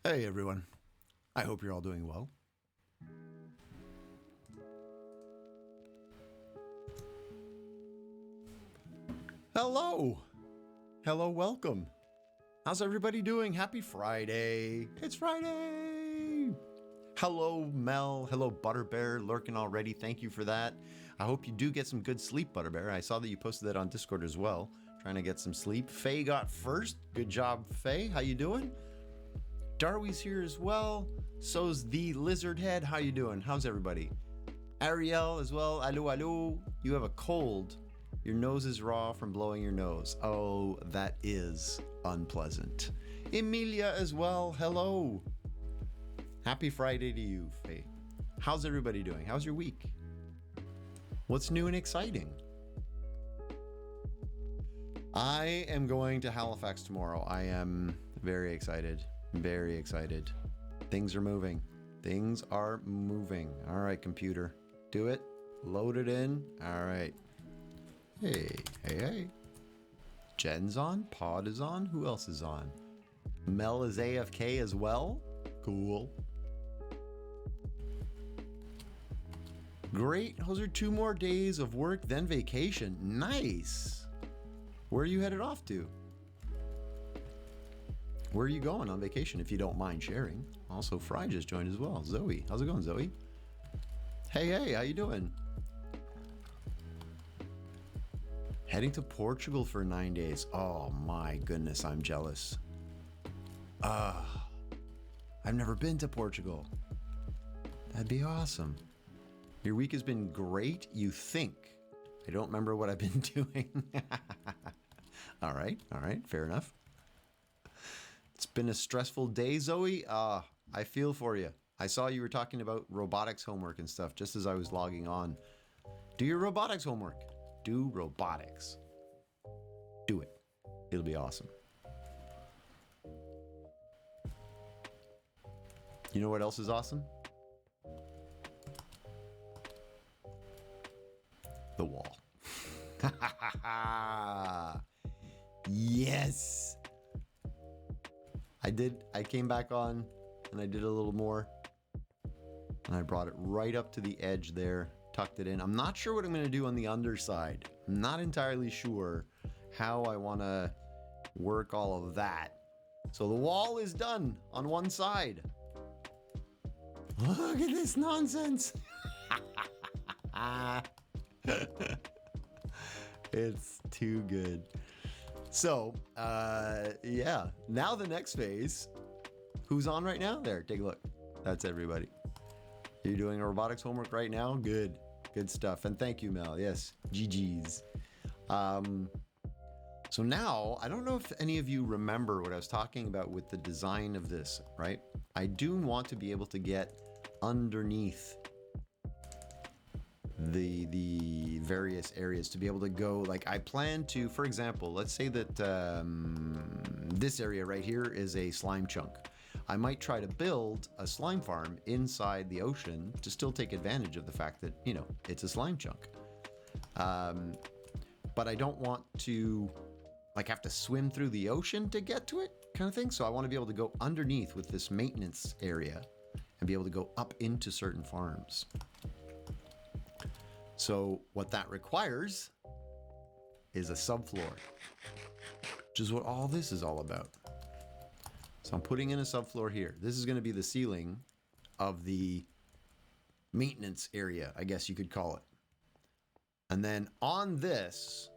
Hey everyone, I hope you're all doing well. Hello! Hello, welcome. How's everybody doing? Happy Friday! It's Friday! Hello, Mel. Hello, Butterbear, lurking already. Thank you for that. I hope you do get some good sleep, Butterbear. I saw that you posted that on Discord as well. Trying to get some sleep. Faye got first. Good job, Faye. How you doing? Darwy's here as well. So's the Lizard Head. How you doing? How's everybody? Ariel as well. Allo, allo. You have a cold. Your nose is raw from blowing your nose. Oh, that is unpleasant. Emilia as well. Hello. Happy Friday to you, Faye. How's everybody doing? How's your week? What's new and exciting? I am going to Halifax tomorrow. I am very excited. Very excited. Things are moving. Things are moving. All right, computer. Do it. Load it in. All right. Hey, hey, hey. Jen's on. Pod is on. Who else is on? Mel is AFK as well. Cool. Great. Those are 2 more days of work, then vacation. Nice. Where are you headed off to? Where are you going on vacation, if you don't mind sharing? Also, Fry just joined as well. Zoe, how's it going, Zoe? Hey, hey, how you doing? Heading to Portugal for 9 days. Oh my goodness, I'm jealous. I've never been to Portugal. That'd be awesome. Your week has been great, you think. I don't remember what I've been doing. All right, fair enough. It's been a stressful day, Zoe. I feel for you. I saw you were talking about robotics homework and stuff just as I was logging on. Do your robotics homework. Do robotics. Do it. It'll be awesome. You know what else is awesome? The wall. Yes. I came back on and I did a little more and I brought it right up to the edge there, tucked it in. I'm not sure what I'm going to do on the underside. I'm not entirely sure how I want to work all of that. So the wall is done on one side. Look at this nonsense. It's too good. So, yeah. Now the next phase. Who's on right now? There, take a look. That's everybody. You're doing a robotics homework right now? Good. Good stuff. And thank you, Mel. Yes. GG's. So now, I don't know if any of you remember what I was talking about with the design of this, right? I do want to be able to get underneath the various areas to be able to go, like I plan to, for example, let's say that this area right here is a slime chunk. I might try to build a slime farm inside the ocean to still take advantage of the fact that, you know, it's a slime chunk. But I don't want to like have to swim through the ocean to get to it kind of thing. So I want to be able to go underneath with this maintenance area and be able to go up into certain farms. So what that requires is a subfloor, which is what all this is all about. So I'm putting in a subfloor here. This is going to be the ceiling of the maintenance area, I guess you could call it. And then on this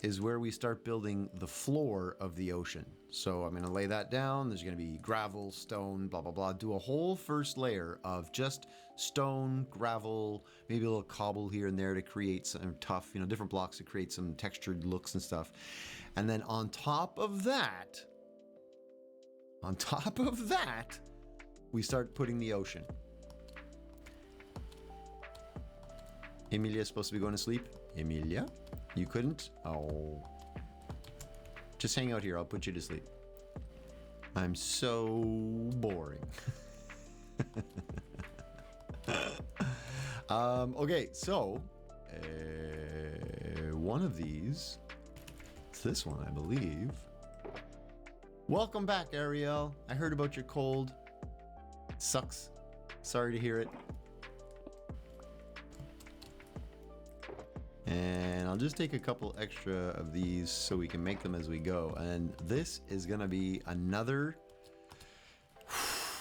is where we start building the floor of the ocean. So I'm going to lay that down. There's going to be gravel, stone, blah, blah, blah. Do a whole first layer of just stone, gravel, maybe a little cobble here and there to create some tough, you know, different blocks to create some textured looks and stuff. And then on top of that, we start putting the ocean. Emilia's supposed to be going to sleep. Emilia? You couldn't? Oh. Just hang out here. I'll put you to sleep. I'm so boring. Okay, so one of these, it's this one, I believe, Welcome back, Ariel. I heard about your cold. Sucks. Sorry to hear it. And I'll just take a couple extra of these so we can make them as we go. And this is gonna be another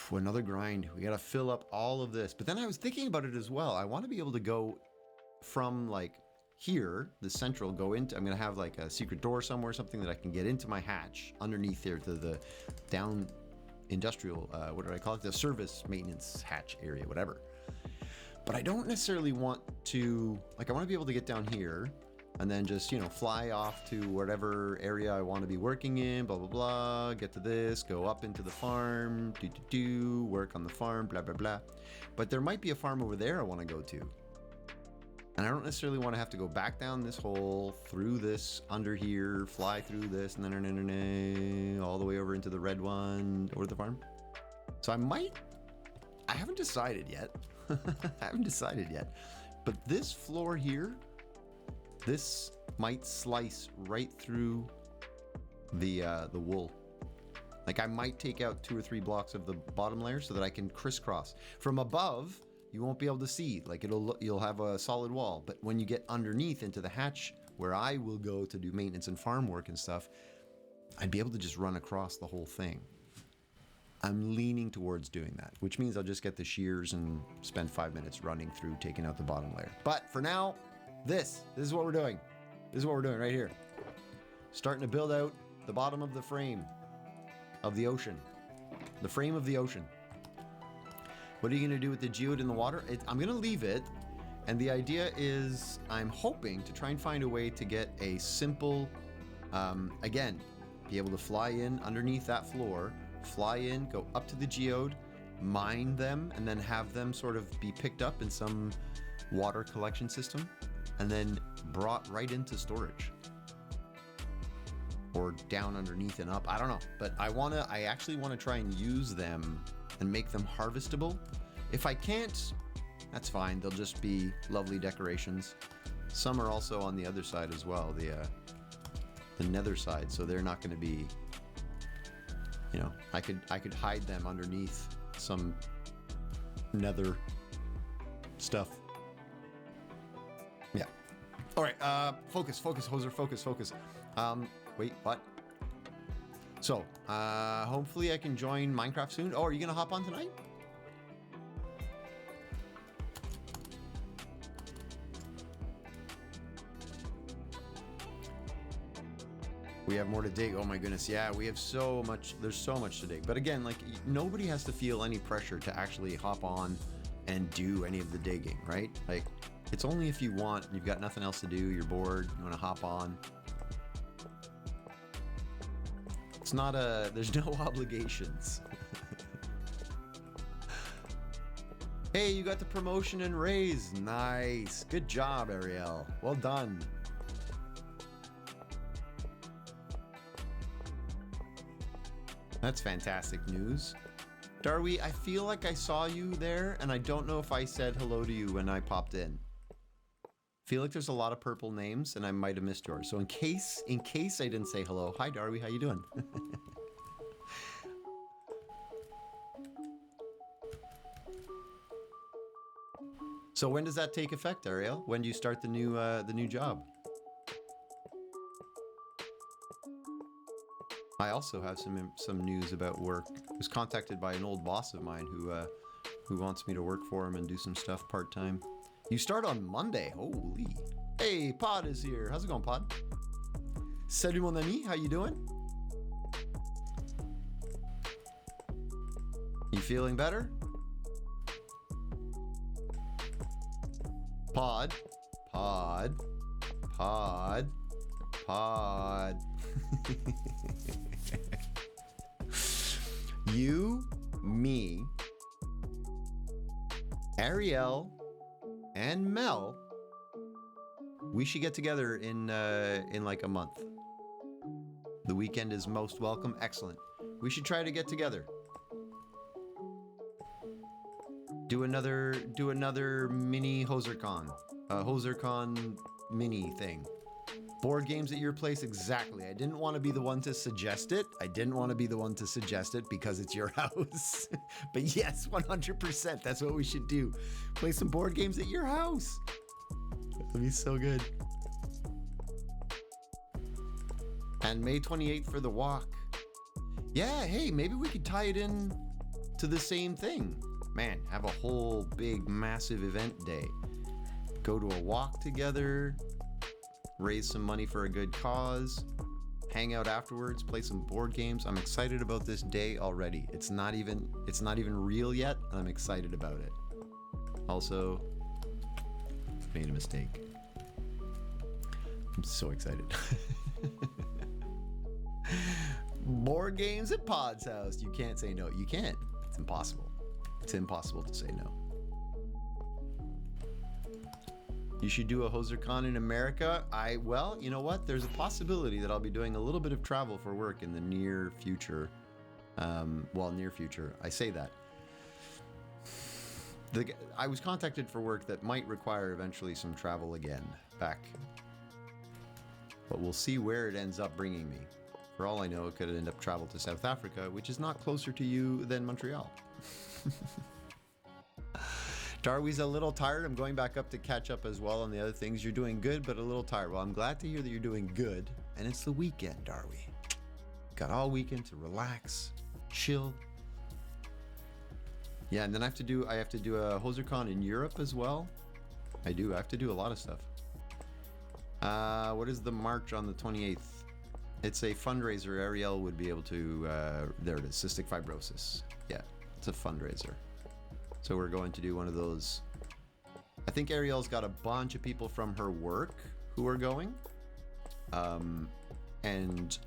grind. We gotta fill up all of this. But then I was thinking about it as well. I want to be able to go from like here, the central, go into, I'm gonna have like a secret door somewhere, something that I can get into my hatch underneath there to the down industrial, what did I call it? The service maintenance hatch area, whatever. But I don't necessarily want to, like, I want to be able to get down here and then just, you know, fly off to whatever area I want to be working in, blah, blah, blah, get to this, go up into the farm, work on the farm, blah, blah, blah. But there might be a farm over there I want to go to. And I don't necessarily want to have to go back down this hole, through this, under here, fly through this, and then all the way over into the red one, over the farm. So I haven't decided yet. I haven't decided yet. But this floor here, this might slice right through the wool. Like I might take out 2 or 3 blocks of the bottom layer so that I can crisscross. From above, you won't be able to see, like you'll have a solid wall. But when you get underneath into the hatch where I will go to do maintenance and farm work and stuff, I'd be able to just run across the whole thing. I'm leaning towards doing that, which means I'll just get the shears and spend 5 minutes running through, taking out the bottom layer. But for now, this is what we're doing. This is what we're doing right here. Starting to build out the bottom of the frame of the ocean. The frame of the ocean. What are you going to do with the geode in the water? I'm going to leave it. And the idea is I'm hoping to try and find a way to get a simple, again, be able to fly in underneath that floor, fly in, go up to the geode, mine them, and then have them sort of be picked up in some water collection system and then brought right into storage. Or down underneath and up. I don't know. But I actually want to try and use them and make them harvestable. If I can't, that's fine. They'll just be lovely decorations. Some are also on the other side as well, the nether side, so they're not going to be, you know, I could hide them underneath some nether stuff. Yeah. All right. Focus, Hoser, focus. Wait, what? So, hopefully I can join Minecraft soon. Oh, are you going to hop on tonight? We have more to dig. Oh my goodness. Yeah, we have so much. There's so much to dig. But again, like nobody has to feel any pressure to actually hop on and do any of the digging, right? Like it's only if you want, you've got nothing else to do, you're bored, you want to hop on. It's not there's no obligations. Hey, you got the promotion and raise. Nice. Good job, Ariel. Well done. That's fantastic news. Darby, I feel like I saw you there, and I don't know if I said hello to you when I popped in. Feel like there's a lot of purple names, and I might have missed yours. So in case I didn't say hello, hi Darby, how you doing? So when does that take effect, Ariel? When do you start the new job? I also have some news about work. I was contacted by an old boss of mine who wants me to work for him and do some stuff part-time. You start on Monday. Holy. Hey, Pod is here. How's it going, Pod? Salut mon ami, how you doing? You feeling better? Pod. You, me, Ariel, and Mel, we should get together in like a month. The weekend is most welcome. Excellent. We should try to get together. Do another mini HoserCon. HoserCon mini thing. Board games at your place? Exactly. I didn't want to be the one to suggest it. Because it's your house. But yes, 100%. That's what we should do. Play some board games at your house. That'll be so good. And May 28th for the walk. Yeah, hey, maybe we could tie it in to the same thing. Man, have a whole big, massive event day. Go to a walk together. Raise some money for a good cause, hang out afterwards, play some board games. I'm excited about this day already. It's not even real yet, and I'm excited about it. Also, made a mistake. I'm so excited. Board games at Pod's house. You can't say no. You can't. It's impossible. It's impossible to say no. You should do a HoserCon in America. Well, you know what? There's a possibility that I'll be doing a little bit of travel for work in the near future. Near future. I say that. I was contacted for work that might require eventually some travel again, back. But we'll see where it ends up bringing me. For all I know, it could end up travel to South Africa, which is not closer to you than Montreal. Darwy's a little tired. I'm going back up to catch up as well on the other things. You're doing good, but a little tired. Well, I'm glad to hear that you're doing good. And it's the weekend, Darwy. Got all weekend to relax, chill. Yeah, and then I have to do a HoserCon in Europe as well. I have to do a lot of stuff. What is the march on the 28th? It's a fundraiser. Ariel would be able to, there it is, cystic fibrosis. Yeah, it's a fundraiser. So we're going to do one of those. I think Ariel's got a bunch of people from her work who are going, and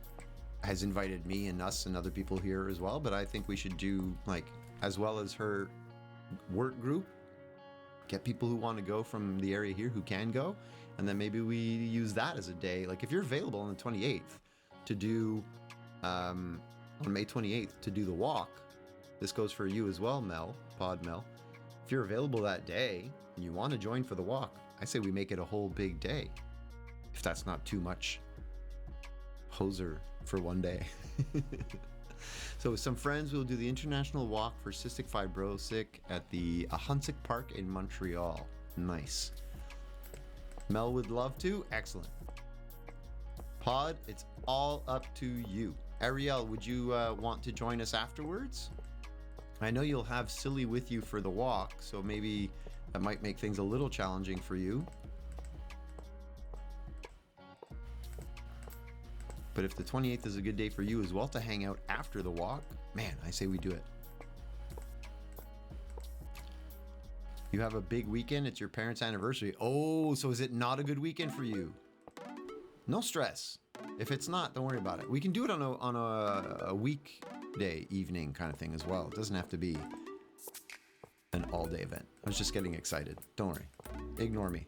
has invited me and us and other people here as well. But I think we should do, like, as well as her work group, get people who want to go from the area here who can go, and then maybe we use that as a day. Like, if you're available on the 28th to do, on May 28th to do the walk, this goes for you as well, Pod Mel. If you're available that day and you want to join for the walk, I say we make it a whole big day. If that's not too much hoser for one day. So with some friends, we'll do the international walk for cystic fibrosis at the Ahuntsic Park in Montreal. Nice. Mel would love to. Excellent. Pod, it's all up to you. Ariel, would you want to join us afterwards? I know you'll have Silly with you for the walk, so maybe that might make things a little challenging for you. But if the 28th is a good day for you as well to hang out after the walk, man, I say we do it. You have a big weekend. It's your parents' anniversary. Oh, so is it not a good weekend for you? No stress. If it's not, don't worry about it. We can do it on a weekday evening kind of thing as well. It doesn't have to be an all-day event. I was just getting excited. Don't worry. Ignore me.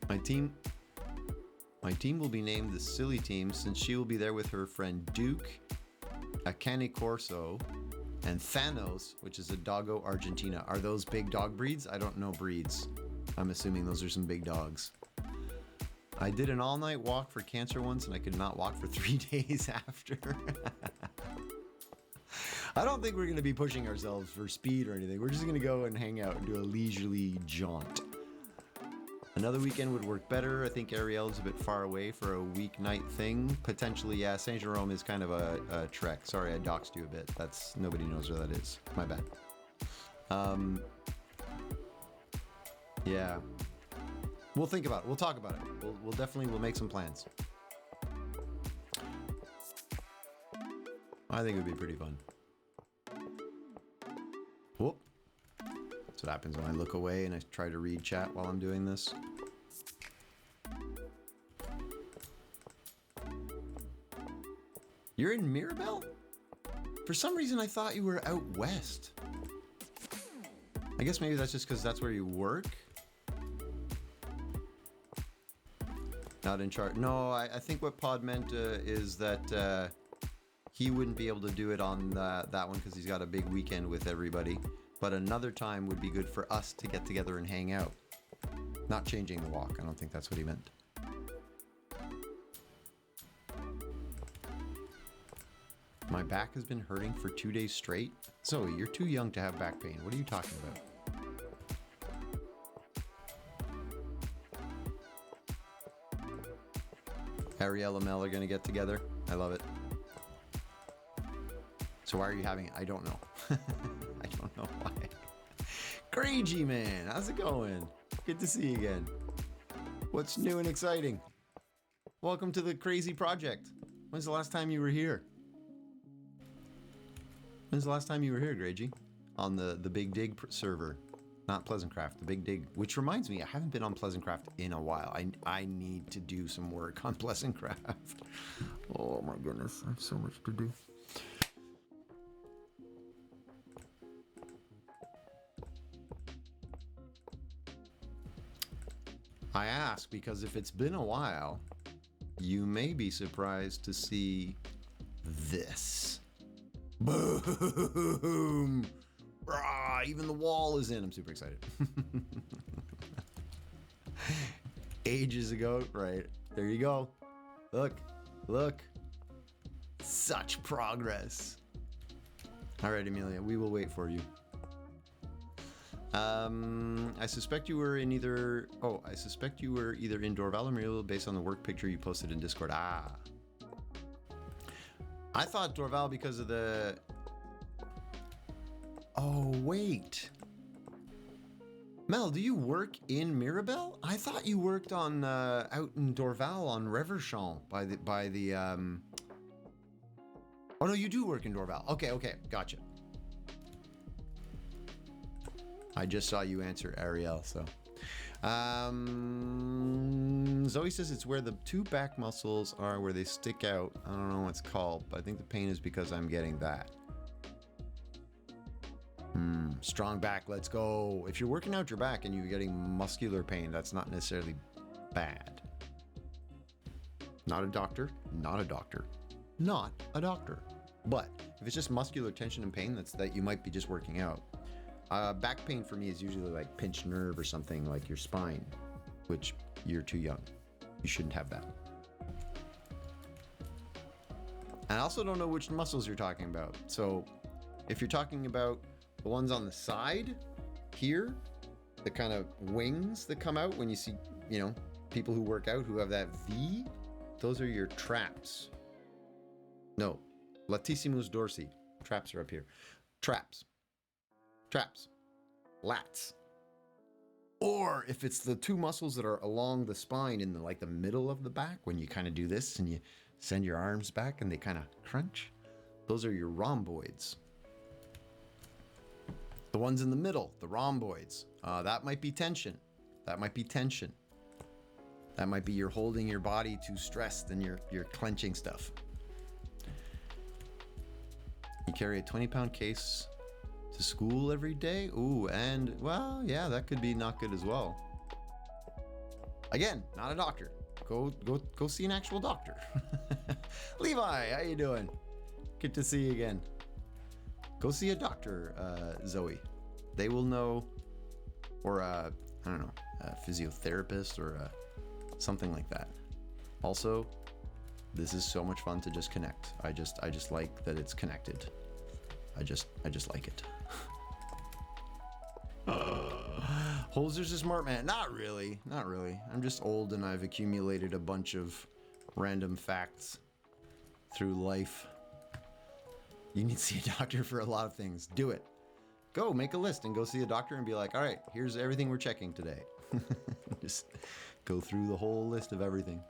My team will be named the Silly Team since she will be there with her friend Duke, a Cane Corso, and Thanos, which is a Doggo Argentina. Are those big dog breeds? I don't know breeds. I'm assuming those are some big dogs. I did an all-night walk for cancer once and I could not walk for 3 days after. I don't think we're going to be pushing ourselves for speed or anything. We're just going to go and hang out and do a leisurely jaunt. Another weekend would work better. I think Ariel's a bit far away for a weeknight thing. Potentially, yeah, Saint Jerome is kind of a trek. Sorry, I doxed you a bit. Nobody knows where that is. My bad. Yeah. We'll think about it. We'll talk about it. We'll make some plans. I think it would be pretty fun. Whoop. That's what happens when I look away and I try to read chat while I'm doing this. You're in Mirabel? For some reason I thought you were out west. I guess maybe that's just because that's where you work. Not in charge. No, I think what Pod meant is that he wouldn't be able to do it on that one because he's got a big weekend with everybody. But another time would be good for us to get together and hang out. Not changing the walk. I don't think that's what he meant. My back has been hurting for 2 days straight. Zoe, you're too young to have back pain. What are you talking about? Ariel and Mel are going to get together. I love it. So why are you having it? I don't know. I don't know why. Grady, man. How's it going? Good to see you again. What's new and exciting? Welcome to the crazy project. When's the last time you were here? When's the last time you were here, Grady? On the Big Dig server. Not Pleasantcraft, the Big Dig. Which reminds me, I haven't been on Pleasantcraft in a while. I need to do some work on Pleasantcraft. Oh my goodness, I have so much to do. I ask because if it's been a while, you may be surprised to see this. Boom! Rah, even the wall is in. I'm super excited. Ages ago, right? There you go. Look, look. Such progress. All right, Amelia, we will wait for you. I suspect you were in either. Oh, I suspect you were either in Dorval or Muriel based on the work picture you posted in Discord. Ah. I thought Dorval because of the. Oh, wait. Mel, do you work in Mirabel? I thought you worked on out in Dorval on Reverchon by the Oh no, you do work in Dorval. Okay, gotcha. I just saw you answer Ariel, so. Zoe says it's where the two back muscles are where they stick out. I don't know what it's called, but I think the pain is because I'm getting that. Strong back, let's go. If you're working out your back and you're getting muscular pain, that's not necessarily bad. Not a doctor, not a doctor, not a doctor. But if it's just muscular tension and pain, that you might be just working out. Back pain for me is usually like pinched nerve or something like your spine, which you're too young. You shouldn't have that. And I also don't know which muscles you're talking about. So if you're talking about the ones on the side here, the kind of wings that come out when you see, people who work out who have that V, those are your traps. No, latissimus dorsi. Traps are up here. Traps. Lats. Or if it's the two muscles that are along the spine in the middle of the back, when you kind of do this and you send your arms back and they kind of crunch, those are your rhomboids. The ones in the middle, the rhomboids, that might be tension. That might be you're holding your body too stressed and you're clenching stuff. You carry a 20-pound case to school every day? Ooh, and well, yeah, that could be not good as well. Again, not a doctor. Go see an actual doctor. Levi, how you doing? Good to see you again. Go see a doctor, Zoe. They will know, or I don't know, a physiotherapist or something like that. Also, this is so much fun to just connect. I just like that it's connected. I just like it. Holzer's a smart man. Not really. I'm just old and I've accumulated a bunch of random facts through life. You need to see a doctor for a lot of things. Do it. Go make a list and go see a doctor and be like, all right, here's everything we're checking today. Just go through the whole list of everything.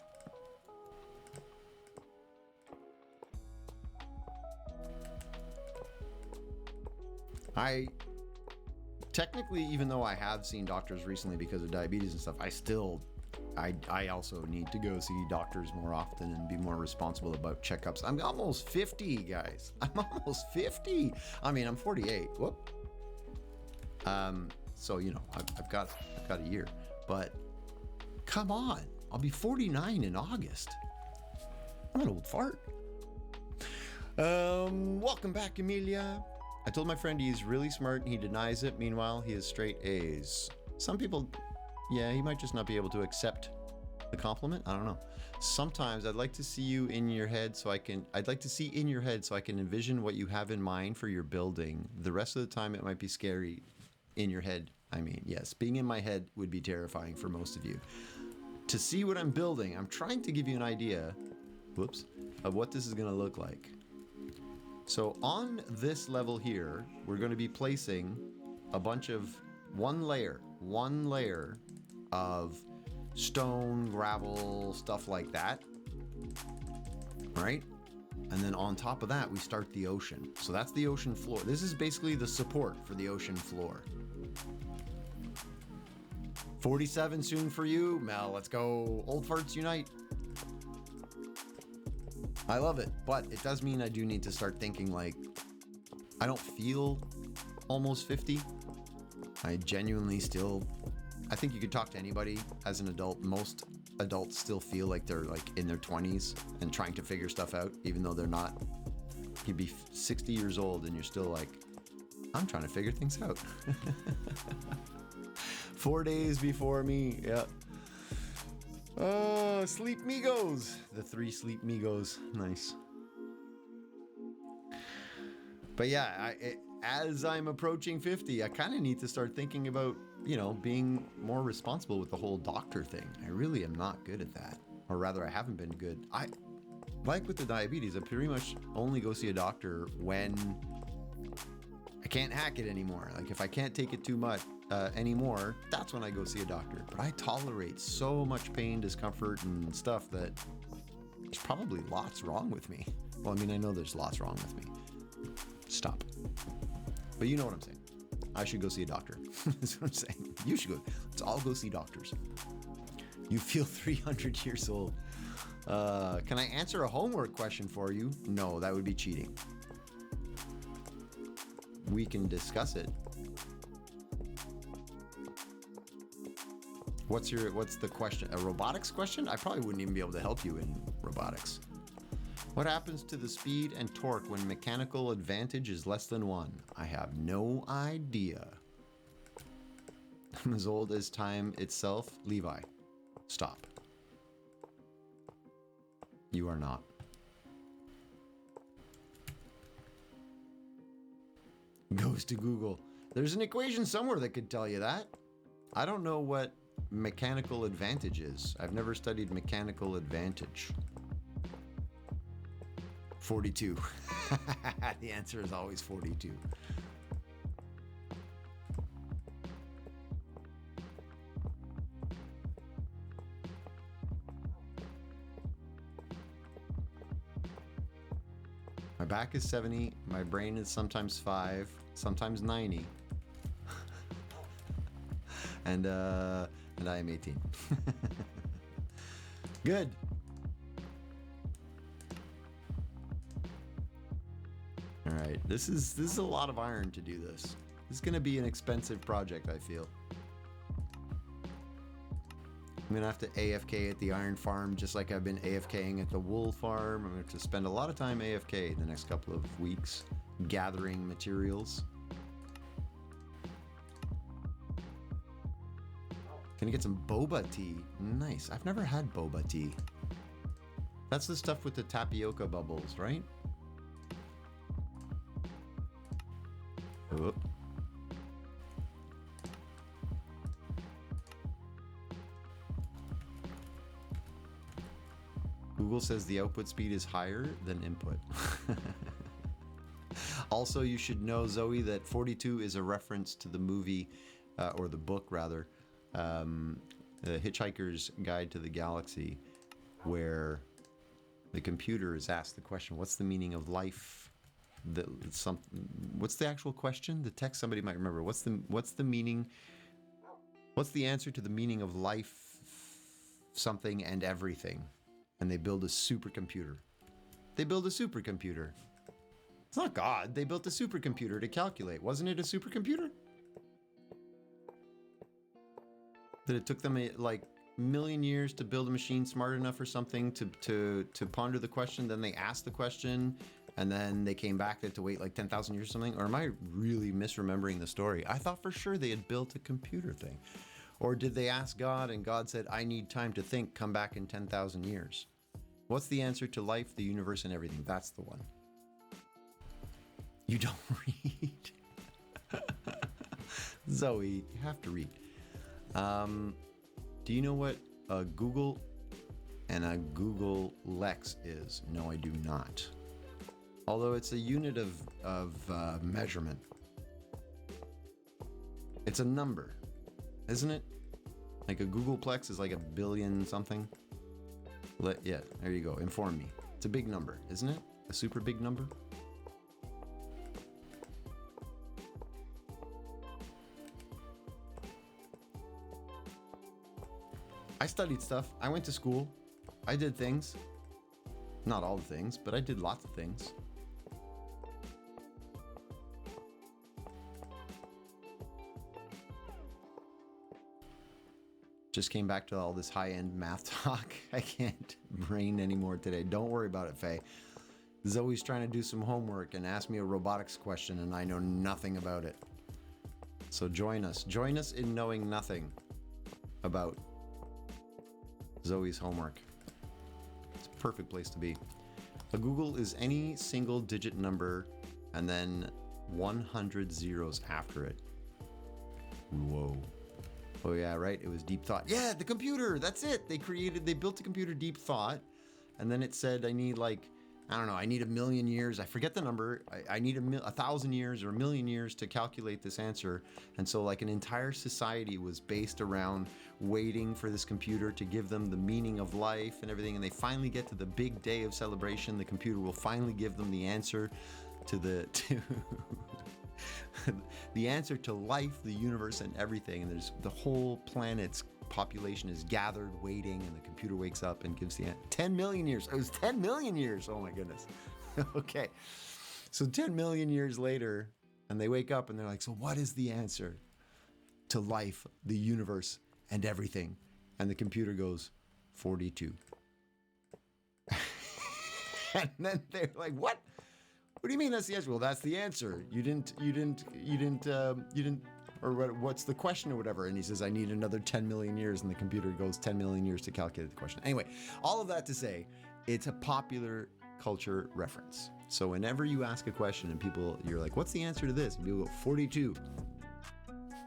Technically, even though I have seen doctors recently because of diabetes and stuff, I also need to go see doctors more often and be more responsible about checkups. I'm almost 50, guys. I'm almost 50. I mean, I'm 48. Whoop. So I've got a year, but come on, I'll be 49 in August. I'm an old fart. Welcome back, Amelia. I told my friend he's really smart and he denies it. Meanwhile, he has straight A's. Some people, yeah, he might just not be able to accept the compliment. I don't know. Sometimes I'd like to see you in your head so I can, I'd like to see in your head so I can envision what you have in mind for your building. The rest of the time it might be scary in your head. I mean, yes, being in my head would be terrifying for most of you. To see what I'm building, I'm trying to give you an idea, whoops, of what this is going to look like. So on this level here, we're going to be placing a bunch of one layer of stone, gravel, stuff like that, right? And then on top of that, we start the ocean. So that's the ocean floor. This is basically the support for the ocean floor. 47 soon for you, Mel. Let's go. Old farts unite. I love it, but it does mean I do need to start thinking like, I don't feel almost 50. I genuinely still, I think you could talk to anybody as an adult. Most adults still feel like they're like in their 20s and trying to figure stuff out, even though they're not. You'd be 60 years old and you're still like, I'm trying to figure things out. 4 days before me, yeah. Oh, Sleep Migos. The 3 Sleep Migos. Nice. But yeah, as I'm approaching 50, I kind of need to start thinking about, you know, being more responsible with the whole doctor thing. I really am not good at that. Or rather, I haven't been good. Like with the diabetes, I pretty much only go see a doctor when I can't hack it anymore. Like if I can't take it too much anymore, that's when I go see a doctor. But I tolerate so much pain, discomfort, and stuff that there's probably lots wrong with me. Well, I mean, I know there's lots wrong with me. Stop. But you know what I'm saying. I should go see a doctor. That's what I'm saying. You should go. Let's all go see doctors. You feel 300 years old. Can I answer a homework question for you? No, that would be cheating. We can discuss it. What's the question? A robotics question? I probably wouldn't even be able to help you in robotics. What happens to the speed and torque when mechanical advantage is less than 1? I have no idea. I'm as old as time itself. Levi, stop. You are not. Goes to Google. There's an equation somewhere that could tell you that. I don't know what mechanical advantage is. I've never studied mechanical advantage. 42. The answer is always 42. My back is 70. My brain is sometimes 5, sometimes 90. and I am 18. Good. All right, this is a lot of iron to do this. This is going to be an expensive project, I feel. I'm going to have to AFK at the iron farm just like I've been AFKing at the wool farm. I'm going to spend a lot of time AFK the next couple of weeks gathering materials. Gonna get some boba tea. Nice. I've never had boba tea. That's the stuff with the tapioca bubbles, right? Whoop. Google says the output speed is higher than input. Also, you should know, Zoe, that 42 is a reference to the movie, or the book rather, The Hitchhiker's Guide to the Galaxy, where the computer is asked the question, what's the meaning of life? What's the actual question? The text, somebody might remember. What's the meaning? What's the answer to the meaning of life, something and everything? And they build a supercomputer. They build a supercomputer. It's not God. They built a supercomputer to calculate. Wasn't it a supercomputer? That it took them like million years to build a machine smart enough or something to ponder the question. Then they asked the question, And then they came back, they had to wait like 10,000 years or something. Or am I really misremembering the story? I thought for sure they had built a computer thing. Or did they ask God and God said, I need time to think, come back in 10,000 years? What's the answer to life, the universe, and everything? That's the one. You don't read. Zoe, you have to read. Do you know what a Google and a Google Lex is? No, I do not. Although it's a unit of measurement. It's a number, isn't it? Like a Googleplex is like a billion something. Yeah, there you go. Inform me. It's a big number, isn't it? A super big number? I studied stuff. I went to school. I did things. Not all the things, but I did lots of things. Just came back to all this high-end math talk. I can't brain anymore today. Don't worry about it, Faye. Zoe's trying to do some homework and ask me a robotics question, and I know nothing about it. So join us. Join us in knowing nothing about Zoe's homework. It's a perfect place to be. A Google is any single digit number and then 100 zeros after it. Whoa. Oh yeah, right. It was Deep Thought. Yeah, the computer. That's it. They built a computer, Deep Thought, and then it said, I need like, I don't know, I need 1,000,000 years. I forget the number. I need 1,000 years or 1,000,000 years to calculate this answer. And so like an entire society was based around waiting for this computer to give them the meaning of life and everything. And they finally get to the big day of celebration. The computer will finally give them the answer to the answer to life, the universe, and everything. And there's the whole planet's population is gathered waiting, and the computer wakes up and gives the answer. 10 million years. It was 10 million years. Oh my goodness. Okay. So 10 million years later, and they wake up and they're like, so what is the answer to life, the universe, and everything? And the computer goes, 42. And then they're like, what? What do you mean that's the answer? Well, that's the answer. You didn't, or what's the question or whatever? And he says, I need another 10 million years. And the computer goes 10 million years to calculate the question. Anyway, all of that to say, it's a popular culture reference. So whenever you ask a question and you're like, what's the answer to this? And people go, 42.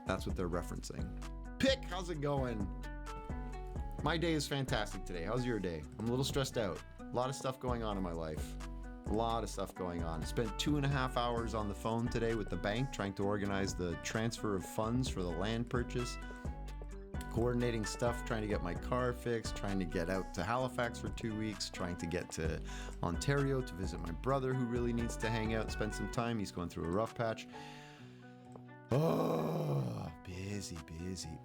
That's what they're referencing. Pick, how's it going? My day is fantastic today. How's your day? I'm a little stressed out. A lot of stuff going on in my life. A lot of stuff going on. I spent 2.5 hours on the phone today with the bank trying to organize the transfer of funds for the land purchase, coordinating stuff, trying to get my car fixed, trying to get out to Halifax for 2 weeks, trying to get to Ontario to visit my brother who really needs to hang out and spend some time. He's going through a rough patch. Oh, busy.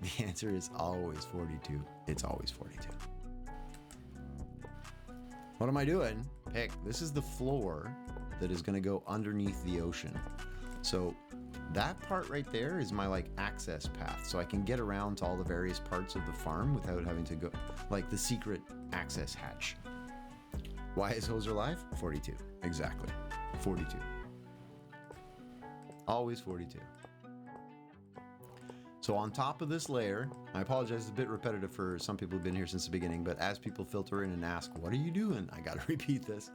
The answer is always 42. It's always 42. What am I doing? Pick. This is the floor that is going to go underneath the ocean. So that part right there is my like access path. So I can get around to all the various parts of the farm without having to go, like the secret access hatch. Why is Hoser live? 42. Exactly. 42. Always 42. So on top of this layer, I apologize, it's a bit repetitive for some people who've been here since the beginning, but as people filter in and ask, what are you doing? I gotta repeat this.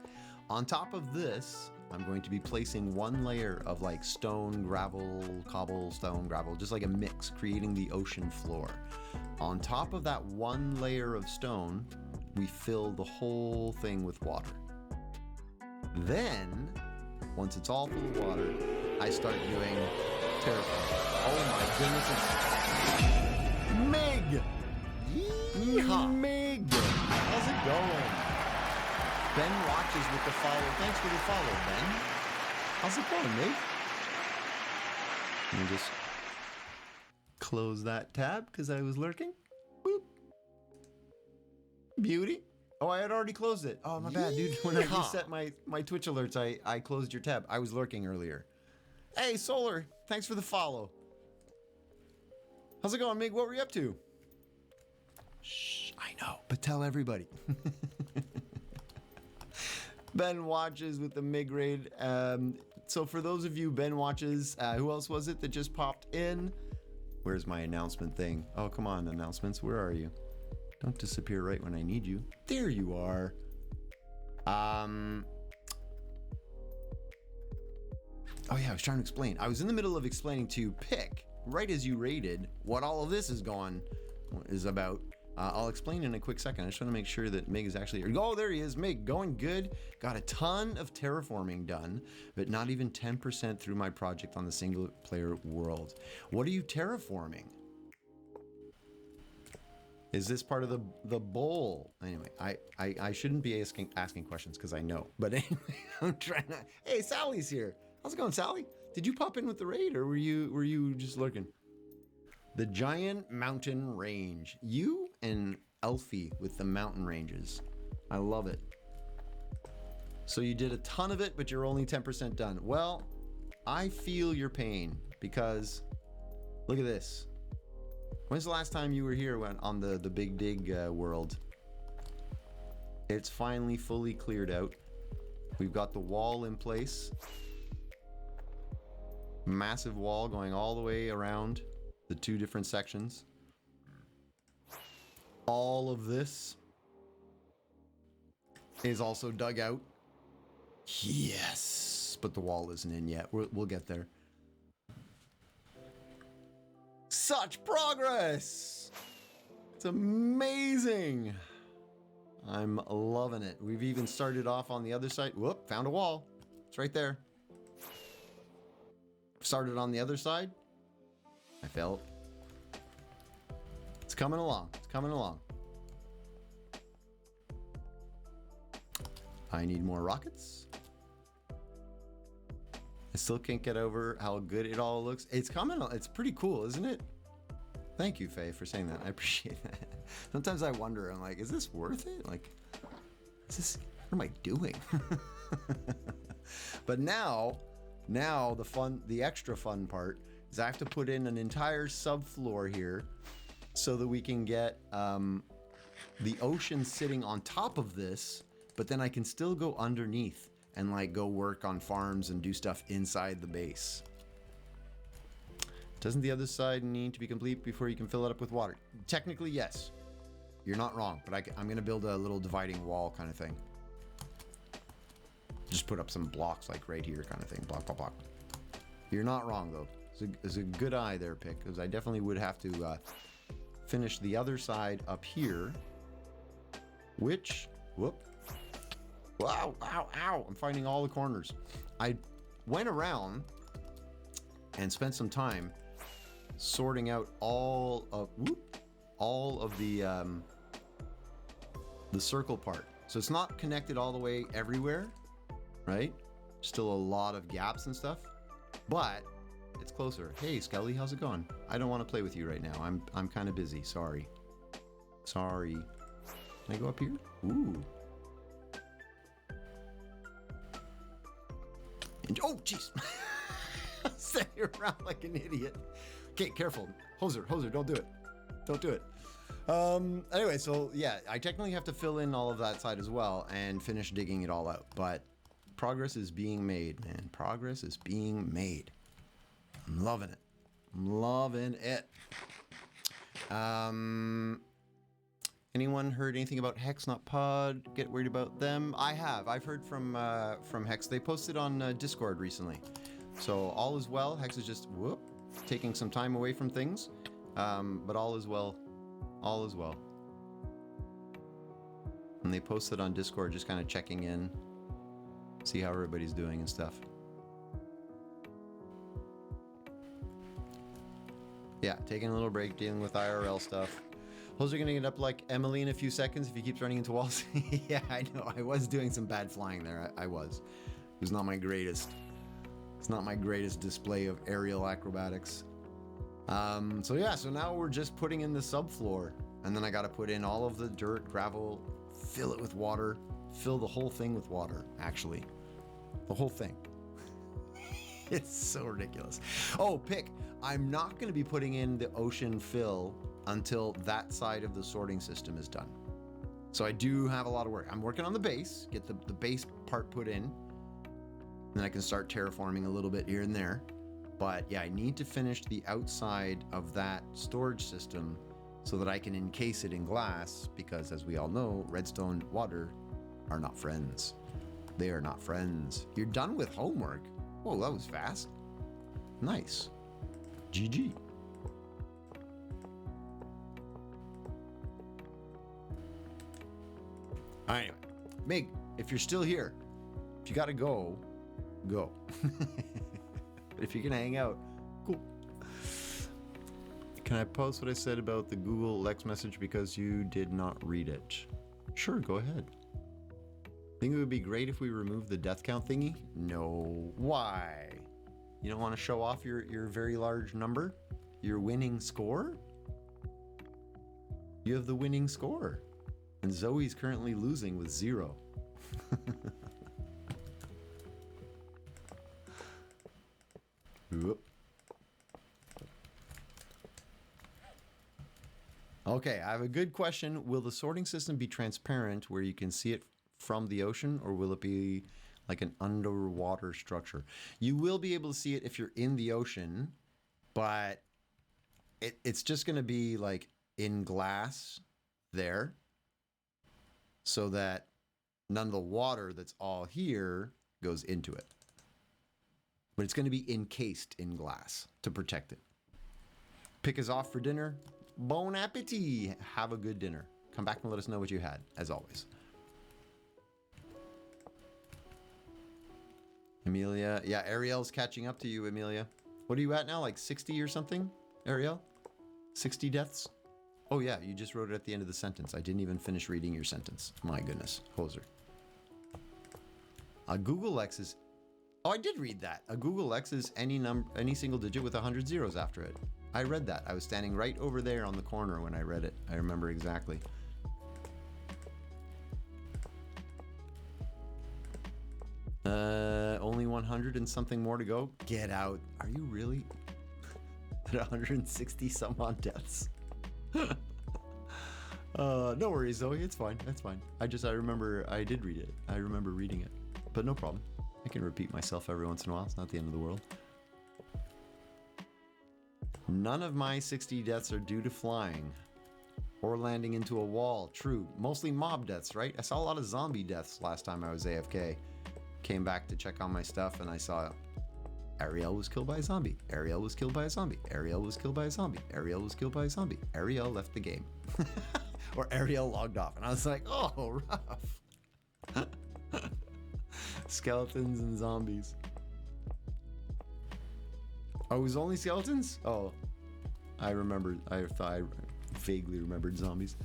On top of this, I'm going to be placing one layer of like stone, gravel, cobblestone, gravel, just like a mix, creating the ocean floor. On top of that one layer of stone, we fill the whole thing with water. Then, once it's all full of water, I start doing terraforming. Oh my goodness, it's Mig! Yeehaw! Mig! How's it going? Ben watches with the follow. Thanks for the follow, Ben. How's it going, Mig? Let me just close that tab because I was lurking. Boop. Beauty. Oh, I had already closed it. Oh, my bad, dude. When I reset my Twitch alerts, I closed your tab. I was lurking earlier. Hey, Solar. Thanks for the follow. How's it going, Mig? What were you up to? Shh, I know, but tell everybody. Ben watches with the MIG raid. So for those of you Ben watches, who else was it that just popped in? Where's my announcement thing? Oh, come on, announcements. Where are you? Don't disappear right when I need you. There you are. Oh yeah, I was trying to explain. I was in the middle of explaining to Pick, right as you raided, what all of this is about. I'll explain in a quick second. I just want to make sure that Mig is actually... Oh, there he is, Mig, going good. Got a ton of terraforming done, but not even 10% through my project on the single player world. What are you terraforming? Is this part of the bowl? Anyway, I shouldn't be asking questions because I know. But anyway, I'm trying to... Hey, Sally's here. How's it going, Sally? Did you pop in with the raid or were you just lurking? The Giant Mountain Range. You and Elfie with the mountain ranges. I love it. So you did a ton of it, but you're only 10% done. Well, I feel your pain because look at this. When's the last time you were here on the Big Dig world? It's finally fully cleared out. We've got the wall in place. Massive wall going all the way around the two different sections. All of this is also dug out. Yes, but the wall isn't in yet. We'll get there. Such progress! It's amazing. I'm loving it. We've even started off on the other side. Whoop, found a wall. It's right there. Started on the other side. I fell. It's coming along. It's coming along. I need more rockets. I still can't get over how good it all looks. It's coming. It's pretty cool, isn't it? Thank you, Faye, for saying that. I appreciate that. Sometimes I wonder, I'm like, is this worth it? Like, what am I doing? But now the extra fun part is I have to put in an entire subfloor here so that we can get the ocean sitting on top of this, but then I can still go underneath and like go work on farms and do stuff inside the base. Doesn't the other side need to be complete before you can fill it up with water? Technically, yes. You're not wrong, but I'm going to build a little dividing wall kind of thing. Just put up some blocks like right here kind of thing. Block, block, block. You're not wrong, though. It's a good eye there, Pick, because I definitely would have to finish the other side up here, which... Whoop. Wow, ow, ow. I'm finding all the corners. I went around and spent some time sorting out all of the circle part. So it's not connected all the way everywhere, right? Still a lot of gaps and stuff, but it's closer. Hey, Skelly, how's it going? I don't want to play with you right now. I'm kind of busy. Sorry. Can I go up here? Ooh. Oh, jeez. Standing around like an idiot. Okay, careful. Hoser, don't do it. Don't do it. Anyway, so yeah, I technically have to fill in all of that side as well and finish digging it all out. But progress is being made, man. Progress is being made. I'm loving it. I'm loving it. Anyone heard anything about Hex, not Pod? Get worried about them? I have. I've heard from Hex. They posted on Discord recently. So all is well. Hex is just taking some time away from things, but all is well. All is well. And they posted on Discord, just kind of checking in, see how everybody's doing and stuff. Yeah, taking a little break, dealing with IRL stuff. Hoser gonna get up like Emily in a few seconds if he keeps running into walls. Yeah, I know. I was doing some bad flying there. I was. It was not my greatest. It's not my greatest display of aerial acrobatics. So yeah, so now we're just putting in the subfloor, and then I got to put in all of the dirt, gravel, fill it with water, fill the whole thing with water. Actually, the whole thing. It's so ridiculous. Oh, Pick. I'm not going to be putting in the ocean fill until that side of the sorting system is done. So I do have a lot of work. I'm working on the base, get the base part put in. Then I can start terraforming a little bit here and there. But yeah, I need to finish the outside of that storage system so that I can encase it in glass, because as we all know, redstone water are not friends. They are not friends. You're done with homework? Whoa, that was fast. Nice. GG. Anyway, Mig, if you're still here, if you gotta go, go. But if you're gonna hang out, cool. Can I post what I said about the Google Lex message because you did not read it? Sure, go ahead. Think it would be great if we removed the death count thingy? No. Why? You don't want to show off your very large number? Your winning score? You have the winning score. And Zoe's currently losing with 0. Whoop. Okay, I have a good question. Will the sorting system be transparent where you can see it from the ocean, or will it be like an underwater structure? You will be able to see it if you're in the ocean, but it's just going to be like in glass there, so that none of the water that's all here goes into it. But it's going to be encased in glass to protect it. Pick us off for dinner. Bon appetit. Have a good dinner. Come back and let us know what you had, as always. Amelia. Yeah, Ariel's catching up to you, Amelia. What are you at now? Like 60 or something, Ariel? 60 deaths? Oh yeah, you just wrote it at the end of the sentence. I didn't even finish reading your sentence. My goodness. Hoser. Google Lex is... Oh, I did read that. A Google Lex is any single digit with 100 zeros after it. I read that. I was standing right over there on the corner when I read it. I remember exactly. Only 100 and something more to go. Get out. Are you really? At 160 some odd deaths. No worries, Zoe. It's fine. That's fine. I remember I did read it. I remember reading it. But no problem. I can repeat myself every once in a while. It's not the end of the world. None of my 60 deaths are due to flying or landing into a wall. True. Mostly mob deaths, right? I saw a lot of zombie deaths last time I was AFK. Came back to check on my stuff and I saw Ariel was killed by a zombie. Ariel was killed by a zombie. Ariel was killed by a zombie. Ariel was killed by a zombie. Ariel left the game. Or Ariel logged off. And I was like, oh, rough. Skeletons and zombies. Oh, it was only skeletons? Oh, I remembered. I thought I vaguely remembered zombies.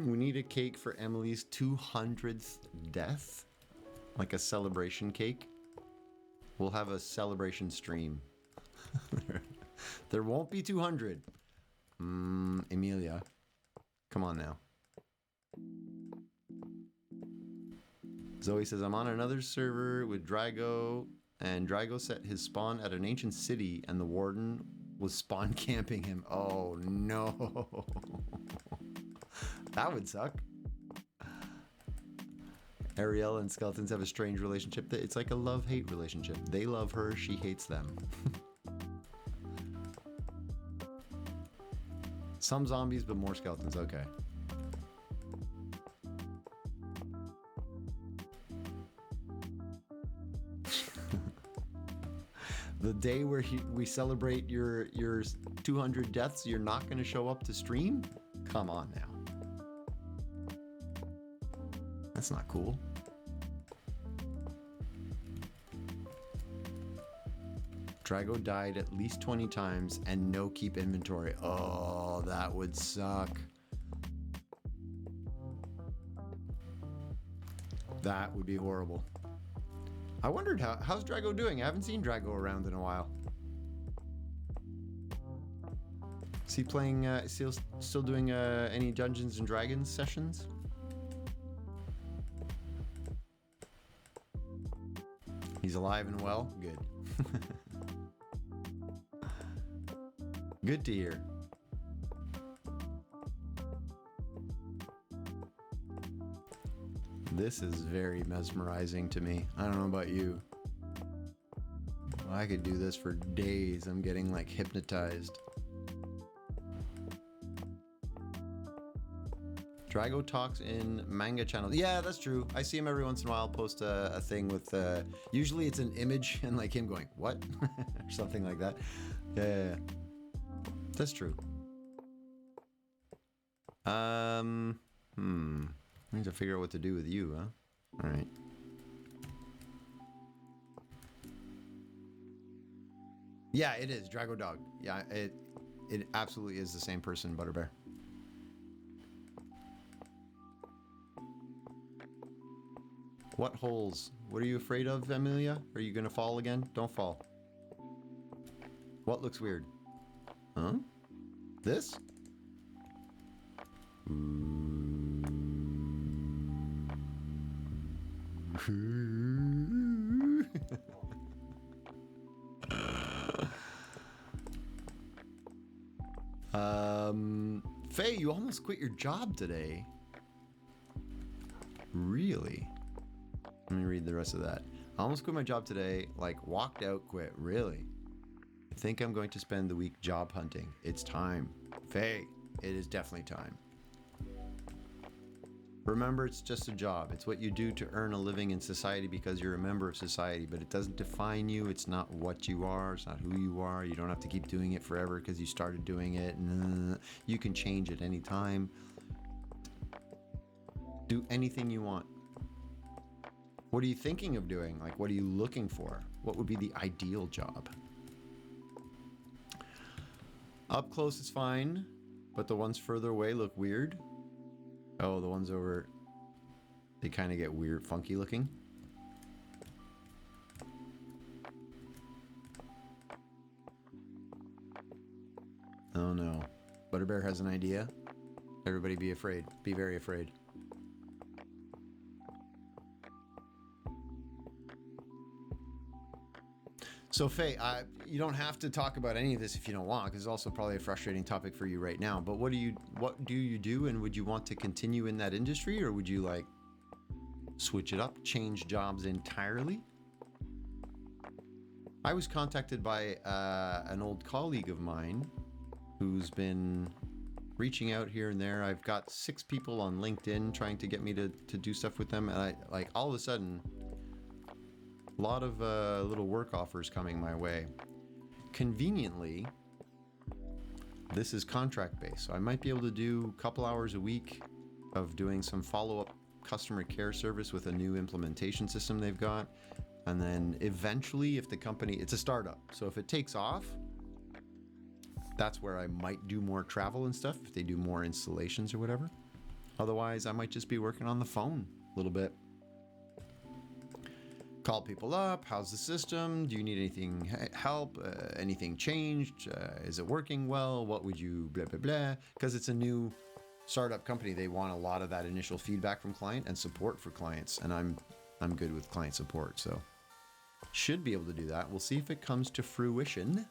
We need a cake for Emily's 200th death. Like a celebration cake. We'll have a celebration stream. There won't be 200. Emilia. Come on now. Zoe says, I'm on another server with Drago, and Drago set his spawn at an ancient city, and the warden was spawn camping him. Oh, no. That would suck. Ariel and skeletons have a strange relationship. It's like a love-hate relationship. They love her, she hates them. Some zombies, but more skeletons. Okay. The day where we celebrate your 200 deaths, you're not going to show up to stream? Come on now. That's not cool. Drago died at least 20 times and no keep inventory. Oh, that would suck. That would be horrible. I wondered how's Drago doing? I haven't seen Drago around in a while. Is he playing, still doing any Dungeons and Dragons sessions? He's alive and well? Good. Good to hear. This is very mesmerizing to me. I don't know about you. I could do this for days. I'm getting like hypnotized. Drago talks in manga channels. Yeah, that's true. I see him every once in a while post a thing with, usually it's an image and like him going, what? Or something like that. Yeah. That's true. I need to figure out what to do with you, huh? All right. Yeah, it is Drago Dog. Yeah, it absolutely is the same person, Butterbear. What holes? What are you afraid of, Amelia? Are you gonna fall again? Don't fall. What looks weird? Huh? This? Faye, you almost quit your job today. Really? Let me read the rest of that. I almost quit my job today, like walked out, quit. Really? I think I'm going to spend the week job hunting. It's time. Faye, it is definitely time. Remember, it's just a job. It's what you do to earn a living in society because you're a member of society, but it doesn't define you. It's not what you are. It's not who you are. You don't have to keep doing it forever because you started doing it. You can change at any time. Do anything you want. What are you thinking of doing? Like, what are you looking for? What would be the ideal job? Up close is fine, but the ones further away look weird. Oh, the ones over, they kind of get weird, funky looking. Oh no. Butterbear has an idea. Everybody be afraid. Be very afraid. So Faye, you don't have to talk about any of this if you don't want, because it's also probably a frustrating topic for you right now. But what do you do, and would you want to continue in that industry, or would you like switch it up, change jobs entirely? I was contacted by an old colleague of mine who's been reaching out here and there. I've got 6 people on LinkedIn trying to get me to do stuff with them, and I like all of a sudden. A lot of little work offers coming my way. Conveniently, this is contract based, so I might be able to do a couple hours a week of doing some follow-up customer care service with a new implementation system they've got. And then eventually, if the company, it's a startup, so if it takes off, that's where I might do more travel and stuff, if they do more installations or whatever. Otherwise, I might just be working on the phone a little bit. Call people up. How's the system? Do you need anything help? Anything changed? Is it working well? What would you blah blah blah? Because it's a new startup company, they want a lot of that initial feedback from client and support for clients, and I'm good with client support, so should be able to do that. We'll see if it comes to fruition.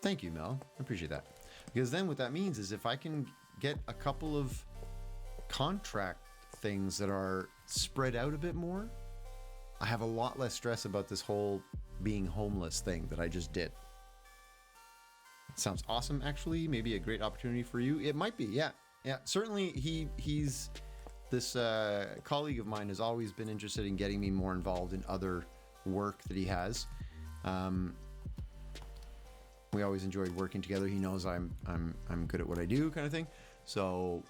Thank you, Mel. I appreciate that. Because then what that means is if I can get a couple of contract things that are spread out a bit more, I have a lot less stress about this whole being homeless thing that I just did. Sounds awesome, actually. Maybe a great opportunity for you. It might be, yeah. Yeah, certainly he's this colleague of mine has always been interested in getting me more involved in other work that he has. We always enjoyed working together. He knows I'm good at what I do, kind of thing. So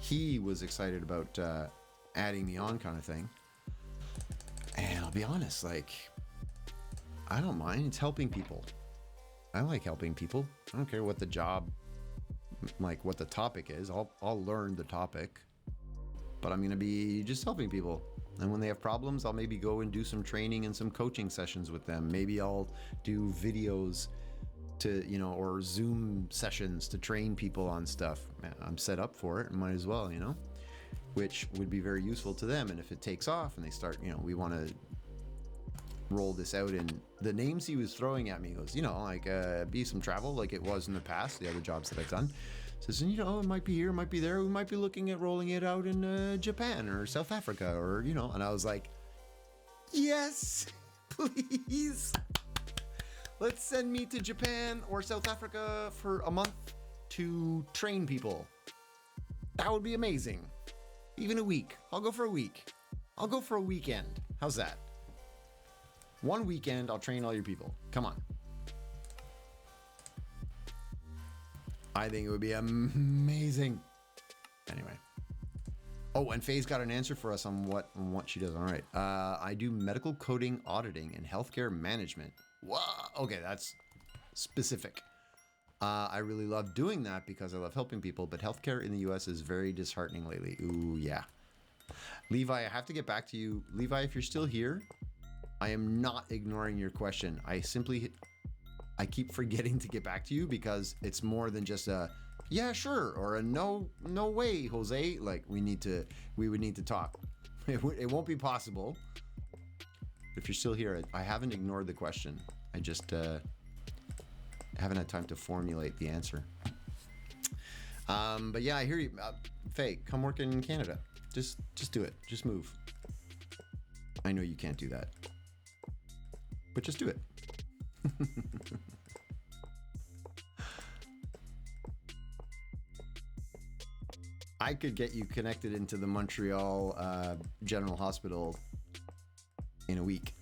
he was excited about adding me on, kind of thing. And I'll be honest, like, I don't mind. It's helping people. I like helping people. I don't care what the job, like what the topic is. I'll learn the topic, but I'm going to be just helping people. And when they have problems, I'll maybe go and do some training and some coaching sessions with them. Maybe I'll do videos to, you know, or Zoom sessions to train people on stuff. Man, I'm set up for it. Might as well, you know, which would be very useful to them. And if it takes off and they start, you know, we want to roll this out, and the names he was throwing at me was, you know, like be some travel like it was in the past, the other jobs that I've done. Says, you know, it might be here, it might be there. We might be looking at rolling it out in Japan or South Africa or, you know. And I was like, yes, please. Let's send me to Japan or South Africa for a month to train people. That would be amazing. Even a week. I'll go for a week. I'll go for a weekend. How's that? One weekend, I'll train all your people. Come on. I think it would be amazing. Anyway. Oh, and Faye's got an answer for us on what she does. All right. I do medical coding, auditing, and healthcare management. Whoa. Okay, that's specific. I really love doing that because I love helping people, but healthcare in the US is very disheartening lately. Ooh, yeah. Levi, I have to get back to you. Levi, if you're still here, I am not ignoring your question. I keep forgetting to get back to you because it's more than just a yeah, sure, or a no way, Jose. Like we would need to talk. It won't be possible. If you're still here, I haven't ignored the question. I just haven't had time to formulate the answer. But yeah, I hear you. Faye, come work in Canada. Just do it. Just move. I know you can't do that. But just do it. I could get you connected into the Montreal General Hospital in a week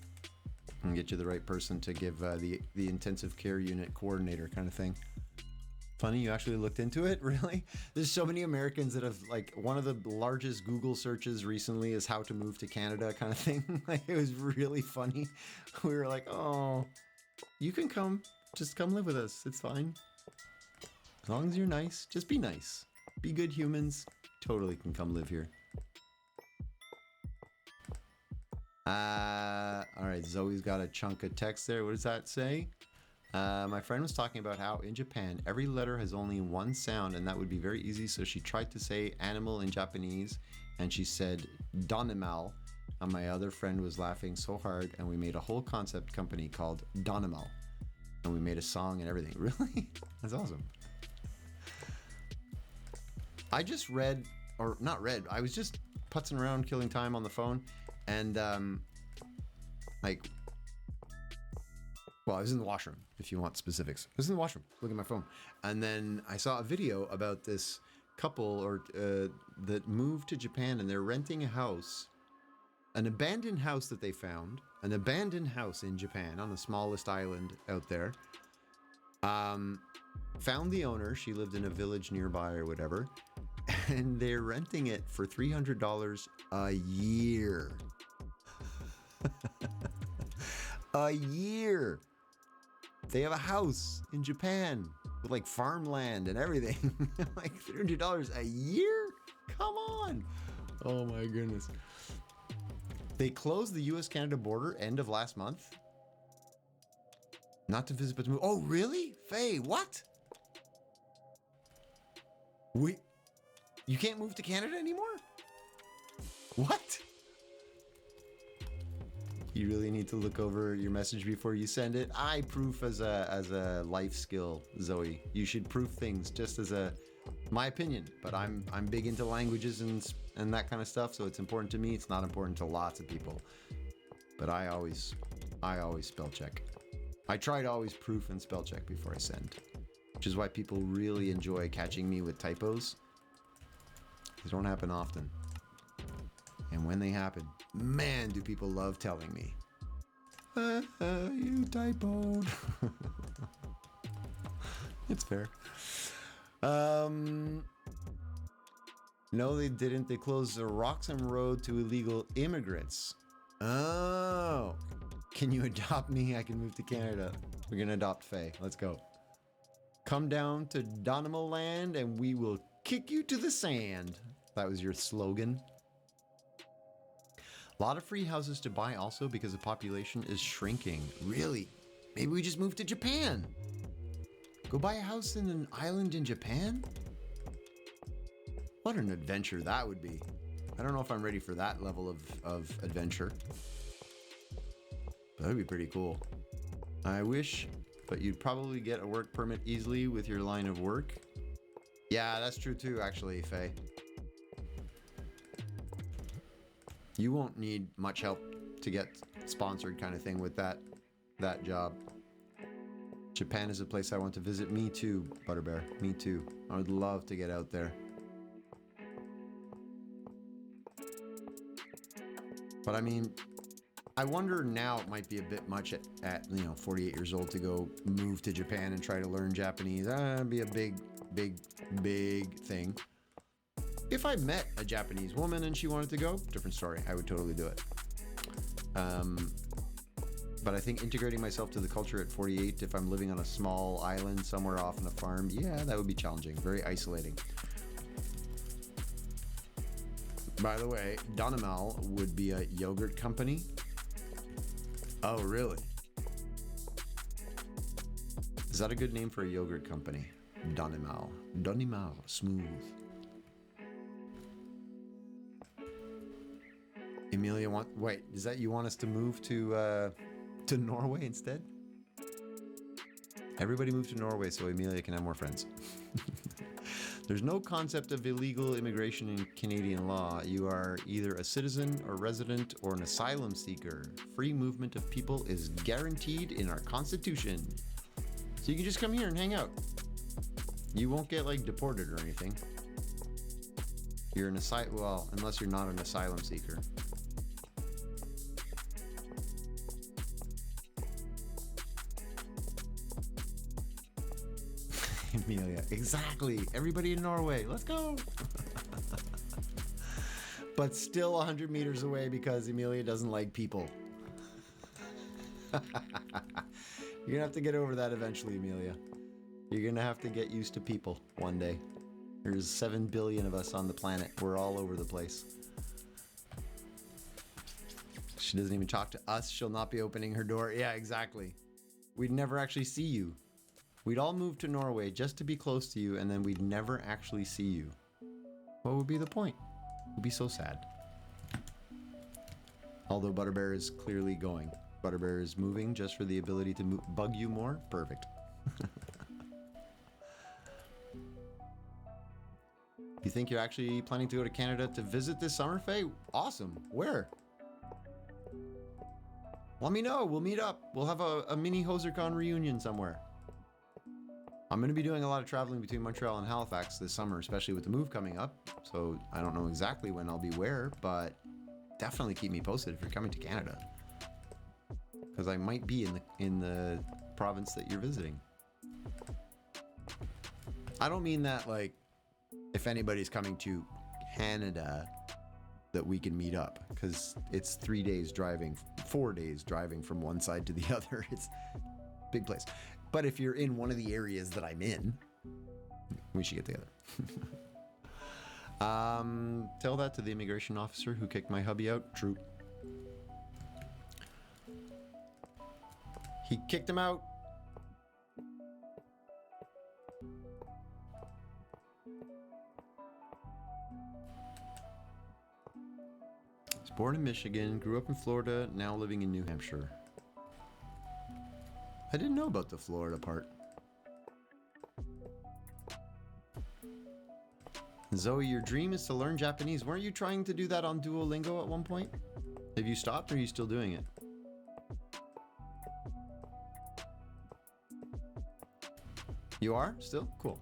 and get you the right person to give the intensive care unit coordinator kind of thing. Funny, you actually looked into it? Really? There's so many Americans that have, like, one of the largest Google searches recently is how to move to Canada kind of thing. Like, it was really funny. We were like, oh, you can come. Just come live with us. It's fine. As long as you're nice. Just be nice. Be good humans. Totally can come live here. All right, Zoe's got a chunk of text there. What does that say? My friend was talking about how in Japan, every letter has only one sound, and that would be very easy. So she tried to say animal in Japanese, and she said Donimal. And my other friend was laughing so hard, and we made a whole concept company called Donimal. And we made a song and everything. Really? That's awesome. I just read, or not read, I was just putzing around, killing time on the phone, and well, I was in the washroom, if you want specifics. I was in the washroom, looking at my phone. And then I saw a video about this couple that moved to Japan, and they're renting a house, an abandoned house that they found, an abandoned house in Japan on the smallest island out there. Found the owner. She lived in a village nearby or whatever. And they're renting it for $300 a year. A year. They have a house in Japan with like farmland and everything. Like $300 a year? Come on. Oh my goodness. They closed the US-Canada border end of last month. Not to visit, but to move. Oh, really? Faye, what? You can't move to Canada anymore? What? You really need to look over your message before you send it. I proof as a life skill, Zoe. You should proof things just as my opinion. But I'm big into languages and that kind of stuff, so it's important to me. It's not important to lots of people. But I always spell check. I try to always proof and spell check before I send, which is why people really enjoy catching me with typos. They don't happen often. And when they happen, man, do people love telling me, you typoed. It's fair. No, they didn't. They closed the Roxham Road to illegal immigrants. Oh. Can you adopt me? I can move to Canada. We're going to adopt Faye. Let's go. Come down to Donimal Land and we will kick you to the sand. That was your slogan. A lot of free houses to buy also because the population is shrinking. Really? Maybe we just move to Japan. Go buy a house in an island in Japan? What an adventure that would be. I don't know if I'm ready for that level of adventure. But that would be pretty cool. I wish, but you'd probably get a work permit easily with your line of work. Yeah, that's true too, actually, Faye. You won't need much help to get sponsored kind of thing with that job. Japan is a place I want to visit. Me too, Butterbear. Me too. I would love to get out there. But I mean, I wonder now it might be a bit much at 48 years old to go move to Japan and try to learn Japanese. That'd be a big thing. If I met a Japanese woman and she wanted to go, different story. I would totally do it. But I think integrating myself to the culture at 48, if I'm living on a small island somewhere off on a farm, yeah, that would be challenging. Very isolating. By the way, Donimal would be a yogurt company. Oh, really? Is that a good name for a yogurt company? Donimal. Donimal. Smooth. Emilia wait, is that you want us to move to Norway instead? Everybody move to Norway so Emilia can have more friends. There's no concept of illegal immigration in Canadian law. You are either a citizen or resident or an asylum seeker. Free movement of people is guaranteed in our constitution. So you can just come here and hang out. You won't get like deported or anything. You're an well, unless you're not an asylum seeker. Emilia, exactly. Everybody in Norway, let's go. But still 100 meters away because Emilia doesn't like people. You're gonna have to get over that eventually, Emilia. You're gonna have to get used to people one day. There's 7 billion of us on the planet. We're all over the place. She doesn't even talk to us. She'll not be opening her door. Yeah, exactly. We'd never actually see you. We'd all move to Norway just to be close to you, and then we'd never actually see you. What would be the point? It would be so sad. Although Butterbear is clearly going. Butterbear is moving just for the ability to bug you more. Perfect. You think you're actually planning to go to Canada to visit this summer, Faye? Awesome. Where? Let me know. We'll meet up. We'll have a mini HoserCon reunion somewhere. I'm going to be doing a lot of traveling between Montreal and Halifax this summer, especially with the move coming up. So I don't know exactly when I'll be where, but definitely keep me posted if you're coming to Canada. Because I might be in the province that you're visiting. I don't mean that like if anybody's coming to Canada that we can meet up, because it's 4 days driving from one side to the other. It's a big place. But if you're in one of the areas that I'm in, we should get together. Tell that to the immigration officer who kicked my hubby out. True. He kicked him out. He's born in Michigan, grew up in Florida, now living in New Hampshire. I didn't know about the Florida part. Zoe, your dream is to learn Japanese. Weren't you trying to do that on Duolingo at one point? Have you stopped or are you still doing it? You are? Still? Cool.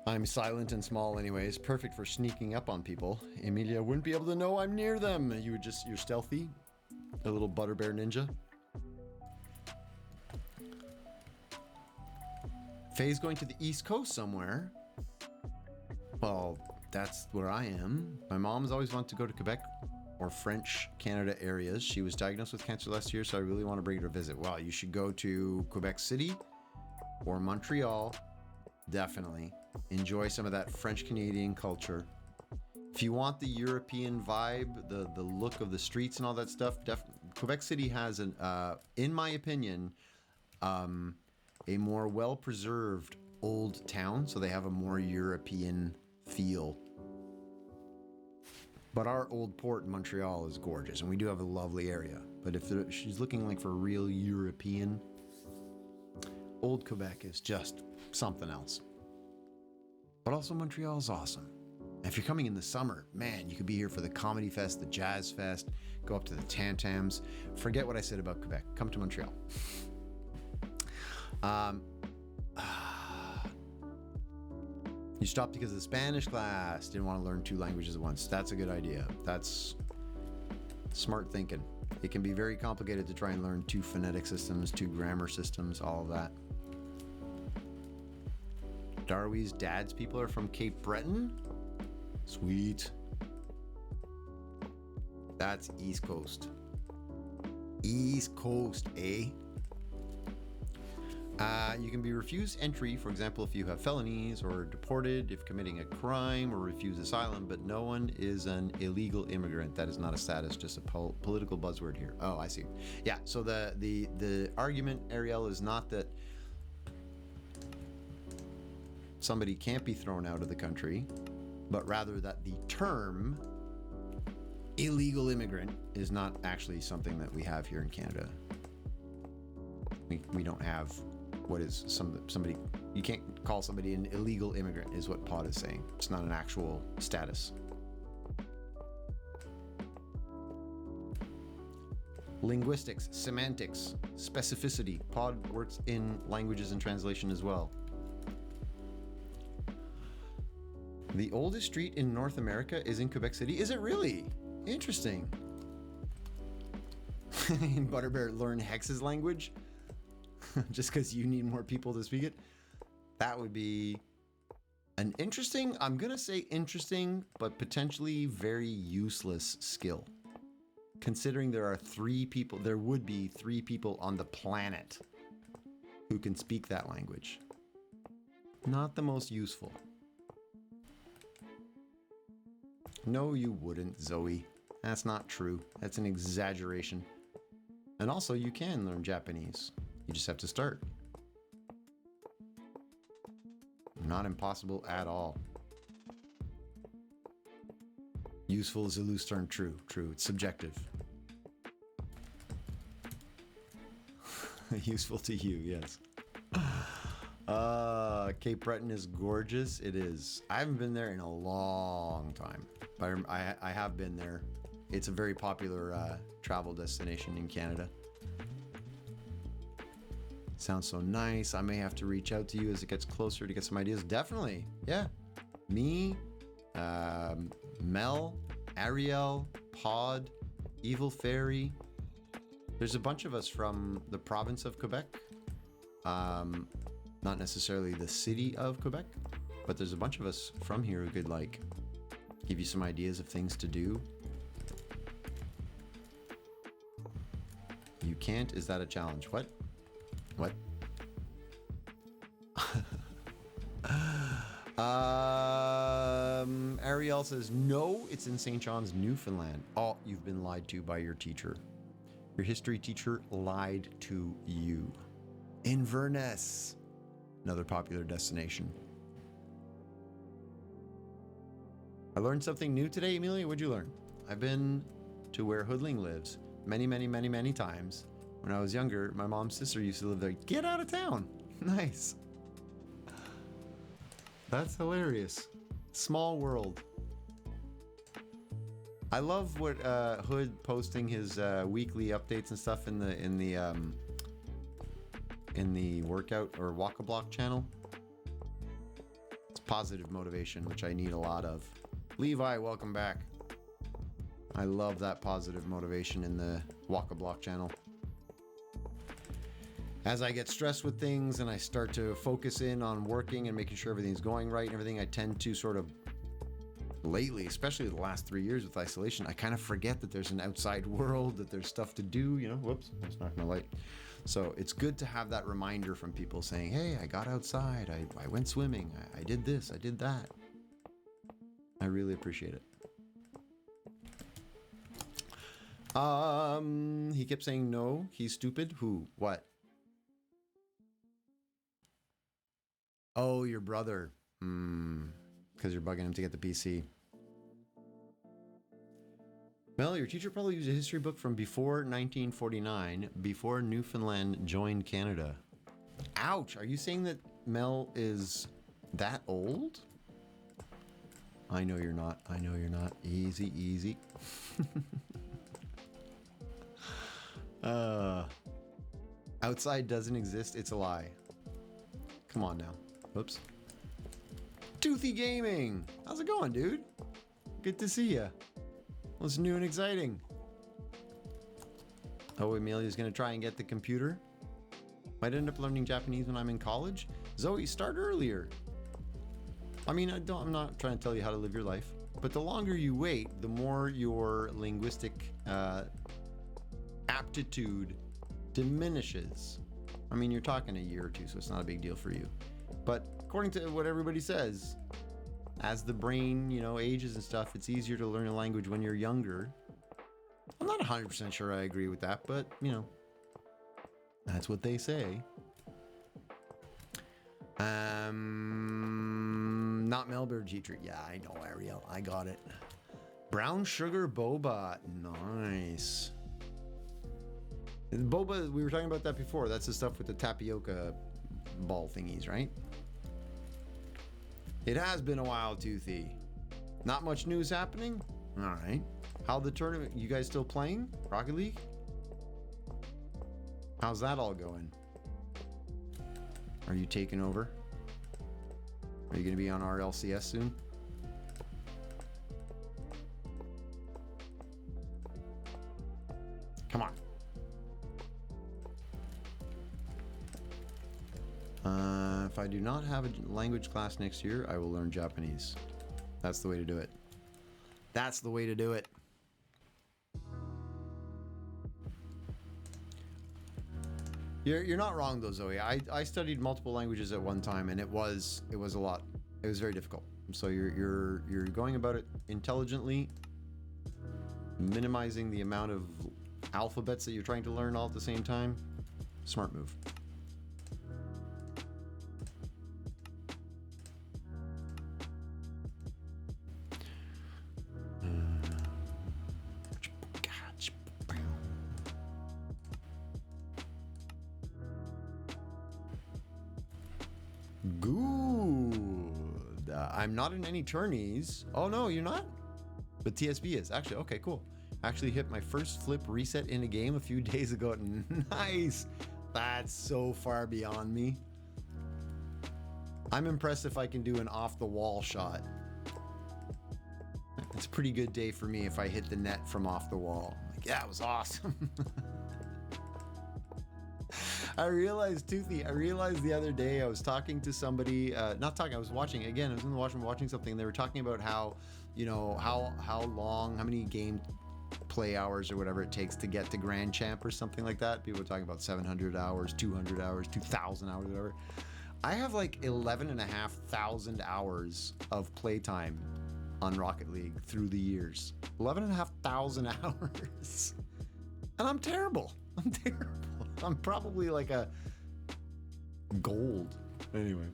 I'm silent and small anyways, perfect for sneaking up on people. Emilia wouldn't be able to know I'm near them. You're stealthy. A little Butterbear ninja. Faye's going to the East Coast somewhere. Well, that's where I am. My mom's always wanted to go to Quebec or French Canada areas. She was diagnosed with cancer last year, so I really want to bring her to visit. Well, you should go to Quebec City or Montreal. Definitely. Enjoy some of that French Canadian culture. If you want the European vibe, the look of the streets and all that stuff, Quebec City has an, in my opinion, a more well-preserved old town, so they have a more European feel. But our old port in Montreal is gorgeous, and we do have a lovely area. But if she's looking like for real European, Old Quebec is just something else. But also Montreal is awesome. And if you're coming in the summer, man, you could be here for the Comedy Fest, the Jazz Fest, go up to the Tam-Tams. Forget what I said about Quebec. Come to Montreal. You stopped because of the Spanish class. Didn't want to learn 2 languages at once. That's a good idea. That's smart thinking. It can be very complicated to try and learn 2 phonetic systems, 2 grammar systems, all of that. Darwie's dad's people are from Cape Breton? Sweet. That's East Coast. East Coast, eh? You can be refused entry, for example, if you have felonies, or deported if committing a crime, or refuse asylum, but no one is an illegal immigrant. That is not a status, just a political buzzword here. Oh, I see. Yeah, so the argument, Ariel, is not that somebody can't be thrown out of the country, but rather that the term illegal immigrant is not actually something that we have here in Canada. We don't have what is somebody, you can't call somebody an illegal immigrant is what Pod is saying. It's not an actual status. Linguistics, semantics, specificity. Pod works in languages and translation as well. The oldest street in North America is in Quebec City. Is it really? Interesting. Butterbear learn Hex's language just because you need more people to speak it. That would be an interesting, I'm going to say interesting, but potentially very useless skill. Considering there are 3 people, there would be 3 people on the planet who can speak that language. Not the most useful. No, you wouldn't, Zoe. That's not true. That's an exaggeration. And also, you can learn Japanese. You just have to start. Not impossible at all. Useful is a loose term. True. It's subjective. Useful to you, yes. Cape Breton is gorgeous. It is. I haven't been there in a long time, but I have been there. It's a very popular travel destination in Canada. Sounds so nice. I may have to reach out to you as it gets closer to get some ideas. Definitely. Yeah. Me, Mel, Ariel, Pod, Evil Fairy. There's a bunch of us from the province of Quebec. Not necessarily the city of Quebec, but there's a bunch of us from here who could like give you some ideas of things to do. You can't? Is that a challenge? What? Ariel says, no, it's in St. John's, Newfoundland. Oh, you've been lied to by your teacher. Your history teacher lied to you. Inverness, another popular destination. I learned something new today, Amelia. What'd you learn? I've been to where Hoodling lives many times. When I was younger, my mom's sister used to live there. Get out of town. Nice. That's hilarious. Small world. I love what Hood posting his weekly updates and stuff in the workout or Walk-a-Block channel. It's positive motivation, which I need a lot of. Levi, welcome back. I love that positive motivation in the Walk-a-Block channel. As I get stressed with things and I start to focus in on working and making sure everything's going right and everything, I tend to sort of lately, especially the last 3 years with isolation, I kind of forget that there's an outside world, that there's stuff to do, you know. Whoops, I was knocking my light. So it's good to have that reminder from people saying, hey, I got outside, I went swimming, I did this, I did that. I really appreciate it. He kept saying no, he's stupid. Who? What? Oh, your brother. Because you're bugging him to get the PC. Mel, your teacher probably used a history book from before 1949, before Newfoundland joined Canada. Ouch! Are you saying that Mel is that old? I know you're not. I know you're not. Easy, easy. Outside doesn't exist. It's a lie. Come on now. Whoops. Toothy Gaming! How's it going, dude? Good to see ya. What's new and exciting? Oh, Amelia's gonna try and get the computer. Might end up learning Japanese when I'm in college. Zoe, start earlier. I mean, I'm not trying to tell you how to live your life, but the longer you wait, the more your linguistic aptitude diminishes. I mean, you're talking a year or two, so it's not a big deal for you. But according to what everybody says, as the brain, ages and stuff, it's easier to learn a language when you're younger. I'm not 100% sure I agree with that, but, that's what they say. Not Melbourne G-Tree. Yeah, I know, Ariel. I got it. Brown sugar boba. Nice. Boba, we were talking about that before. That's the stuff with the tapioca ball thingies, right? It has been a while, Toothy. Not much news happening? All right. How the tournament? You guys still playing Rocket League? How's that all going? Are you taking over? Are you going to be on RLCS soon? Come on. If I do not have a language class next year, I will learn Japanese. That's the way to do it. That's the way to do it. You're not wrong though, Zoe. I studied multiple languages at one time, and it was a lot. It was very difficult. So you're going about it intelligently, minimizing the amount of alphabets that you're trying to learn all at the same time. Smart move. Good. I'm not in any tourneys. Oh no, you're not? But TSB is. Actually, okay, cool. Actually hit my first flip reset in a game a few days ago. Nice. That's so far beyond me. I'm impressed if I can do an off the wall shot. It's a pretty good day for me if I hit the net from off the wall. Like, yeah, it was awesome. I realized the other day I was talking to somebody, I was watching, again, I was in the washroom watching something, and they were talking about how, how many game play hours or whatever it takes to get to Grand Champ or something like that. People were talking about 700 hours, 200 hours, 2,000 hours, whatever. I have like 11,500 hours of playtime on Rocket League through the years. 11,500 hours. And I'm terrible. I'm probably like a gold. Anyway.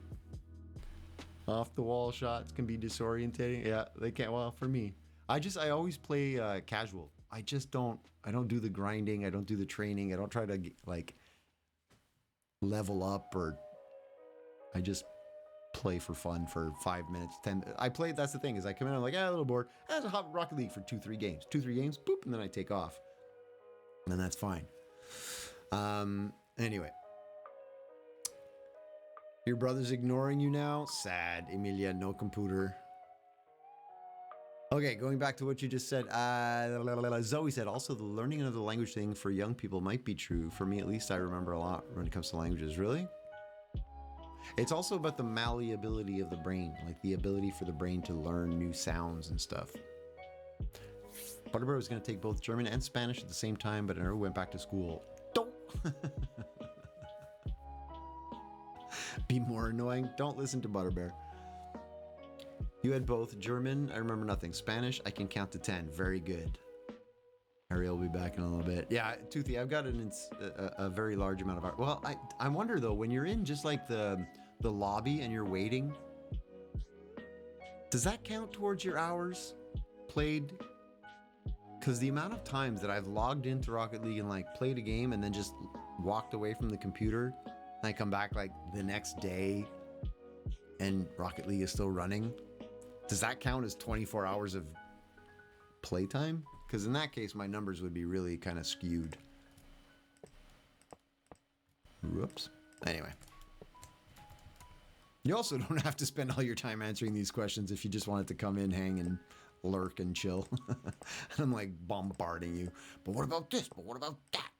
Off the wall shots can be disorientating. Yeah, they can't. Well, for me, I always play casual. I don't do the grinding. I don't do the training. I don't try to like level up, or I just play for fun for 5 minutes, 10. That's the thing, is I come in, I'm like, a little bored. I'll hop Rocket League for 2-3 games, boop, and then I take off. And that's fine. Anyway. Your brother's ignoring you now? Sad, Emilia, no computer. Okay, going back to what you just said. Zoe said, also the learning of the language thing for young people might be true. For me, at least, I remember a lot when it comes to languages. Really? It's also about the malleability of the brain, like the ability for the brain to learn new sounds and stuff. Butterbur was going to take both German and Spanish at the same time, but I never went back to school. Don't! Be more annoying. Don't listen to Butterbear. You had both German, I remember nothing. Spanish, I can count to 10. Very good. Ariel will be back in a little bit. Yeah, Toothy, I've got a very large amount of art. Well, I wonder though, when you're in just like the lobby and you're waiting, does that count towards your hours played? Because the amount of times that I've logged into Rocket League and like played a game and then just walked away from the computer and I come back like the next day and Rocket League is still running, does that count as 24 hours of playtime? Because in that case, my numbers would be really kind of skewed. Whoops. Anyway. You also don't have to spend all your time answering these questions if you just wanted to come in, hang, and lurk and chill. And I'm like bombarding you. But what about this? But what about that?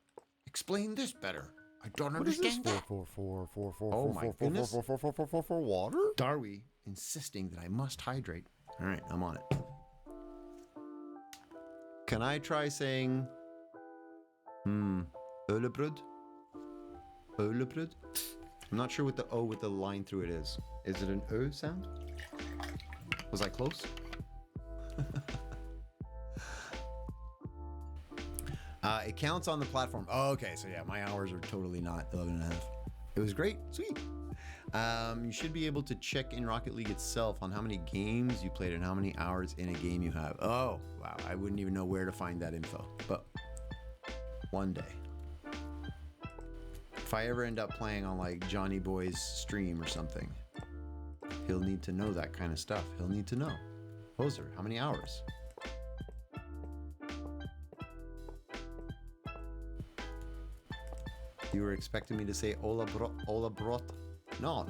Explain this better. I don't understand that. Oh my goodness. For water? Darwy insisting that I must hydrate. All right, I'm on it. Can I try saying, Ölebröd? Ölebröd? I'm not sure what the O with the line through it is. Is it an Ö sound? Was I close? It counts on the platform. Oh, okay, so yeah, my hours are totally not 11 and a half. It was great. Sweet. You should be able to check in Rocket League itself on how many games you played and how many hours in a game you have. Oh, wow. I wouldn't even know where to find that info. But one day, if I ever end up playing on like Johnny Boy's stream or something, he'll need to know that kind of stuff. He'll need to know. Hoser, how many hours? You were expecting me to say Ola Brot? No.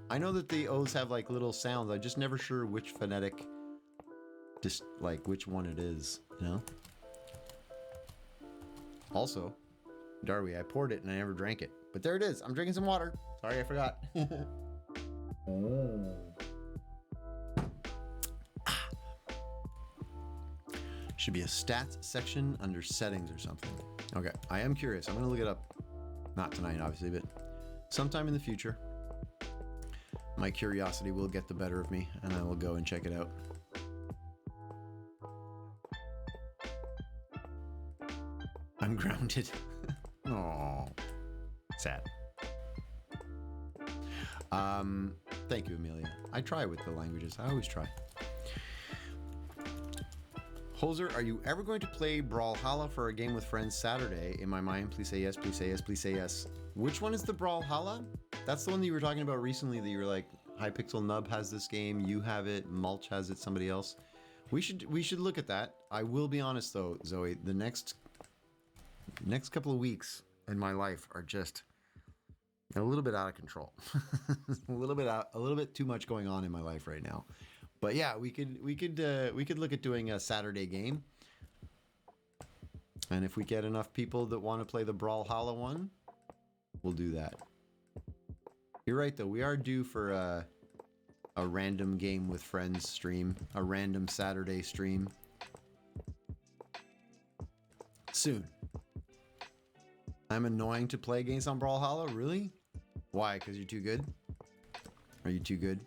I know that the O's have like little sounds. I'm just never sure which phonetic, just like which one it is, you know? Also, Darwy, I poured it and I never drank it. But there it is. I'm drinking some water. Sorry, I forgot. Should be a stats section under settings or something. Okay, I am curious. I'm going to look it up. Not tonight, obviously, but sometime in the future. My curiosity will get the better of me, and I will go and check it out. I'm grounded. Oh, sad. Thank you, Amelia. I try with the languages. I always try. Hoser, are you ever going to play Brawlhalla for a game with friends Saturday? In my mind, please say yes, please say yes, please say yes. Which one is the Brawlhalla? That's the one that you were talking about recently that you were like, Hypixel Nub has this game, you have it, Mulch has it, somebody else. We should look at that. I will be honest though, Zoe, the next couple of weeks in my life are just a little bit out of control. a little bit too much going on in my life right now. But yeah, we could look at doing a Saturday game. And if we get enough people that want to play the Brawlhalla one, we'll do that. You're right though, we are due for a random game with friends stream, a random Saturday stream. Soon. I'm annoying to play games on Brawlhalla, really? Why? Because you're too good? Are you too good?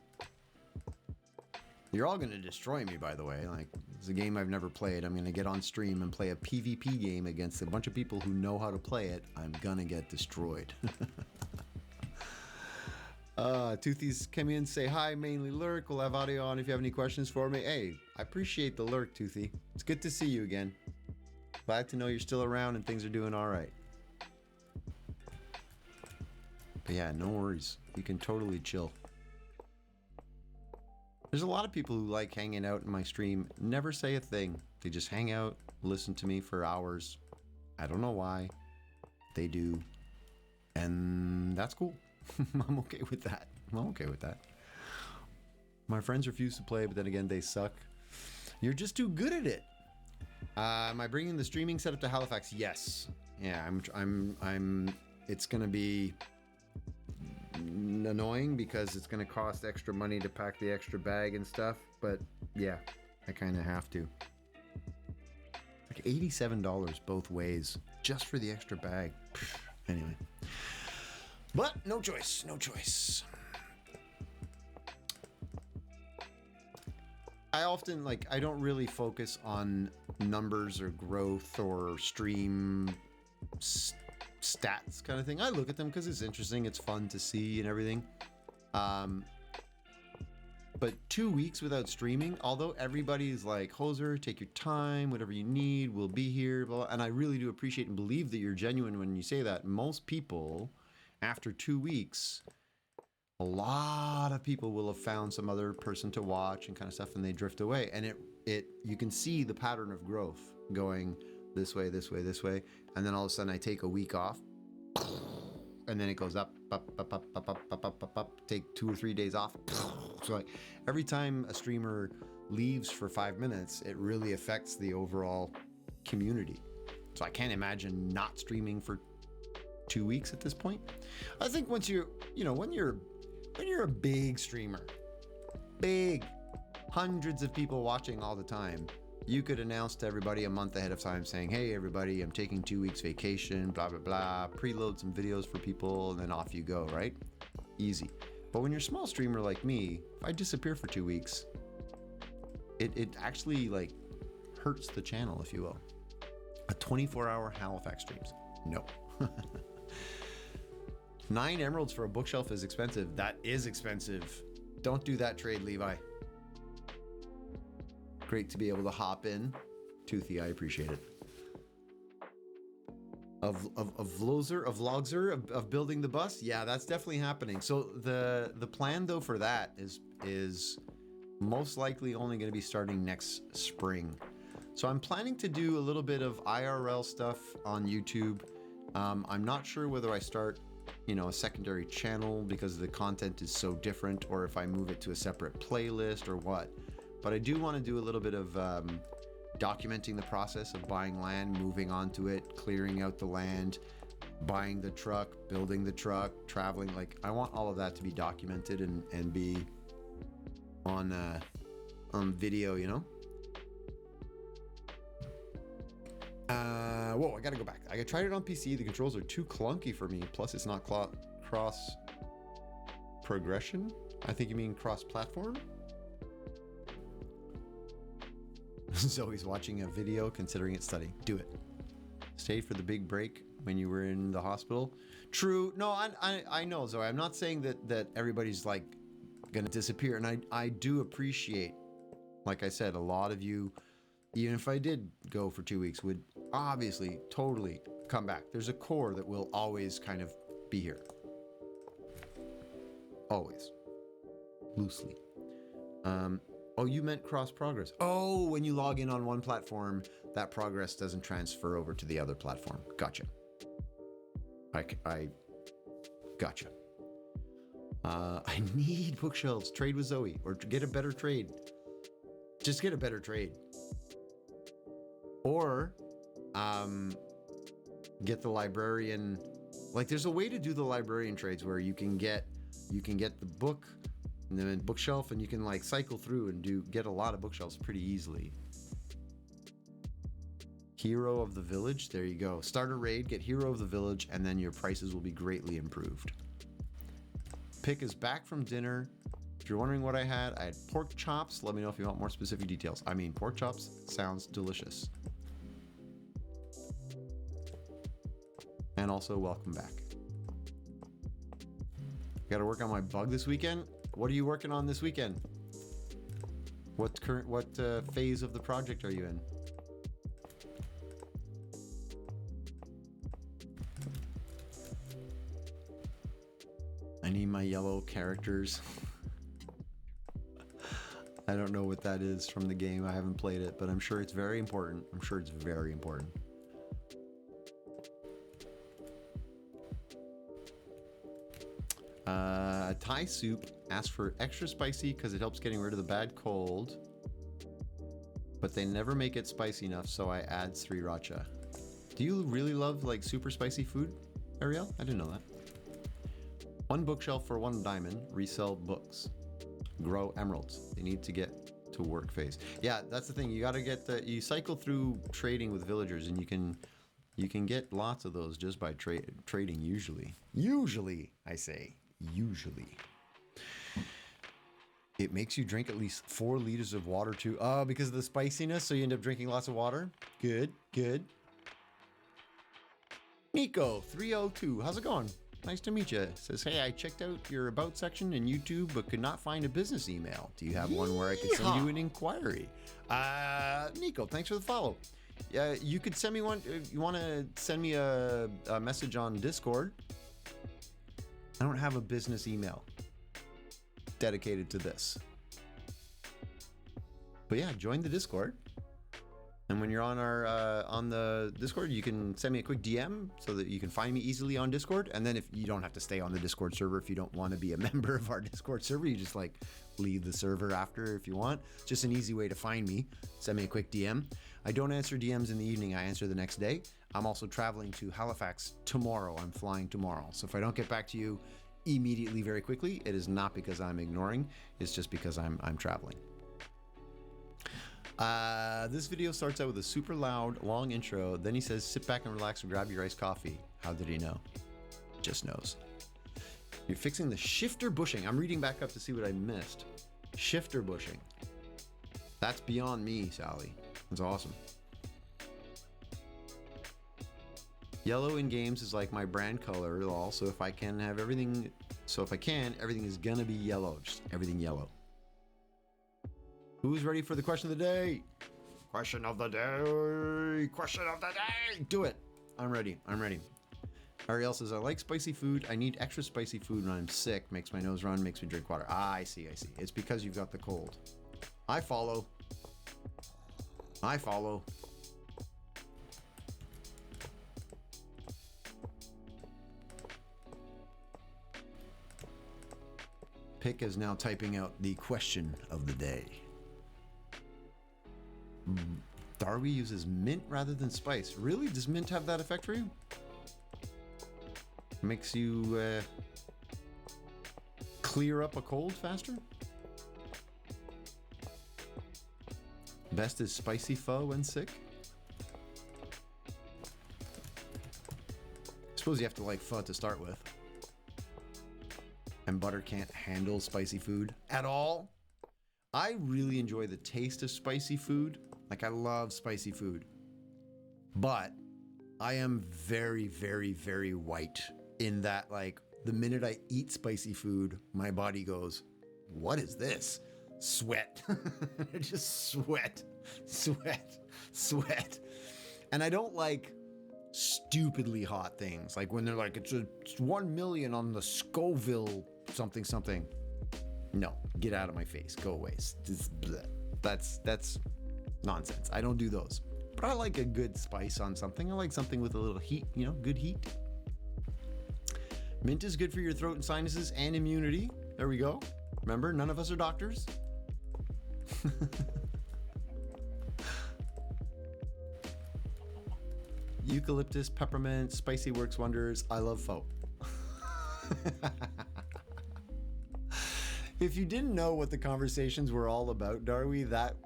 You're all going to destroy me, by the way. Like, it's a game I've never played. I'm going to get on stream and play a PvP game against a bunch of people who know how to play it. I'm going to get destroyed. Toothy's come in, say hi, mainly lurk. We'll have audio on if you have any questions for me. Hey, I appreciate the lurk, Toothy. It's good to see you again. Glad to know you're still around and things are doing all right. But yeah, no worries. You can totally chill. There's a lot of people who like hanging out in my stream, never say a thing. They just hang out, listen to me for hours. I don't know why. They do. And that's cool. I'm okay with that. I'm okay with that. My friends refuse to play, but then again, they suck. You're just too good at it. Am I bringing the streaming setup to Halifax? Yes. Yeah, it's going to be annoying because it's going to cost extra money to pack the extra bag and stuff, but yeah, I kind of have to. Like $87 both ways just for the extra bag. Anyway, but no choice. I often I don't really focus on numbers or growth or stream stats kind of thing. I look at them because it's interesting, it's fun to see and everything. But 2 weeks without streaming, although everybody's like, Hoser, take your time, whatever you need, we'll be here, blah, blah. And I really do appreciate and believe that you're genuine when you say that. Most people, after 2 weeks, a lot of people will have found some other person to watch and kind of stuff, and they drift away. And you can see the pattern of growth going this way, this way, this way, and then all of a sudden I take a week off, and then it goes up, up, up, up, up, up, up, up, up, up. Take 2 or 3 days off. So like every time a streamer leaves for 5 minutes, it really affects the overall community. So I can't imagine not streaming for 2 weeks at this point. I think once when you're a big streamer, big, hundreds of people watching all the time, you could announce to everybody a month ahead of time saying, hey, everybody, I'm taking 2 weeks vacation, blah, blah, blah, preload some videos for people, and then off you go, right? Easy. But when you're a small streamer like me, if I disappear for 2 weeks, it actually like hurts the channel, if you will. A 24-hour Halifax streams. No. 9 emeralds for a bookshelf is expensive. That is expensive. Don't do that trade, Levi. Great to be able to hop in. Toothy, I appreciate it. Of building the bus? Yeah, that's definitely happening. So the plan though for that is most likely only going to be starting next spring. So I'm planning to do a little bit of IRL stuff on YouTube. I'm not sure whether I start, a secondary channel because the content is so different, or if I move it to a separate playlist or what. But I do want to do a little bit of documenting the process of buying land, moving onto it, clearing out the land, buying the truck, building the truck, traveling. Like, I want all of that to be documented and be on video, Whoa, I gotta go back. I tried it on PC. The controls are too clunky for me. Plus, it's not cross progression. I think you mean cross platform. Zoe's watching a video, considering it studying. Do it. Stay for the big break when you were in the hospital. True. No, I know, Zoe. I'm not saying that everybody's like gonna disappear, and I do appreciate, like I said, a lot of you, even if I did go for 2 weeks, would obviously totally come back. There's a core that will always kind of be here. Always. Loosely. Oh, you meant cross progress. Oh, when you log in on one platform, that progress doesn't transfer over to the other platform. Gotcha. I gotcha. I need bookshelves. Trade with Zoe, or get a better trade. Just get a better trade. Or get the librarian. Like, there's a way to do the librarian trades where you can get the book and then bookshelf, and you can like cycle through and get a lot of bookshelves pretty easily. Hero of the village. There you go. Start a raid, get hero of the village, and then your prices will be greatly improved. Pick is back from dinner. If you're wondering what I had pork chops. Let me know if you want more specific details. I mean, pork chops sounds delicious. And also, welcome back. Got to work on my bug this weekend. What are you working on this weekend? What phase of the project are you in? I need my yellow characters. I don't know what that is from the game. I haven't played it, but I'm sure it's very important. I'm sure it's very important. Thai soup asks for extra spicy because it helps getting rid of the bad cold, but they never make it spicy enough, so I add sriracha. Do you really love like super spicy food, Ariel? I didn't know that. 1 bookshelf for 1 diamond. Resell books. Grow emeralds. They need to get to work phase. Yeah, that's the thing. You got to get you cycle through trading with villagers, and you can get lots of those just by trading. Usually, I say. Usually. It makes you drink at least 4 liters of water too. Oh, because of the spiciness, so you end up drinking lots of water? Good. Nico 302, how's it going? Nice to meet you. Says, hey, I checked out your about section in YouTube, but could not find a business email. Do you have one where I could send you an inquiry? Nico, thanks for the follow. You could send me one. If you want to send me a message on Discord, I don't have a business email dedicated to this. But yeah, join the Discord. And when you're on our on the Discord, you can send me a quick DM so that you can find me easily on Discord. And then if you don't have to stay on the Discord server if you don't want to be a member of our Discord server, you just like leave the server after if you want. Just an easy way to find me. Send me a quick DM. I don't answer DMs in the evening. I answer the next day. I'm also traveling to Halifax tomorrow. I'm flying tomorrow. So if I don't get back to you immediately very quickly, it is not because I'm ignoring. It's just because I'm traveling. This video starts out with a super loud, long intro. Then he says, sit back and relax and grab your iced coffee. How did he know? Just knows. You're fixing the shifter bushing. I'm reading back up to see what I missed. Shifter bushing. That's beyond me, Sally. That's awesome. Yellow in games is like my brand color, lol. So if I can have everything, everything is gonna be yellow. Just everything yellow. Who's ready for the question of the day? Question of the day. Question of the day. Do it. I'm ready. I'm ready. Ariel says, I like spicy food. I need extra spicy food when I'm sick. Makes my nose run, makes me drink water. Ah, I see. It's because you've got the cold. I follow. Pick is now typing out the question of the day. Darby uses mint rather than spice. Really? Does mint have that effect for you? Makes you clear up a cold faster? Best is spicy pho when sick? I suppose you have to like pho to start with. And butter can't handle spicy food at all. I really enjoy the taste of spicy food. Like, I love spicy food. But I am very, very, very white in that, like, the minute I eat spicy food, my body goes, what is this? Sweat. Just sweat. And I don't like stupidly hot things. Like when they're like, it's 1 million on the Scoville something. No, get out of my face. Go away. That's nonsense. I don't do those. But I like a good spice on something. I like something with a little heat, good heat. Mint is good for your throat and sinuses and immunity. There we go. Remember, none of us are doctors. Eucalyptus, peppermint, spicy works wonders. I love pho. If you didn't know what the conversations were all about, Darby, that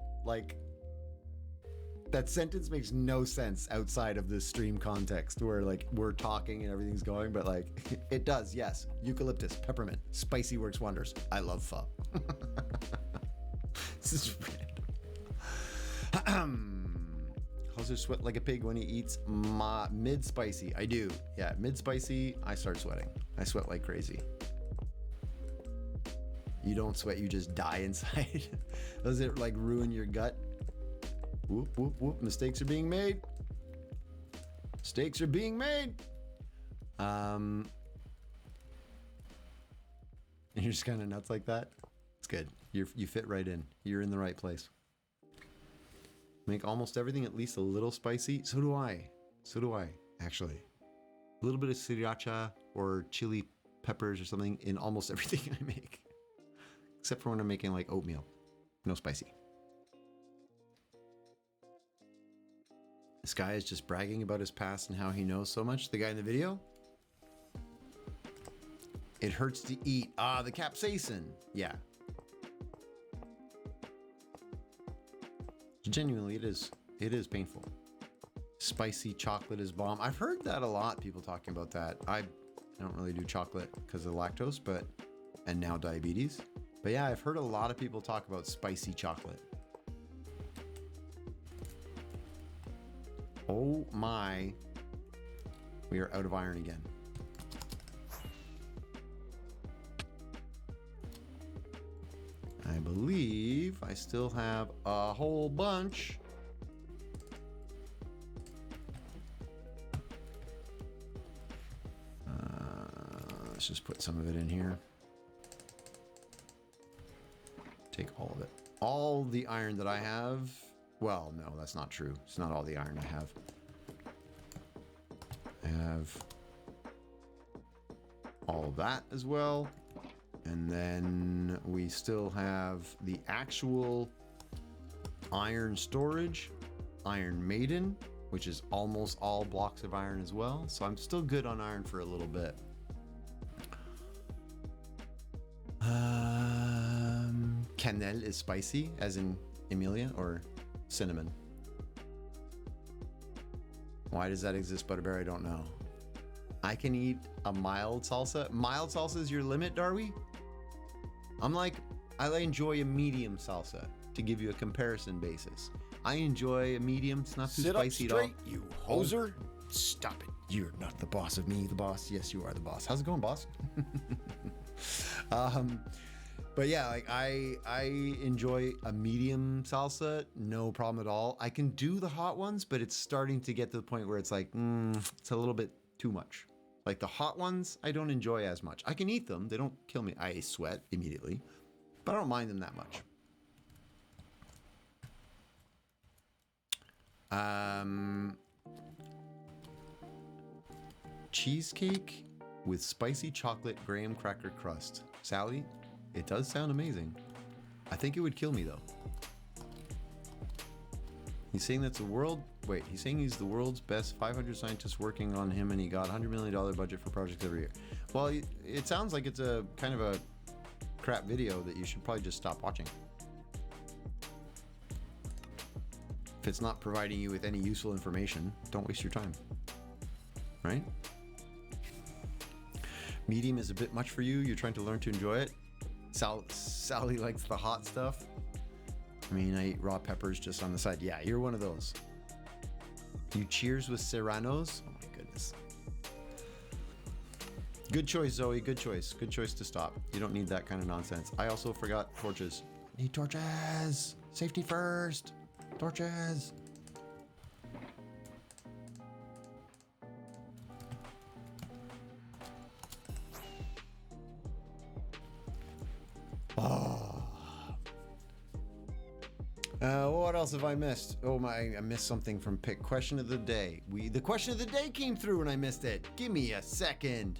sentence makes no sense outside of the stream context where like we're talking and everything's going, but like it does, yes. Eucalyptus, peppermint, spicy works wonders. I love pho. This is random. How's sweat like a pig when he eats mid-spicy? I do. Yeah, mid-spicy, I start sweating. I sweat like crazy. You don't sweat, you just die inside. Does it like ruin your gut? Whoop, whoop, whoop. Mistakes are being made. Mistakes are being made. And you're just kind of nuts like that. It's good. You fit right in. You're in the right place. Make almost everything at least a little spicy. So do I, actually. A little bit of sriracha or chili peppers or something in almost everything I make. Except for when I'm making like oatmeal. No spicy. This guy is just bragging about his past and how he knows so much. The guy in the video. It hurts to eat. Ah, the capsaicin. Yeah. Genuinely, it is painful. Spicy chocolate is bomb. I've heard that a lot, people talking about that. I don't really do chocolate because of lactose, and now diabetes. But yeah, I've heard a lot of people talk about spicy chocolate. Oh my. We are out of iron again. I believe I still have a whole bunch. Let's just put some of it in here. Take all of it. All the iron that I have. Well, no, that's not true. It's not all the iron I have. I have all of that as well. And then we still have the actual iron storage, Iron Maiden, which is almost all blocks of iron as well. So I'm still good on iron for a little bit. Cannelle is spicy, as in Emilia, or cinnamon. Why does that exist, Butterbear? I don't know. I can eat a mild salsa. Mild salsa is your limit, Darby? I enjoy a medium salsa to give you a comparison basis. I enjoy a medium. It's not too spicy at all. You hoser. Stop it. You're not the boss of me, the boss. Yes, you are the boss. How's it going, boss? But yeah, like I enjoy a medium salsa, no problem at all. I can do the hot ones, but it's starting to get to the point where it's like, it's a little bit too much. Like the hot ones, I don't enjoy as much. I can eat them. They don't kill me. I sweat immediately, but I don't mind them that much. Cheesecake with spicy chocolate graham cracker crust. Sally, it does sound amazing. I think it would kill me though. He's saying that's the world. Wait, he's saying he's the world's best 500 scientists working on him, and he got $100 million budget for projects every year. Well, it sounds like it's a kind of a crap video that you should probably just stop watching. If it's not providing you with any useful information, don't waste your time. Right? Medium is a bit much for you. You're trying to learn to enjoy it. Sally likes the hot stuff. I mean, I eat raw peppers just on the side. Yeah, you're one of those. You cheers with Serranos? Oh my goodness. Good choice, Zoe. Good choice. Good choice to stop. You don't need that kind of nonsense. I also forgot torches. Need torches. Safety first. Torches. What else have I missed? Oh my, I missed something from Pick. Question of the day. The question of the day came through and I missed it. Give me a second.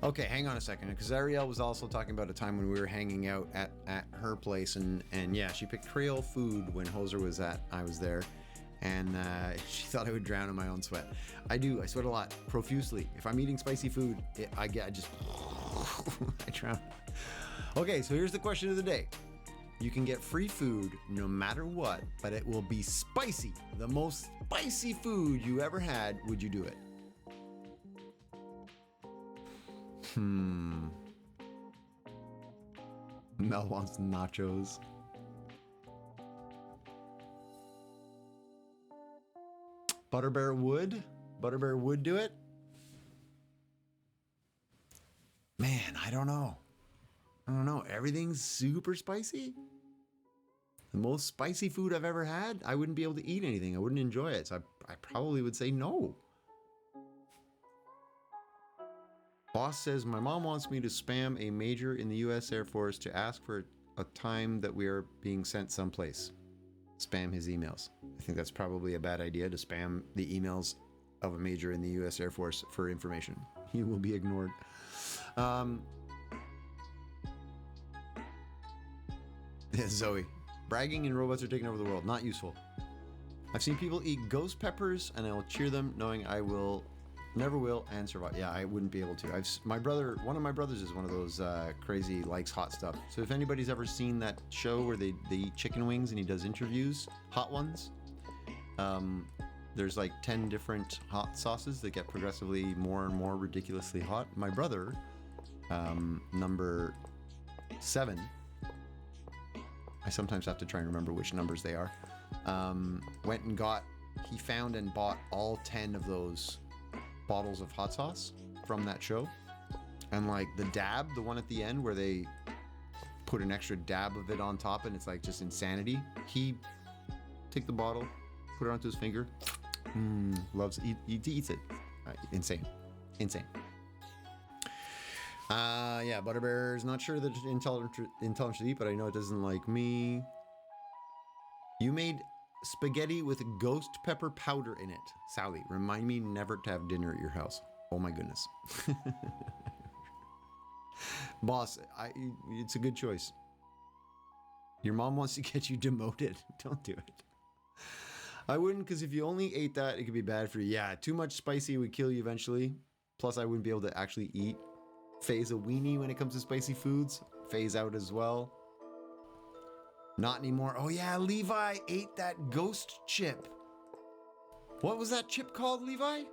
Okay, hang on a second, because Ariel was also talking about a time when we were hanging out at her place, and yeah, she picked Creole food when Hoser was I was there, and she thought I would drown in my own sweat. I do. I sweat a lot, profusely. If I'm eating spicy food, I just I drown. Okay, so here's the question of the day. You can get free food no matter what, but it will be spicy. The most spicy food you ever had. Would you do it? Mel wants nachos. Butterbear would? Butterbear would do it? Man, I don't know. Everything's super spicy. The most spicy food I've ever had, I wouldn't be able to eat anything. I wouldn't enjoy it. So I probably would say no. Boss says, my mom wants me to spam a major in the U.S. Air Force to ask for a time that we are being sent someplace. Spam his emails. I think that's probably a bad idea to spam the emails of a major in the U.S. Air Force for information. You will be ignored. Zoe. Bragging and robots are taking over the world. Not useful. I've seen people eat ghost peppers and I will cheer them knowing I will never will and survive. Yeah, I wouldn't be able to. One of my brothers is one of those crazy likes hot stuff. So if anybody's ever seen that show where they eat chicken wings and he does interviews, hot ones, there's like 10 different hot sauces that get progressively more and more ridiculously hot. My brother, number 7, I sometimes have to try and remember which numbers they are, he found and bought all 10 of those bottles of hot sauce from that show. And like the dab, the one at the end where they put an extra dab of it on top and it's like just insanity. He take the bottle, put it onto his finger, he eats it. Insane. Insane. Yeah, Butterbear is not sure that it's intolerant to eat, but I know it doesn't like me. You made spaghetti with ghost pepper powder in it. Sally, remind me never to have dinner at your house. Oh my goodness. Boss, it's a good choice. Your mom wants to get you demoted. Don't do it. I wouldn't, because if you only ate that, it could be bad for you. Yeah, too much spicy would kill you eventually. Plus, I wouldn't be able to actually eat. Phase a weenie when it comes to spicy foods. Phase out as well. Not anymore. Oh yeah, Levi ate that ghost chip. What was that chip called, Levi?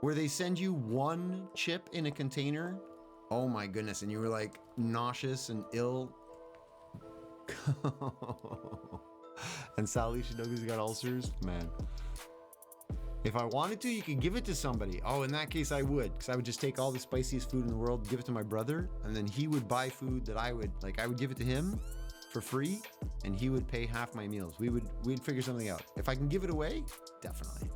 Where they send you one chip in a container? Oh my goodness, and you were like nauseous and ill. And Sally should know because he got ulcers? Man. If I wanted to, you could give it to somebody. Oh, in that case, I would. Because I would just take all the spiciest food in the world, give it to my brother, and then he would buy food that I would give it to him for free, and he would pay half my meals. We'd figure something out. If I can give it away, definitely.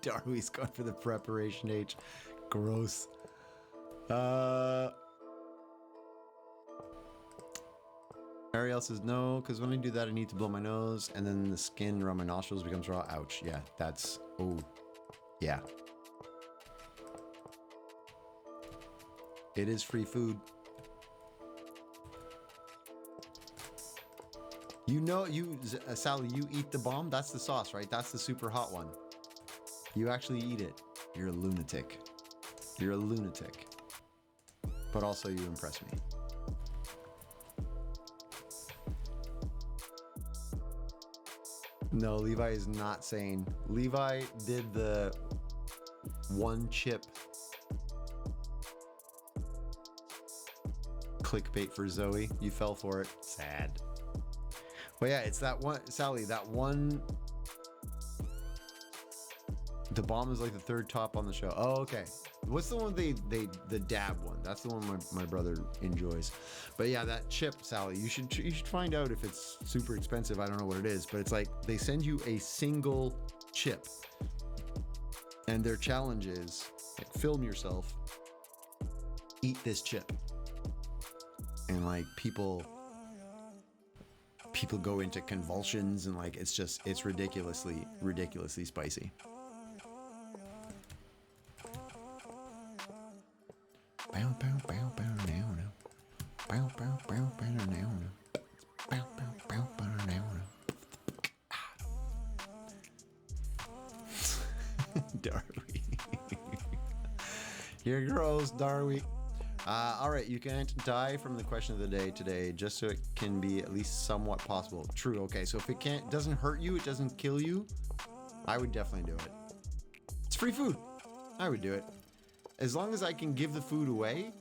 Darby's going for the preparation H. Gross. Ariel says no, because when I do that, I need to blow my nose, and then the skin around my nostrils becomes raw. Ouch. Yeah, that's... Oh. Yeah. It is free food. You know, Sally, you eat the bomb? That's the sauce, right? That's the super hot one. You actually eat it. You're a lunatic. You're a lunatic. But also you impress me. No, Levi is not sane. Levi did the one chip clickbait for Zoe. You fell for it. Sad. But yeah, it's that one, Sally, that one. The bomb is like the third top on the show. Oh, okay. What's the one the dab one? That's the one my brother enjoys. But yeah, that chip, Sally, you should find out if it's super expensive. I don't know what it is, but it's like they send you a single chip, and their challenge is like, film yourself, eat this chip, and like people go into convulsions, and like it's ridiculously spicy. Bow, bow, bow, bow, now, now. Bow, bow, bow, bow, now, now. Bow, bow, bow, bow, now, now. Darby. Here grows Darby. All right, you can't die from the question of the day today, just so it can be at least somewhat possible. True. Okay, so if it doesn't hurt you, it doesn't kill you, I would definitely do it. It's free food. I would do it. As long as I can give the food away,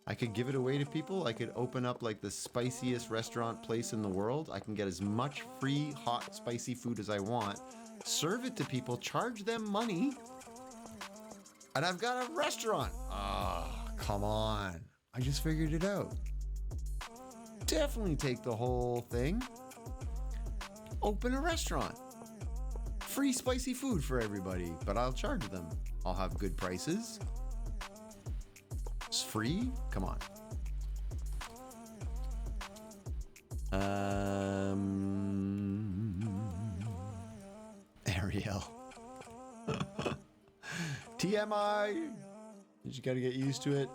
I could give it away to people. I could open up like the spiciest restaurant place in the world. I can get as much free, hot, spicy food as I want, serve it to people, charge them money, and I've got a restaurant. Oh, come on. I just figured it out. Definitely take the whole thing. Open a restaurant. Free spicy food for everybody, but I'll charge them. I'll have good prices. It's free? Come on. Ariel. TMI. You just gotta get used to it.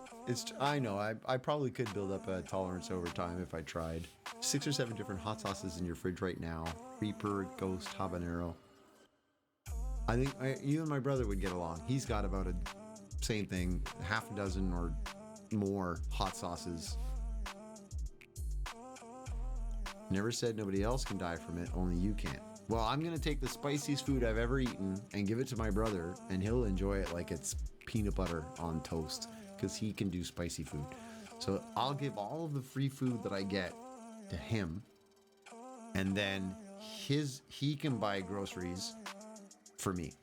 I know, I probably could build up a tolerance over time if I tried. 6 or 7 different hot sauces in your fridge right now. Reaper, Ghost, Habanero. I think you and my brother would get along. He's got about a same thing, half a dozen or more hot sauces. Never said nobody else can die from it, only you can. Well, I'm gonna take the spiciest food I've ever eaten and give it to my brother, and he'll enjoy it like it's peanut butter on toast, because he can do spicy food. So I'll give all of the free food that I get to him, and then he can buy groceries for me.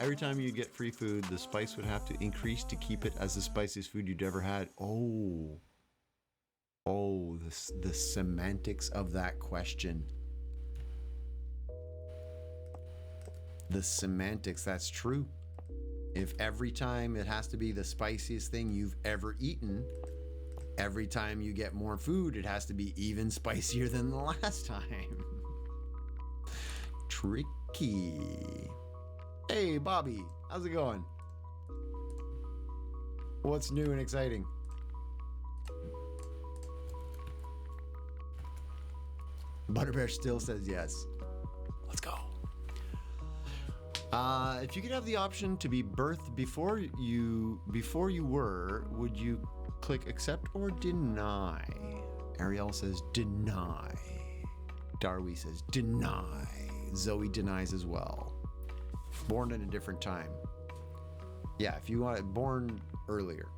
Every time you get free food, the spice would have to increase to keep it as the spiciest food you'd ever had. Oh, Oh, the semantics of that question. The semantics, that's true. If every time it has to be the spiciest thing you've ever eaten, every time you get more food, it has to be even spicier than the last time. Tricky. Hey, Bobby, how's it going? What's new and exciting? Butterbear still says yes. Let's go. If you could have the option to be birthed before you were, would you click accept or deny? Ariel says deny. Darby says deny. Zoe denies as well. Born at a different time. Yeah, if you want it born earlier.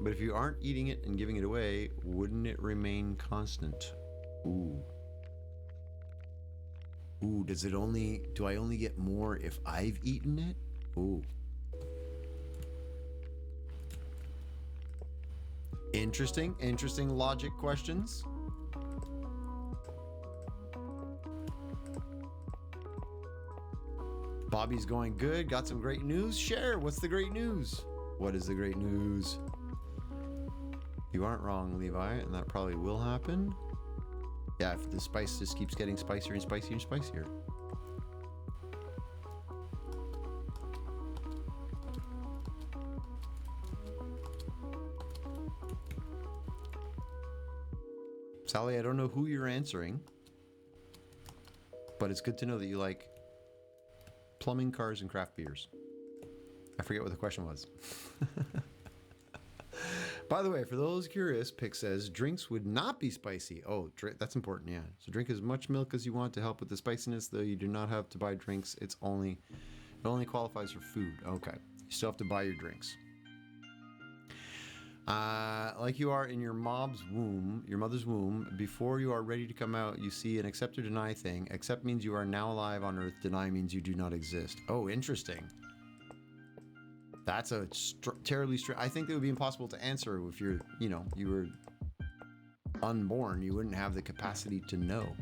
But if you aren't eating it and giving it away, wouldn't it remain constant? Ooh. Ooh, do I only get more if I've eaten it? Ooh. Interesting logic questions. Bobby's going good. Got some great news. Share. What's the great news? What is the great news? You aren't wrong, Levi, and that probably will happen. Yeah, if the spice just keeps getting spicier and spicier and spicier. Sally, I don't know who you're answering, but it's good to know that you like plumbing, cars, and craft beers. I forget what the question was. By the way, for those curious, Pick says drinks would not be spicy. Oh, that's important, yeah. So drink as much milk as you want to help with the spiciness, though you do not have to buy drinks. It only qualifies for food. Okay, you still have to buy your drinks. Like you are in your mother's womb, before you are ready to come out, you see an accept or deny thing. Accept means you are now alive on Earth. Deny means you do not exist. Oh, interesting. That's a terribly I think it would be impossible to answer if you were unborn. You wouldn't have the capacity to know.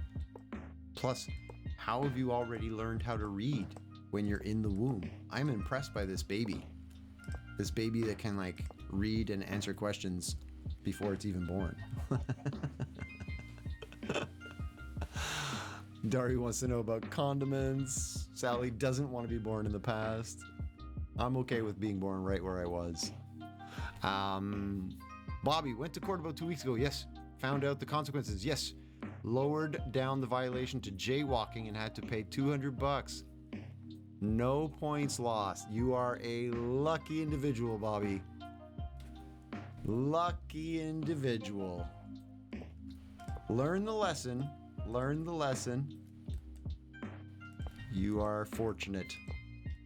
Plus, how have you already learned how to read when you're in the womb? I'm impressed by this baby. This baby that can like read and answer questions before it's even born. Dari wants to know about condiments. Sally doesn't want to be born in the past. I'm okay with being born right where I was. Bobby went to court about 2 weeks ago. Yes. Found out the consequences. Yes. Lowered down the violation to jaywalking and had to pay $200. No points lost. You are a lucky individual, Bobby. Lucky individual. Learn the lesson. Learn the lesson. You are fortunate.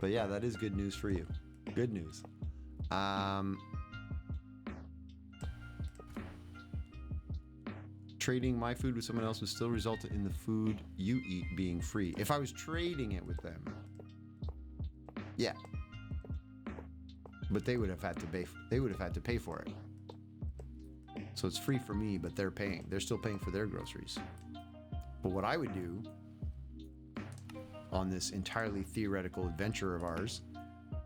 But yeah, that is good news for you. Good news. Trading my food with someone else would still result in the food you eat being free. If I was trading it with them, yeah. But they would have had to pay. They would have had to pay for it. So it's free for me, but they're paying. They're still paying for their groceries. But what I would do on this entirely theoretical adventure of ours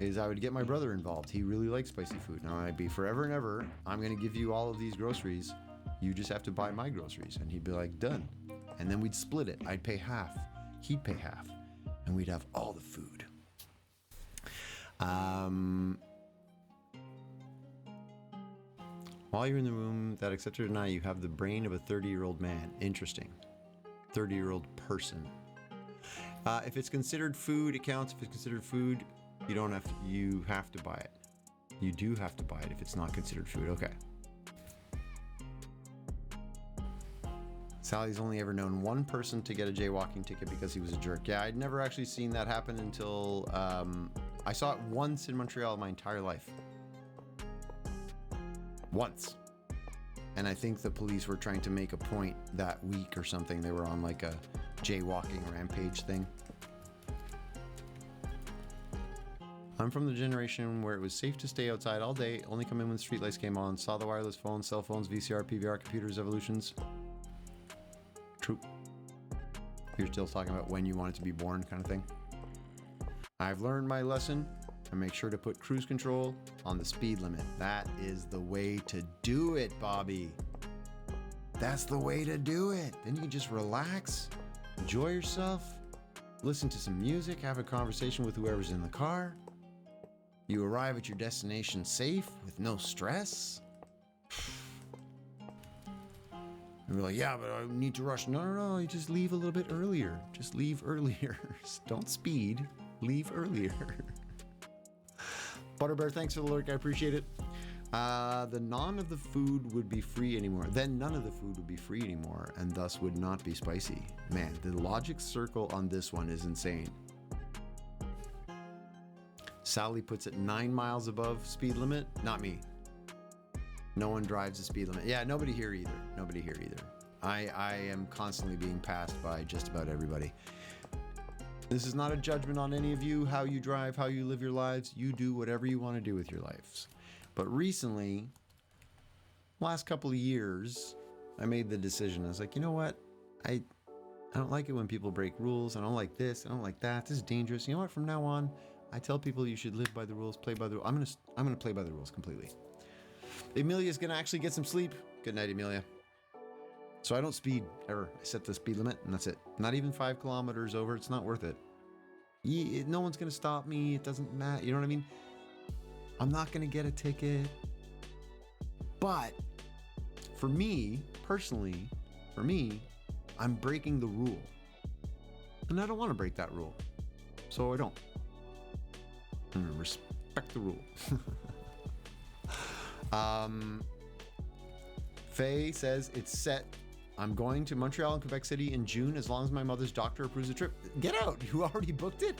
is I would get my brother involved. He really likes spicy food. Now I'd be forever and ever, I'm going to give you all of these groceries. You just have to buy my groceries. And he'd be like, done. And then we'd split it. I'd pay half. He'd pay half. And we'd have all the food. While you're in the room, that accept or deny, you have the brain of a 30-year-old man. Interesting. 30-year-old person. If it's considered food, it counts. If it's considered food, you have to buy it. You do have to buy it if it's not considered food. Okay. Sally's only ever known one person to get a jaywalking ticket because he was a jerk. Yeah, I'd never actually seen that happen until I saw it once in Montreal my entire life. Once. And I think the police were trying to make a point that week or something. They were on like a jaywalking rampage thing. I'm from the generation where it was safe to stay outside all day, only come in when streetlights came on, saw the wireless phones, cell phones, VCR, PVR, computers, evolutions. True. You're still talking about when you wanted to be born kind of thing. I've learned my lesson and make sure to put cruise control on the speed limit. That is the way to do it, Bobby. That's the way to do it. Then you can just relax, enjoy yourself, listen to some music, have a conversation with whoever's in the car. You arrive at your destination safe with no stress. And we're like, yeah, but I need to rush. No, you just leave a little bit earlier. Just leave earlier. Don't speed. Leave earlier. Butterbear, thanks for the lurk. I appreciate it. The none of the food would be free anymore. Then none of the food would be free anymore and thus would not be spicy. Man, the logic circle on this one is insane. Sally puts it 9 miles above speed limit. Not me. No one drives the speed limit. Yeah, nobody here either. Nobody here either. I am constantly being passed by just about everybody. This is not a judgment on any of you, how you drive, how you live your lives. You do whatever you want to do with your lives. But recently, last couple of years, I made the decision. I was like, you know what? I don't like it when people break rules. I don't like this. I don't like that. This is dangerous. You know what? From now on, I tell people you should live by the rules, play by the rules. I'm gonna play by the rules completely. Amelia's gonna actually get some sleep. Good night, Amelia. So I don't speed ever. I set the speed limit and that's it. Not even 5 kilometers over. It's not worth it. No one's gonna stop me. It doesn't matter. You know what I mean? I'm not gonna get a ticket. But for me, personally, I'm breaking the rule. And I don't want to break that rule. So I don't. I'm gonna respect the rule. Faye says it's set. I'm going to Montreal and Quebec City in June as long as my mother's doctor approves the trip. Get out. You already booked it?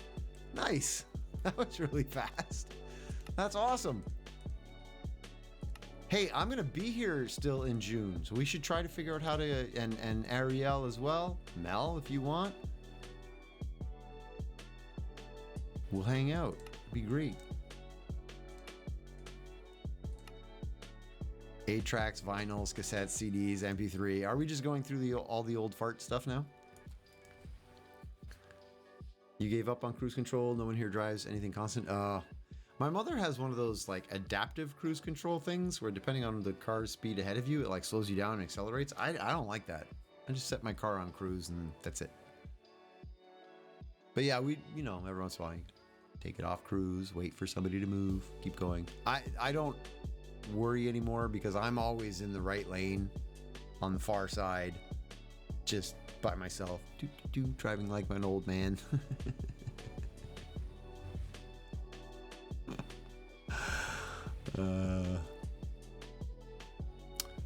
Nice. That was really fast. That's awesome. Hey, I'm going to be here still in June, so we should try to figure out how to, and Ariel as well. Mel, if you want. We'll hang out. It'd be great. 8 tracks, vinyls, cassettes, CDs, MP3. Are we just going through all the old fart stuff now? You gave up on cruise control. No one here drives anything constant. My mother has one of those like adaptive cruise control things where depending on the car's speed ahead of you, it like slows you down and accelerates. I don't like that. I just set my car on cruise and that's it. But yeah, every once in a while, you take it off cruise, wait for somebody to move, keep going. I don't worry anymore because I'm always in the right lane on the far side, just by myself, driving like an old man.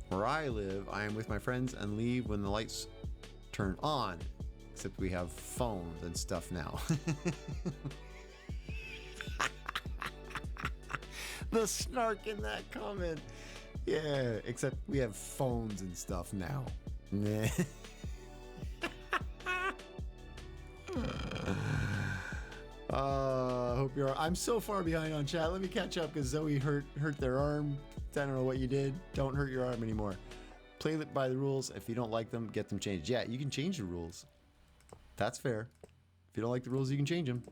Where I live, I am with my friends and leave when the lights turn on, except we have phones and stuff now. The snark in that comment. Yeah, except we have phones and stuff now. Hope you're. I'm so far behind on chat. Let me catch up because Zoe hurt their arm. I don't know what you did. Don't hurt your arm anymore. Play by the rules. If you don't like them, get them changed. Yeah, you can change the rules. That's fair. If you don't like the rules, you can change them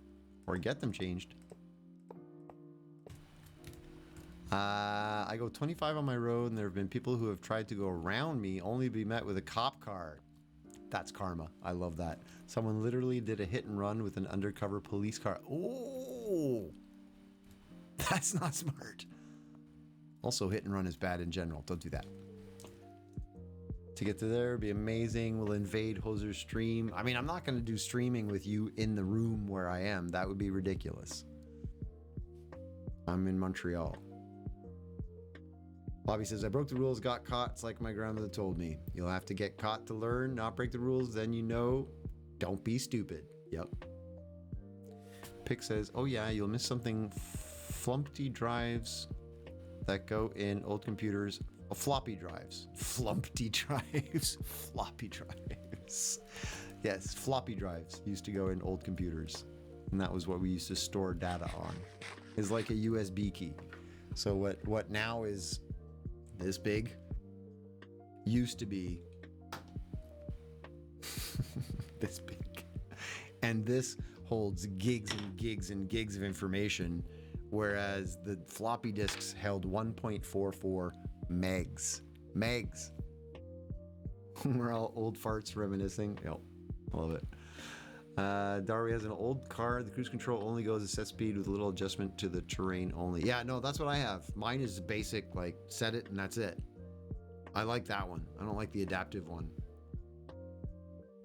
or get them changed. I go 25 on my road, and there have been people who have tried to go around me, only to be met with a cop car. That's karma. I love that. Someone literally did a hit and run with an undercover police car. Oh, that's not smart. Also, hit and run is bad in general. Don't do that. To get to there, be amazing. We'll invade Hoser's stream. I mean, I'm not going to do streaming with you in the room where I am. That would be ridiculous. I'm in Montreal. Bobby says, I broke the rules, got caught. It's like my grandmother told me. You'll have to get caught to learn, not break the rules. Then you know, don't be stupid. Yep. Pick says, oh yeah, you'll miss something. Flumpty drives that go in old computers. Oh, floppy drives. Flumpty drives. Floppy drives. Yes, floppy drives used to go in old computers. And that was what we used to store data on. is like a USB key. So what now is this big used to be this big. And this holds gigs and gigs and gigs of information, whereas the floppy disks held 1.44 megs. Megs. We're all old farts reminiscing. Yep, I love it. Darby has an old car. The cruise control only goes at set speed with a little adjustment to the terrain only. Yeah, no, that's what I have. Mine is basic, like set it and that's it. I like that one. I don't like the adaptive one.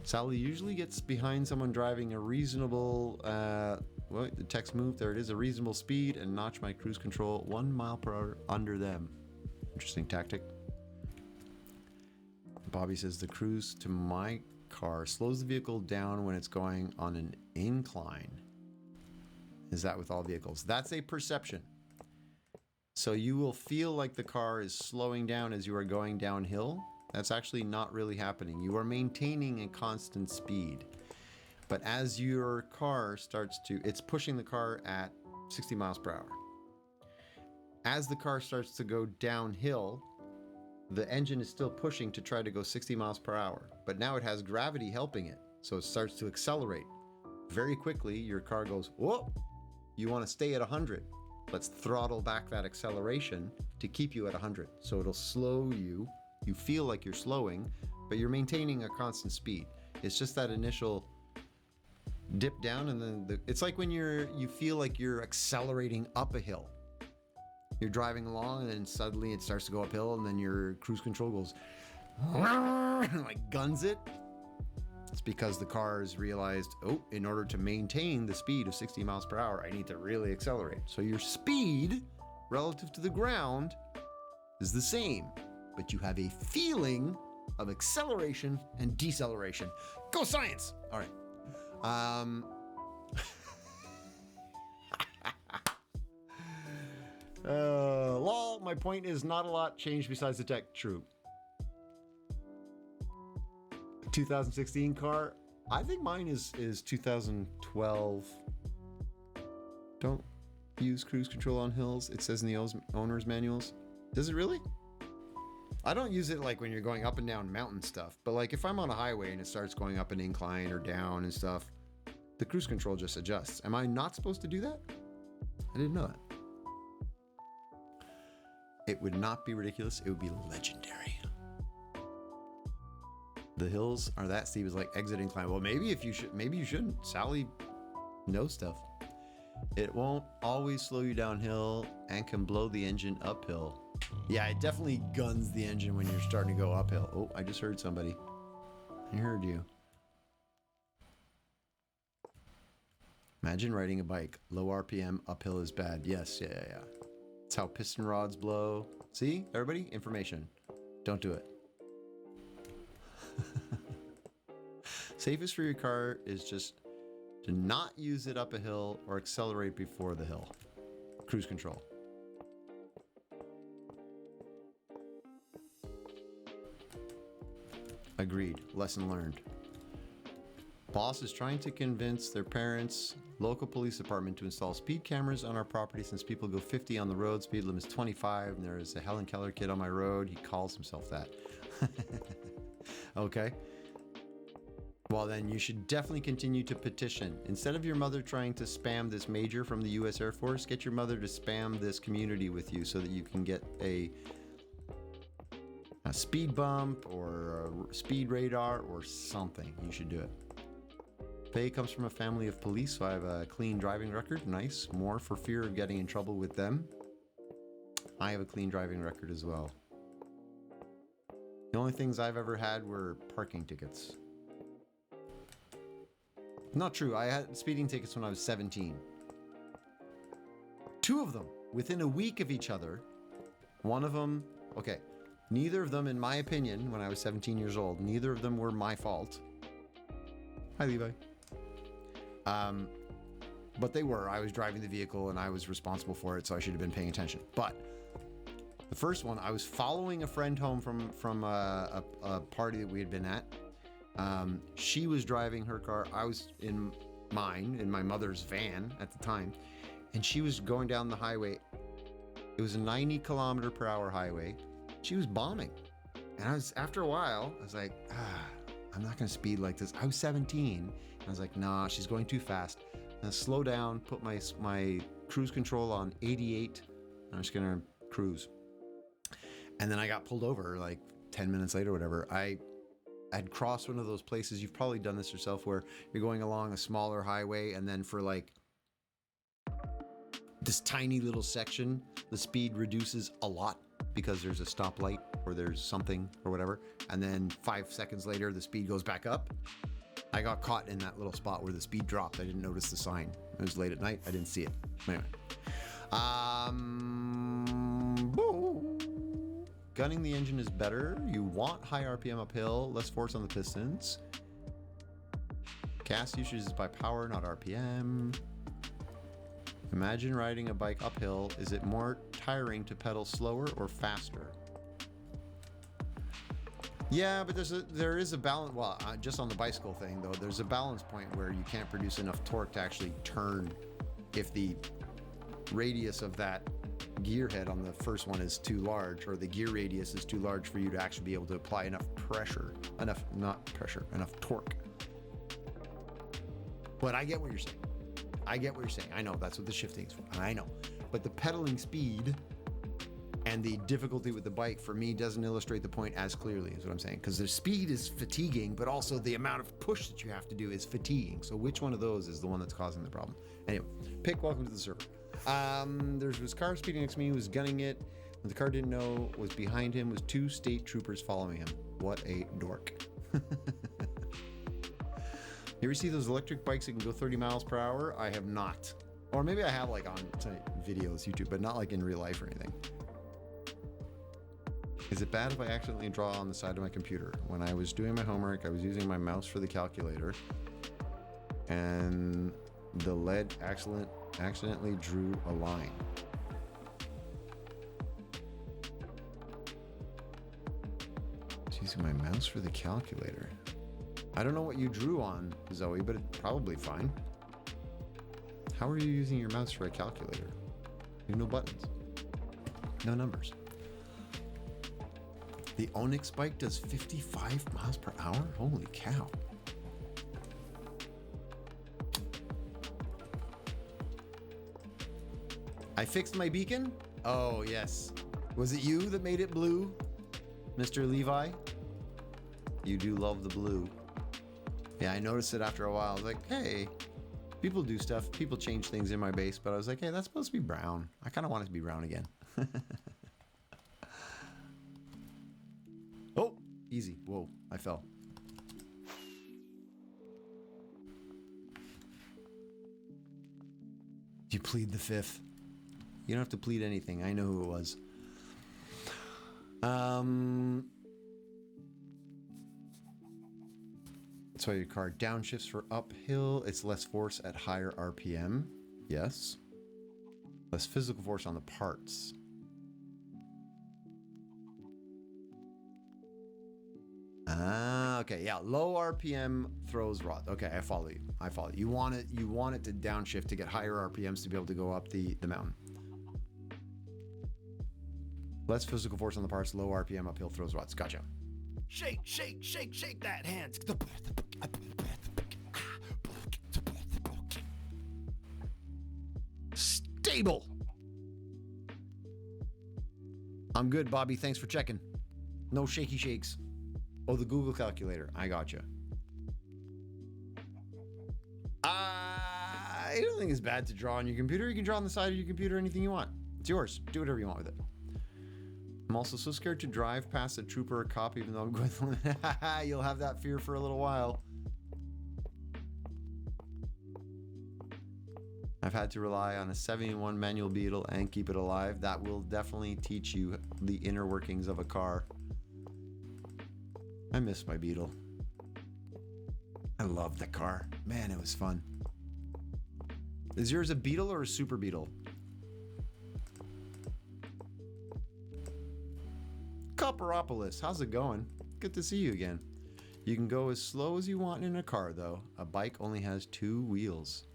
Sally usually gets behind someone driving a reasonable, well, the text moved. There it is, a reasonable speed, and notch my cruise control 1 mile per hour under them. Interesting tactic. Bobby says the cruise to my car slows the vehicle down when it's going on an incline. Is that with all vehicles? That's a perception. So you will feel like the car is slowing down as you are going downhill. That's actually not really happening. You are maintaining a constant speed. But as your car starts to, it's pushing the car at 60 miles per hour. As the car starts to go downhill, the engine is still pushing to try to go 60 miles per hour. But now it has gravity helping it. So it starts to accelerate. Very quickly, your car goes, whoa, you want to stay at 100. Let's throttle back that acceleration to keep you at 100. So it'll slow you. You feel like you're slowing, but you're maintaining a constant speed. It's just that initial dip down, and then it's like when you feel like you're accelerating up a hill. You're driving along, and then suddenly it starts to go uphill, and then your cruise control goes like guns it. It's because the car has realized, oh, in order to maintain the speed of 60 miles per hour, I need to really accelerate. So your speed relative to the ground is the same, but you have a feeling of acceleration and deceleration. Go science! All right. Lol, my point is not a lot changed besides the tech. True. 2016 car. I think mine is 2012. Don't use cruise control on hills. It says in the owner's manuals. Does it really? I don't use it like when you're going up and down mountain stuff, but like if I'm on a highway and it starts going up an incline or down and stuff, the cruise control just adjusts. Am I not supposed to do that? I didn't know that. It would not be ridiculous. It would be legendary. The hills are that steep, is like exit incline. Well, maybe if you should, maybe you shouldn't. Sally knows stuff. It won't always slow you downhill and can blow the engine uphill. Yeah, it definitely guns the engine when you're starting to go uphill. Oh, I just heard somebody. I heard you. Imagine riding a bike. Low RPM, uphill is bad. Yes, yeah. It's how piston rods blow. See, everybody? Information. Don't do it. Safest for your car is just to not use it up a hill or accelerate before the hill. Cruise control. Agreed. Lesson learned. Boss is trying to convince their parents' local police department to install speed cameras on our property since people go 50 on the road. Speed limit is 25, and there is a Helen Keller kid on my road. He calls himself that. Okay. Well, then you should definitely continue to petition. Instead of your mother trying to spam this major from the U.S. Air Force, get your mother to spam this community with you so that you can get a speed bump or a speed radar or something. You should do it. Faye comes from a family of police, so I have a clean driving record. Nice. More for fear of getting in trouble with them. I have a clean driving record as well. The only things I've ever had were parking tickets. Not true. I had speeding tickets when I was 17. 2 of them within a week of each other. One of them, okay, neither of them, in my opinion, when I was 17 years old, neither of them were my fault. Hi, Levi. But they were. I was driving the vehicle and I was responsible for it, so I should have been paying attention. But the first one, I was following a friend home from a party that we had been at. She was driving her car. I was in my mother's van at the time. and she was going down the highway. It was a 90 km/h highway. She was bombing. And after a while, I was like, I'm not going to speed like this. I was 17. And I was like, nah, she's going too fast. And slow down, put my cruise control on 88. I'm just going to cruise. And then I got pulled over like 10 minutes later, or whatever. I'd crossed one of those places. You've probably done this yourself where you're going along a smaller highway, and then for like this tiny little section, the speed reduces a lot because there's a stoplight or there's something or whatever. And then 5 seconds later, the speed goes back up. I got caught in that little spot where the speed dropped. I didn't notice the sign. It was late at night. I didn't see it. Anyway. Gunning the engine is better. You want high RPM uphill, less force on the pistons. Gas usage is by power, not RPM. Imagine riding a bike uphill. Is it more tiring to pedal slower or faster? Yeah, but there is a balance. Well, just on the bicycle thing though, there's a balance point where you can't produce enough torque to actually turn if the radius of that gear head on the first one is too large, or the gear radius is too large for you to actually be able to apply enough torque. But I get what you're saying. I know that's what the shifting is for. I know. But the pedaling speed and the difficulty with the bike for me doesn't illustrate the point as clearly, is what I'm saying. Because the speed is fatiguing, but also the amount of push that you have to do is fatiguing. So which one of those is the one that's causing the problem? Anyway, Pick, welcome to the server. There was a car speeding next to me, was gunning it. When the car didn't know was behind him was 2 state troopers following him. What a dork. You ever see those electric bikes that can go 30 miles per hour? I have not. Or maybe I have like on videos, YouTube, but not like in real life or anything. Is it bad if I accidentally draw on the side of my computer? When I was doing my homework, I was using my mouse for the calculator, and the lead accidentally drew a line. I was using my mouse for the calculator. I don't know what you drew on, Zoe, but it's probably fine. How are you using your mouse for a calculator? You have no buttons, no numbers. The Onyx bike does 55 miles per hour? Holy cow. I fixed my beacon? Oh, yes. Was it you that made it blue, Mr. Levi? You do love the blue. Yeah, I noticed it after a while. I was like, hey, people do stuff. People change things in my base, but I was like, hey, that's supposed to be brown. I kind of want it to be brown again. Oh, easy. Whoa, I fell. You plead the fifth. You don't have to plead anything. I know who it was. That's why your car downshifts for uphill. It's less force at higher RPM. Yes. Less physical force on the parts. Ah, okay. Yeah, low RPM throws rod. Okay, I follow you. You want it to downshift to get higher RPMs to be able to go up the mountain. Less physical force on the parts, low RPM uphill throws rods. Gotcha. Shake, shake, shake, shake that hand. Stable. I'm good, Bobby. Thanks for checking. No shaky shakes. Oh, the Google calculator. I gotcha. I don't think it's bad to draw on your computer. You can draw on the side of your computer anything you want. It's yours. Do whatever you want with it. I'm also so scared to drive past a trooper or cop even though I'm going through. You'll have that fear for a little while. I've had to rely on a 71 manual Beetle and keep it alive. That will definitely teach you the inner workings of a car. I miss my Beetle. I love the car. Man, it was fun. Is yours a Beetle or a Super Beetle? Copperopolis, how's it going? Good to see you again. You can go as slow as you want in a car, though. A bike only has 2 wheels.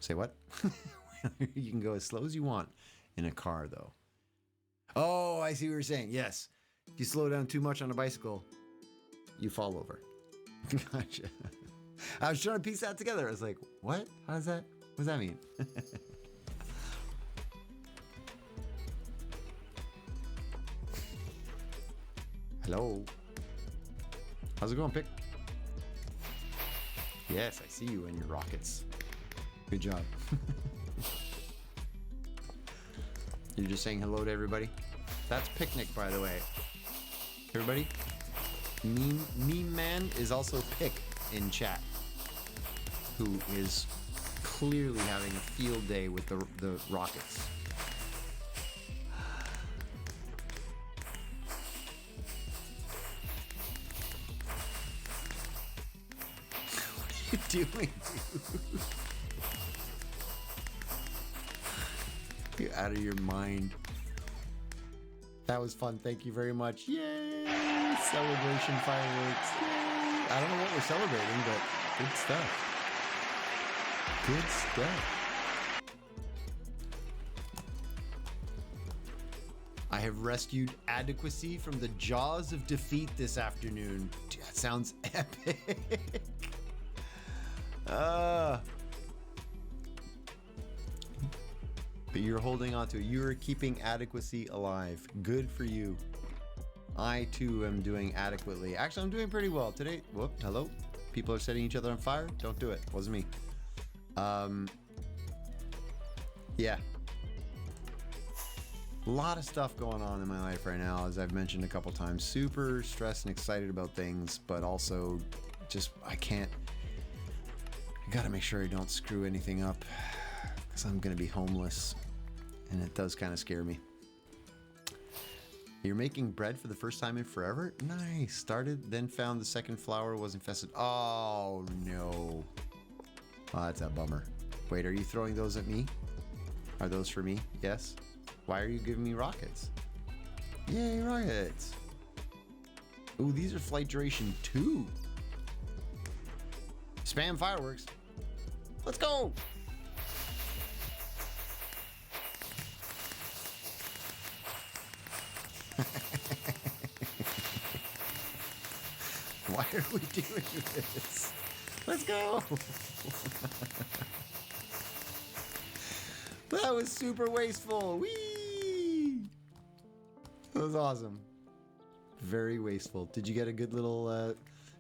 Say what? You can go as slow as you want in a car, though. Oh, I see what you're saying. Yes. If you slow down too much on a bicycle, you fall over. Gotcha. I was trying to piece that together. I was like, what? How does that? What does that mean? Hello. How's it going, Pick? Yes, I see you and your rockets. Good job. You're just saying hello to everybody? That's Picnic, by the way. Everybody? Meme Man is also Pick in chat, who is clearly having a field day with the rockets. What are you doing, dude? You're out of your mind. That was fun. Thank you very much. Yay! Celebration fireworks. Yay! I don't know what we're celebrating, but good stuff. Good stuff. I have rescued Adequacy from the jaws of defeat this afternoon. Dude, that sounds epic. But you're holding on to it. You're keeping Adequacy alive. Good for you. I too am doing adequately. Actually, I'm doing pretty well today. Whoop, hello. People are setting each other on fire. Don't do it. Wasn't me. Yeah. A lot of stuff going on in my life right now, as I've mentioned a couple times. Super stressed and excited about things, but also just, I gotta make sure I don't screw anything up, because I'm gonna be homeless, and it does kind of scare me. You're making bread for the first time in forever? Nice. Started, then found the second flour was infested. Oh, no. Oh, that's a bummer. Wait, are you throwing those at me? Are those for me? Yes. Why are you giving me rockets? Yay, rockets. Ooh, these are flight duration 2. Spam fireworks. Let's go. Why are we doing this? Let's go. That was super wasteful. Whee! That was awesome. Very wasteful. Did you get a good little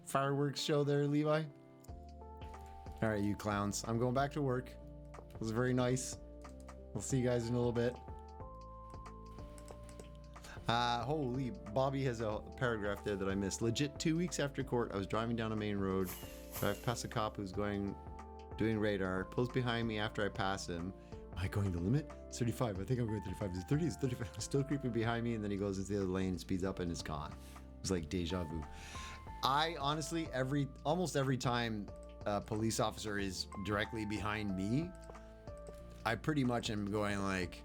fireworks show there, Levi? All right, you clowns. I'm going back to work. It was very nice. We'll see you guys in a little bit. Holy, Bobby has a paragraph there that I missed. Legit 2 weeks after court, I was driving down a main road. Drive past a cop who's doing radar. Pulls behind me after I pass him. Am I going the limit? It's 35. I think I'm going 35. Is it 30? It's 35. Still creeping behind me, and then he goes into the other lane and speeds up and is gone. It was like deja vu. I honestly, almost every time a police officer is directly behind me, I pretty much am going like,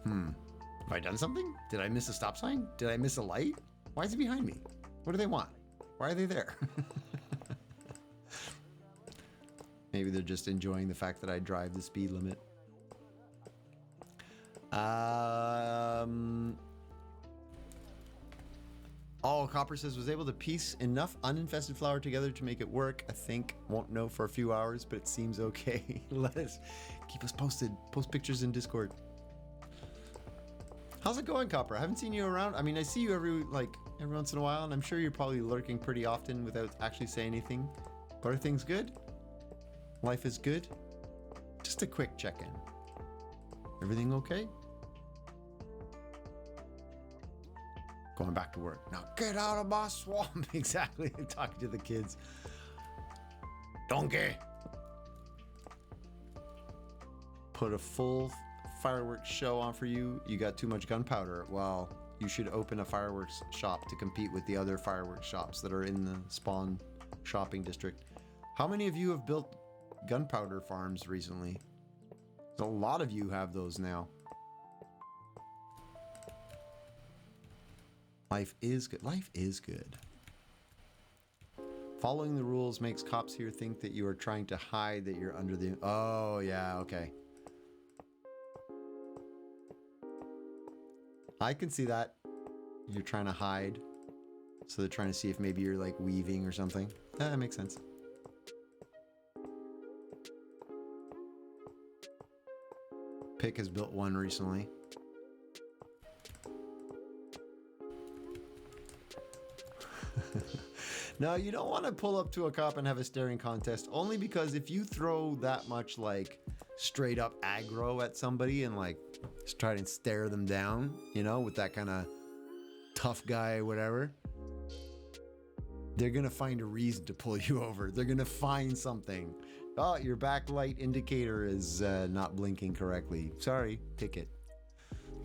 have I done something? Did I miss a stop sign? Did I miss a light? Why is he behind me? What do they want? Why are they there? Maybe they're just enjoying the fact that I drive the speed limit. Oh, Copper says was able to piece enough uninfested flour together to make it work. I think won't know for a few hours, but it seems okay. Keep us posted. Post pictures in Discord. How's it going, Copper? I haven't seen you around. I mean, I see you every once in a while, and I'm sure you're probably lurking pretty often without actually saying anything. But are things good? Life is good? Just a quick check-in. Everything okay? Going back to work. Now get out of my swamp. Exactly. I'm talking to the kids. Donkey. Put a full fireworks show on for you. You got too much gunpowder. Well, you should open a fireworks shop to compete with the other fireworks shops that are in the Spawn shopping district. How many of you have built gunpowder farms recently? A lot of you have those now. Life is good. Life is good. Following the rules makes cops here think that you are trying to hide that you're under the... Oh, yeah, okay. I can see that. You're trying to hide. So they're trying to see if maybe you're like weaving or something. That makes sense. Pick has built one recently. No, you don't want to pull up to a cop and have a staring contest, only because if you throw that much like straight up aggro at somebody and like try and stare them down, you know, with that kind of tough guy, whatever, they're going to find a reason to pull you over. They're going to find something. Oh, your backlight indicator is not blinking correctly. Sorry, ticket.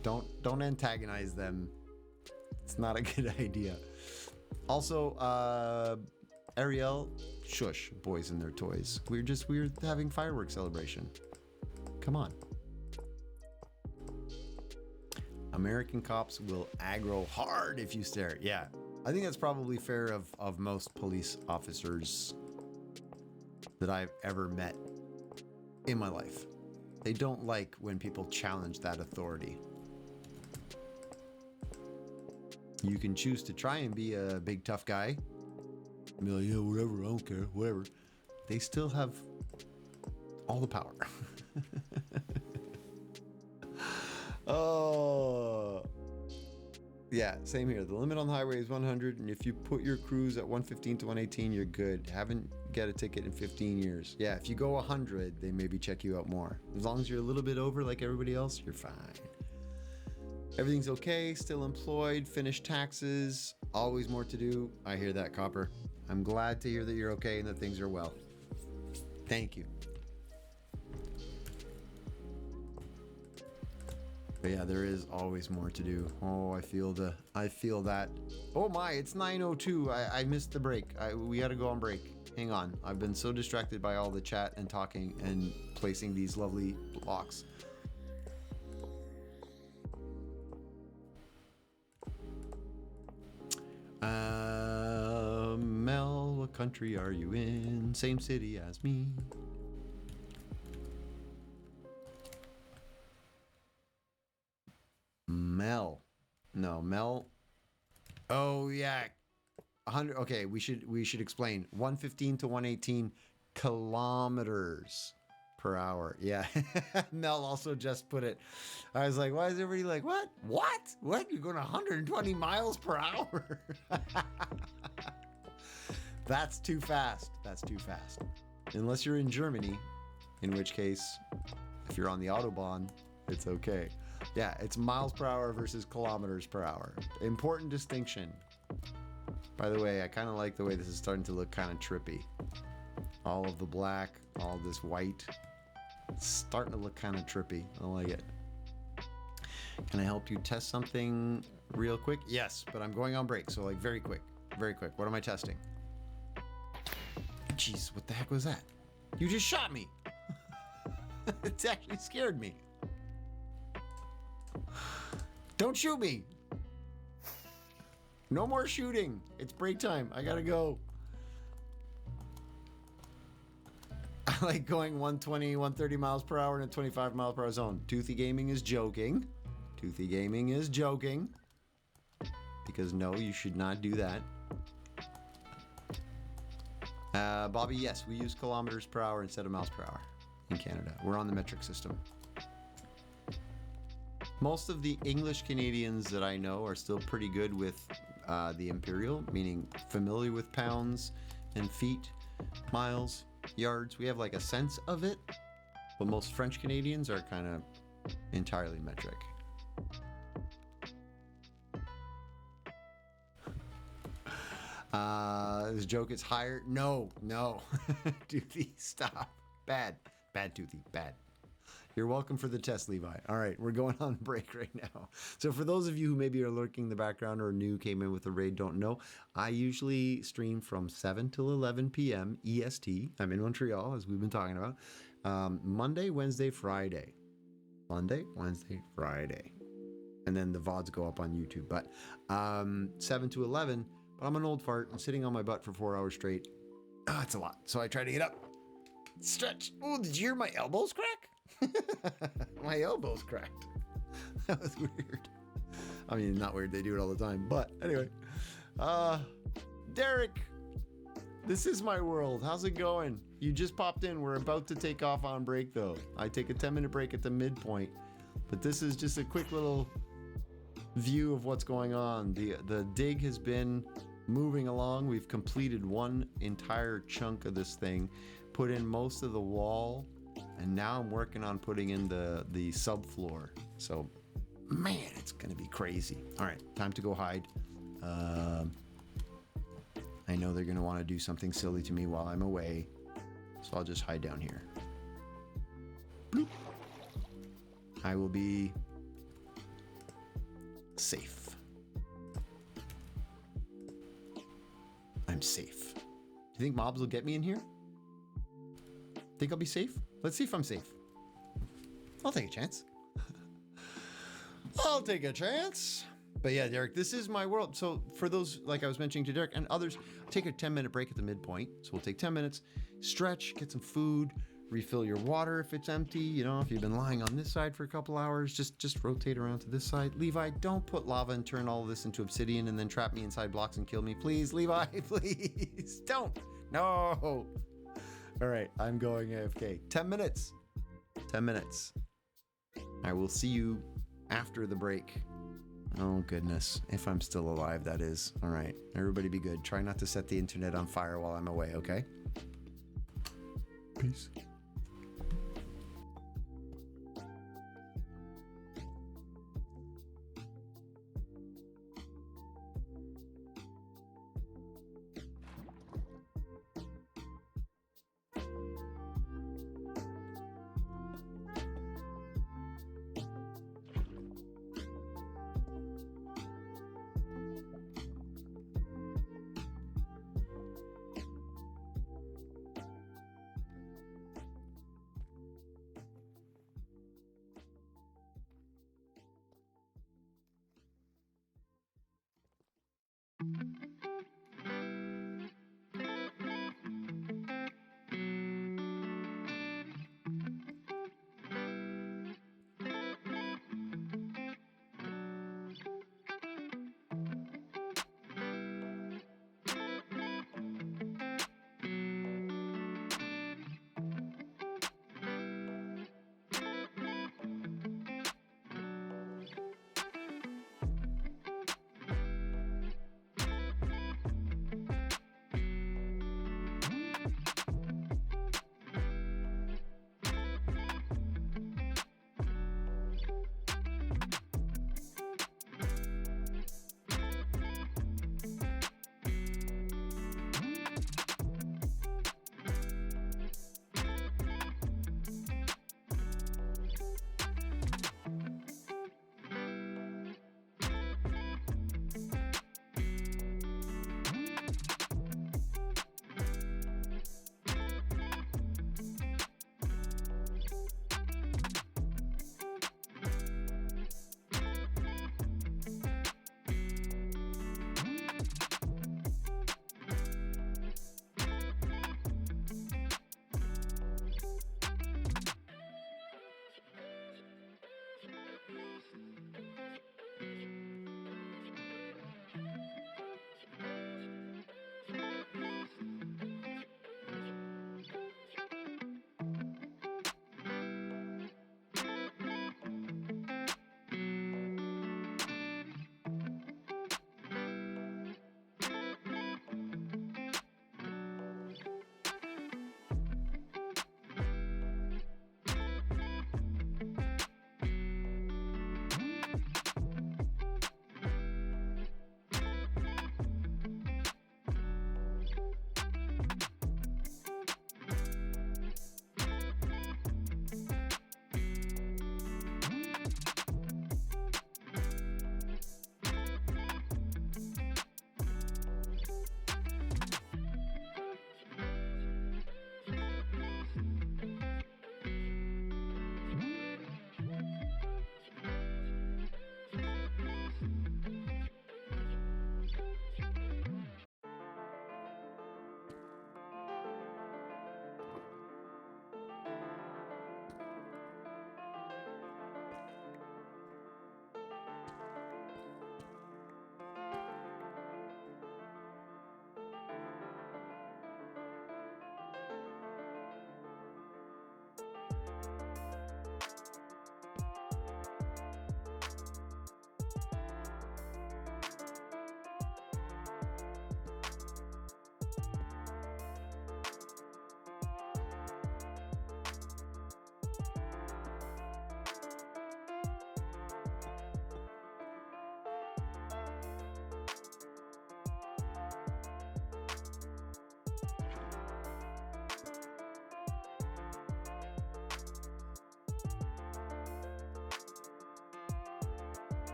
Don't antagonize them. It's not a good idea. Also, Ariel, shush, boys and their toys. We're having fireworks celebration. Come on. American cops will aggro hard if you stare. Yeah, I think that's probably fair of most police officers that I've ever met in my life. They don't like when people challenge that authority. You can choose to try and be a big tough guy. Be like, yeah, whatever, I don't care, whatever. They still have all the power. Oh. Yeah, same here. The limit on the highway is 100, and if you put your cruise at 115 to 118, you're good. Haven't get a ticket in 15 years. Yeah, if you go 100, they maybe check you out more. As long as you're a little bit over like everybody else, you're fine. Everything's okay, still employed, finished taxes, always more to do. I hear that, Copper. I'm glad to hear that you're okay and that things are well. Thank you. But yeah, there is always more to do. Oh, I feel that. Oh my, it's 9:02. I missed the break. We gotta go on break. Hang on. I've been so distracted by all the chat and talking and placing these lovely blocks. Mel, what country are you in? Same city as me. Mel. No, Mel. Oh yeah. 100. Okay, we should explain. 115 to 118 kilometers per hour. Yeah. Mel also just put it. I was like, why is everybody like, what? What? You're going 120 miles per hour? That's too fast. That's too fast. Unless you're in Germany, in which case, if you're on the Autobahn, it's okay. Yeah, it's miles per hour versus kilometers per hour. Important distinction. By the way, I kind of like the way this is starting to look kind of trippy. All of the black, all of this white. It's starting to look kind of trippy. I like it. Can I help you test something real quick? Yes, but I'm going on break, so like very quick. Very quick. What am I testing? Jeez, what the heck was that? You just shot me. It actually scared me. Don't shoot me. No more shooting. It's break time. I gotta go. I like going 120, 130 miles per hour in a 25 mile per hour zone. Toothy Gaming is joking. Toothy Gaming is joking. Because no, you should not do that. Bobby, yes, we use kilometers per hour instead of miles per hour in Canada. We're on the metric system. Most of the English Canadians that I know are still pretty good with the imperial, meaning familiar with pounds and feet, miles, yards. We have like a sense of it, but most French Canadians are kind of entirely metric. This joke is higher. No. Toothy, stop. Bad, Toothy, bad. You're welcome for the test, Levi. All right, we're going on break right now. So for those of you who maybe are lurking in the background or new, came in with a raid, don't know, I usually stream from 7 till 11 p.m. EST. I'm in Montreal, as we've been talking about. Monday, Wednesday, Friday. Monday, Wednesday, Friday. And then the VODs go up on YouTube. But 7 to 11, but I'm an old fart. I'm sitting on my butt for 4 hours straight. Oh, it's a lot. So I try to get up. Stretch. Oh, did you hear my elbows crack? My elbows cracked. That was weird. I mean, not weird. They do it all the time. But anyway. Derek. This is my world. How's it going? You just popped in. We're about to take off on break, though. I take a 10-minute break at the midpoint. But this is just a quick little view of what's going on. The dig has been moving along. We've completed one entire chunk of this thing, put in most of the wall, and now I'm working on putting in the subfloor. So, man, it's gonna be crazy. All right, time to go hide. I know they're gonna want to do something silly to me while I'm away, so I'll just hide down here. Bloop. I will be safe. I'm safe. Do you think mobs will get me in here? Think I'll be safe? Let's see if I'm safe. I'll take a chance. I'll take a chance. But yeah, Derek, this is my world. So for those, like I was mentioning to Derek and others, take a 10-minute break at the midpoint. So we'll take 10 minutes, stretch, get some food, refill your water if it's empty. You know, if you've been lying on this side for a couple hours, just rotate around to this side. Levi, don't put lava and turn all of this into obsidian and then trap me inside blocks and kill me. Please, Levi, please. Don't. No. All right, I'm going AFK. 10 minutes. 10 minutes. I will see you after the break. Oh, goodness. If I'm still alive, that is. All right. Everybody be good. Try not to set the internet on fire while I'm away, okay? Peace.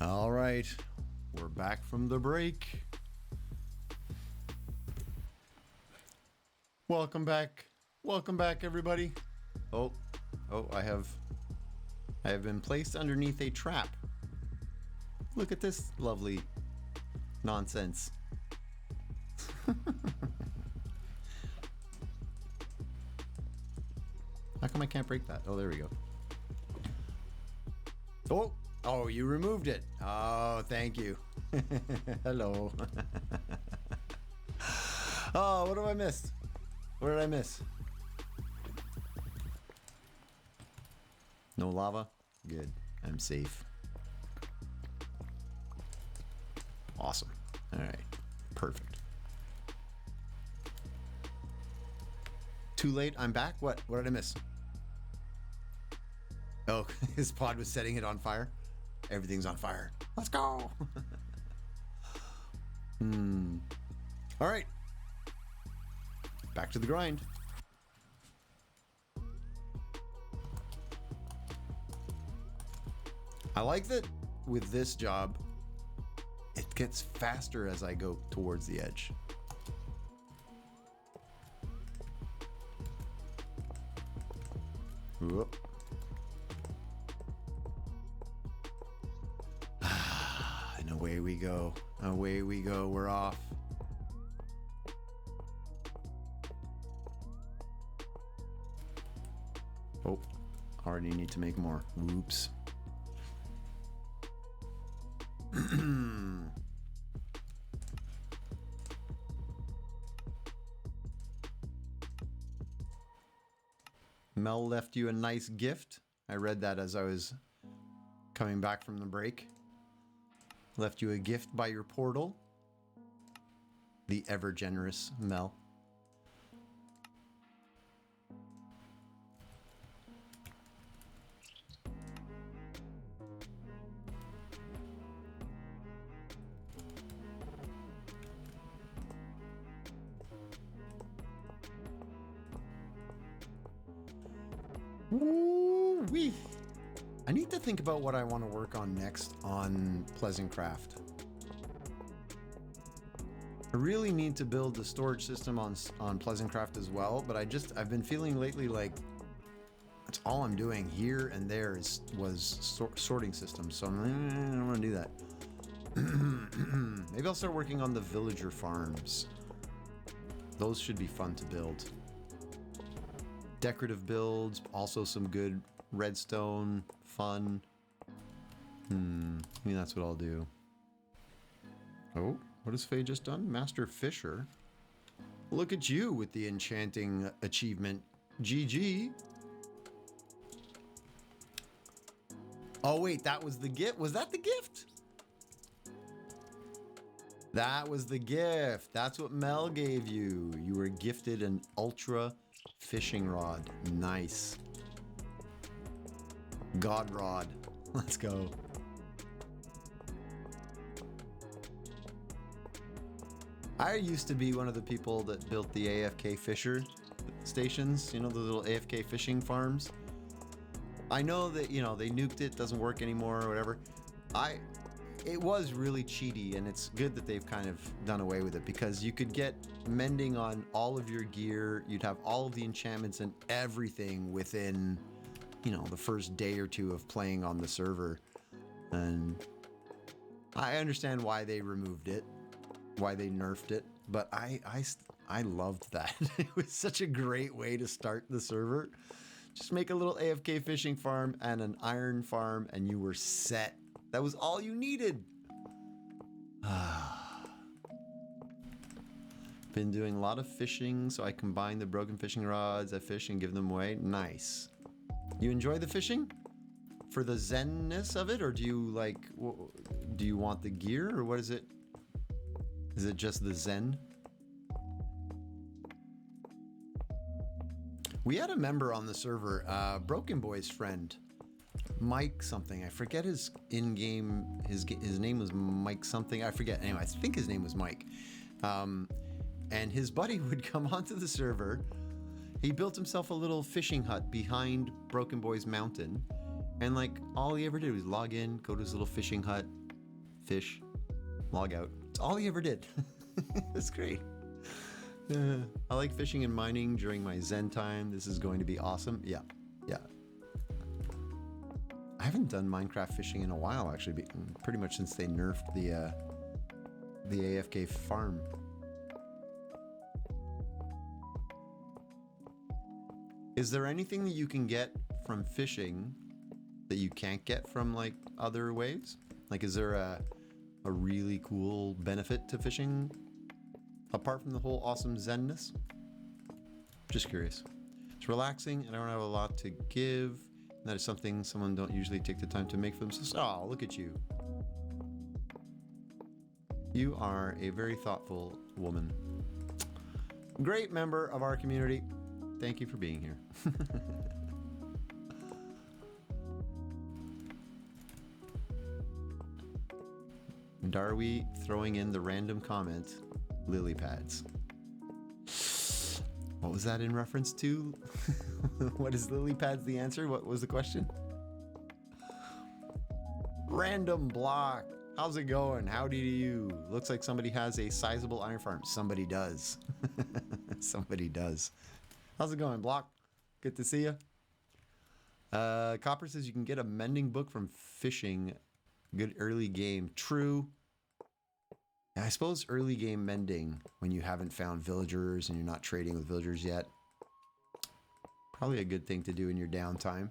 All right, we're back from the break. Welcome back. Welcome back, everybody. Oh, I have been placed underneath a trap. Look at this lovely nonsense. How come I can't break that? Oh, there we go. Oh, you removed it. Oh, thank you. Hello. Oh, what have I missed? What did I miss? No lava? Good. I'm safe. Awesome. All right. Perfect. Too late. I'm back. What did I miss? Oh, his pod was setting it on fire. Everything's on fire. Let's go. All right. Back to the grind. I like that with this job, it gets faster as I go towards the edge. Whoop. And away we go. Away we go. We're off. Oh, already need to make more. Oops. Mel left you a nice gift. I read that as I was coming back from the break. Left you a gift by your portal. The ever generous Mel. Woo-wee. I need to think about what I want to work on next on Pleasant Craft. I really need to build the storage system on Pleasant Craft as well, but I've been feeling lately like that's all I'm doing here and there was sorting systems, so I don't want to do that. Maybe I'll start working on the villager farms. Those should be fun to build. Decorative builds, also some good redstone fun. Maybe that's what I'll do. Oh, what has Faye just done? Master Fisher. Look at you with the enchanting achievement. GG. Oh wait, that was the gift? Was that the gift? That was the gift. That's what Mel gave you. You were gifted an ultra fishing rod. Nice. God rod. Let's go. I used to be one of the people that built the AFK Fisher stations, you know, the little AFK fishing farms. I know that, you know, they nuked it, doesn't work anymore or whatever. It was really cheaty, and it's good that they've kind of done away with it, because you could get mending on all of your gear. You'd have all of the enchantments and everything within, you know, the first day or two of playing on the server. And I understand why they removed it, why they nerfed it, but I loved that. It was such a great way to start the server. Just make a little AFK fishing farm and an iron farm, and you were set. That was all you needed. Been doing a lot of fishing, so I combine the broken fishing rods. I fish and give them away. Nice. You enjoy the fishing for the zenness of it, or do you want the gear, or what is it? Is it just the zen? We had a member on the server, Broken Boy's friend, Mike something. I forget his in-game, his name was Mike something. I forget. Anyway, I think his name was Mike. And his buddy would come onto the server. He built himself a little fishing hut behind Broken Boy's mountain. And like all he ever did was log in, go to his little fishing hut, fish, log out. It's all he ever did. That's great. I like fishing and mining during my Zen time. This is going to be awesome. Yeah, yeah. I haven't done Minecraft fishing in a while, actually, pretty much since they nerfed the AFK farm. Is there anything that you can get from fishing that you can't get from like other ways? Like, is there a really cool benefit to fishing apart from the whole awesome zenness? Just curious. It's relaxing and I don't have a lot to give. And that is something someone don't usually take the time to make for themselves. Oh, look at you. You are a very thoughtful woman. Great member of our community. Thank you for being here. Darby throwing in the random comment, lily pads. What was that in reference to? What is lily pads the answer? What was the question? Random block. How's it going? Howdy to you. Looks like somebody has a sizable iron farm. Somebody does. Somebody does. How's it going, Block? Good to see you. Copper says you can get a mending book from fishing. Good early game. True. I suppose early game mending, when you haven't found villagers and you're not trading with villagers yet, probably a good thing to do in your downtime.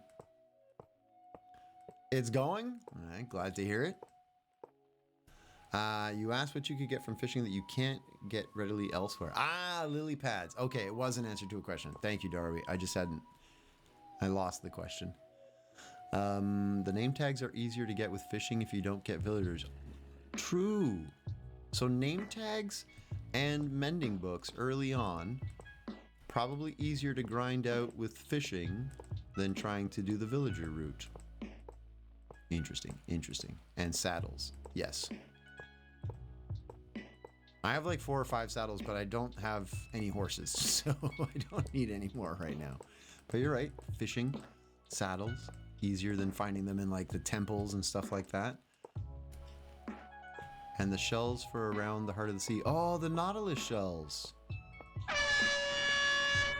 It's going. All right, glad to hear it. You asked what you could get from fishing that you can't get readily elsewhere. Ah, lily pads. Okay, it was an answer to a question. Thank you, Darby. I lost the question. The name tags are easier to get with fishing if you don't get villagers. True. So name tags and mending books early on, probably easier to grind out with fishing than trying to do the villager route. Interesting, interesting. And saddles, yes. I have like 4 or 5 saddles, but I don't have any horses, so I don't need any more right now. But you're right, fishing, saddles, easier than finding them in like the temples and stuff like that. And the shells for around the heart of the sea. Oh, the Nautilus shells.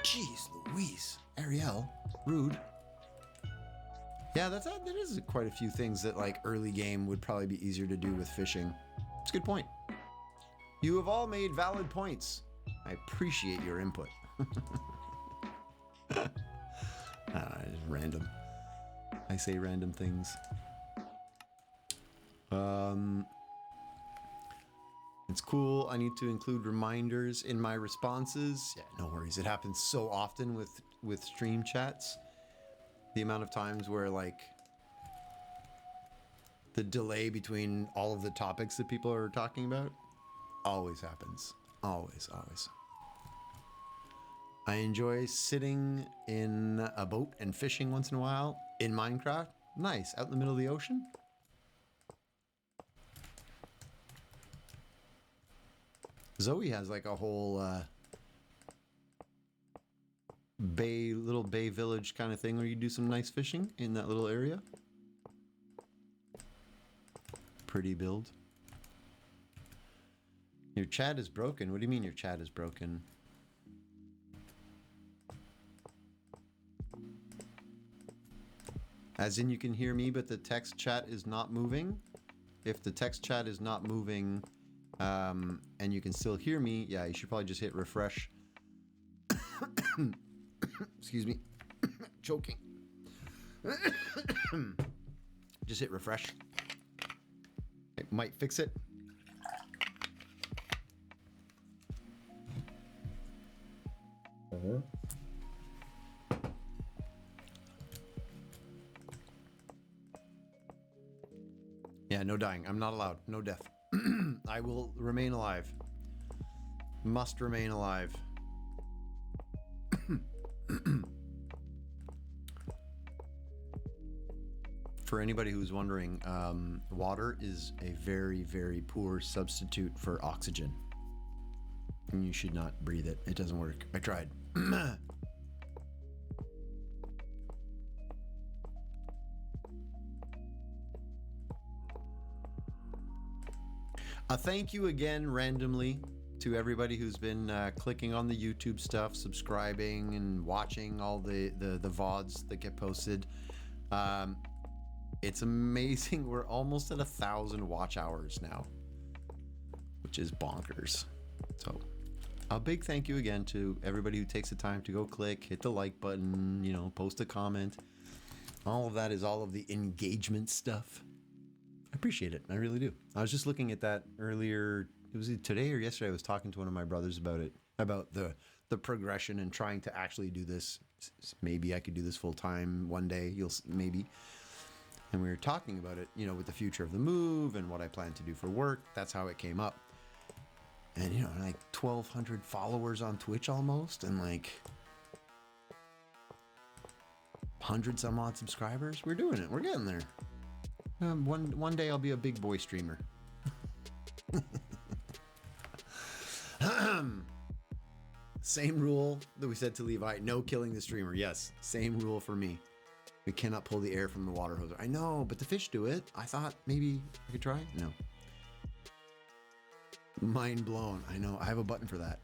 Jeez Louise. Ariel, rude. Yeah, that is quite a few things that like early game would probably be easier to do with fishing. It's a good point. You have all made valid points. I appreciate your input. Random. I say random things. It's cool. I need to include reminders in my responses. Yeah, no worries. It happens so often with stream chats. The amount of times where like the delay between all of the topics that people are talking about always happens. Always, always. I enjoy sitting in a boat and fishing once in a while in Minecraft. Nice. Out in the middle of the ocean. Zoe has like a whole little bay village kind of thing where you do some nice fishing in that little area. Pretty build. Your chat is broken. What do you mean your chat is broken? As in you can hear me, but the text chat is not moving? If the text chat is not moving, and you can still hear me, yeah, you should probably just hit refresh. Excuse me. Choking. Just hit refresh. It might fix it. Yeah, no dying. I'm not allowed. No death. I will remain alive. Must remain alive. For anybody who's wondering, water is a very, very poor substitute for oxygen. And you should not breathe it. It doesn't work. I tried. A thank you again randomly to everybody who's been clicking on the YouTube stuff, subscribing, and watching all the VODs that get posted. It's amazing. We're almost at 1,000 watch hours now, which is bonkers. So a big thank you again to everybody who takes the time to go click, hit the like button, you know, post a comment. All of that is all of the engagement stuff. I appreciate it. I really do. I was just looking at that earlier. It was today or yesterday. I was talking to one of my brothers about it, about the progression and trying to actually do this. Maybe I could do this full time one day. Maybe. And we were talking about it, you know, with the future of the move and what I plan to do for work. That's how it came up. And, you know, like 1,200 followers on Twitch almost, and like 100 some odd subscribers. We're doing it. We're getting there. One day I'll be a big boy streamer. Same rule that we said to Levi, no killing the streamer. Yes, same rule for me. We cannot pull the air from the water hose. I know, but the fish do it. I thought maybe I could try. No. Mind blown. I know. I have a button for that.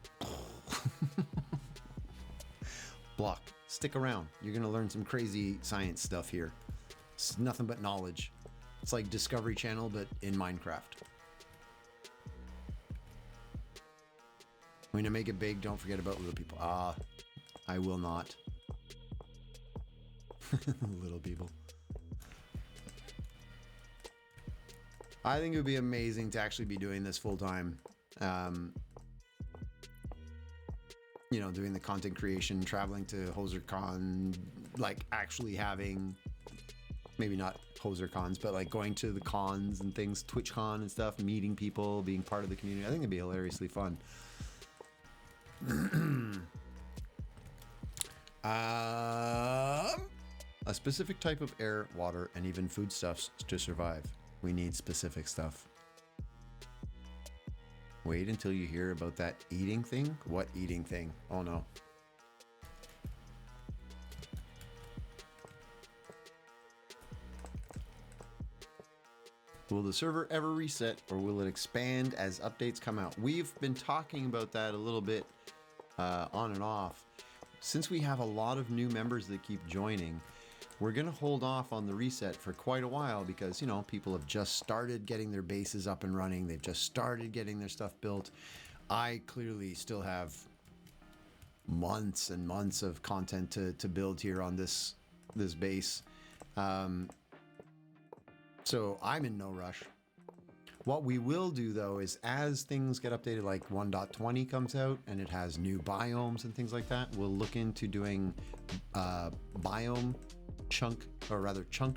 Block. Stick around. You're going to learn some crazy science stuff here. It's nothing but knowledge. It's like Discovery Channel, but in Minecraft. When you make it big, don't forget about little people. I will not. Little people. I think it would be amazing to actually be doing this full time. You know, doing the content creation, traveling to HoserCon, like actually having, maybe not HoserCons, but like going to the cons and things, TwitchCon and stuff, meeting people, being part of the community. I think it'd be hilariously fun. A specific type of air, water, and even foodstuffs to survive. We need specific stuff. Wait until you hear about that eating thing. What eating thing? Oh no. Will the server ever reset, or will it expand as updates come out? We've been talking about that a little bit on and off. Since we have a lot of new members that keep joining, we're going to hold off on the reset for quite a while because, you know, people have just started getting their bases up and running. They've just started getting their stuff built. I clearly still have months and months of content to build here on this base. So I'm in no rush. What we will do, though, is as things get updated, like 1.20 comes out and it has new biomes and things like that, we'll look into doing biome chunk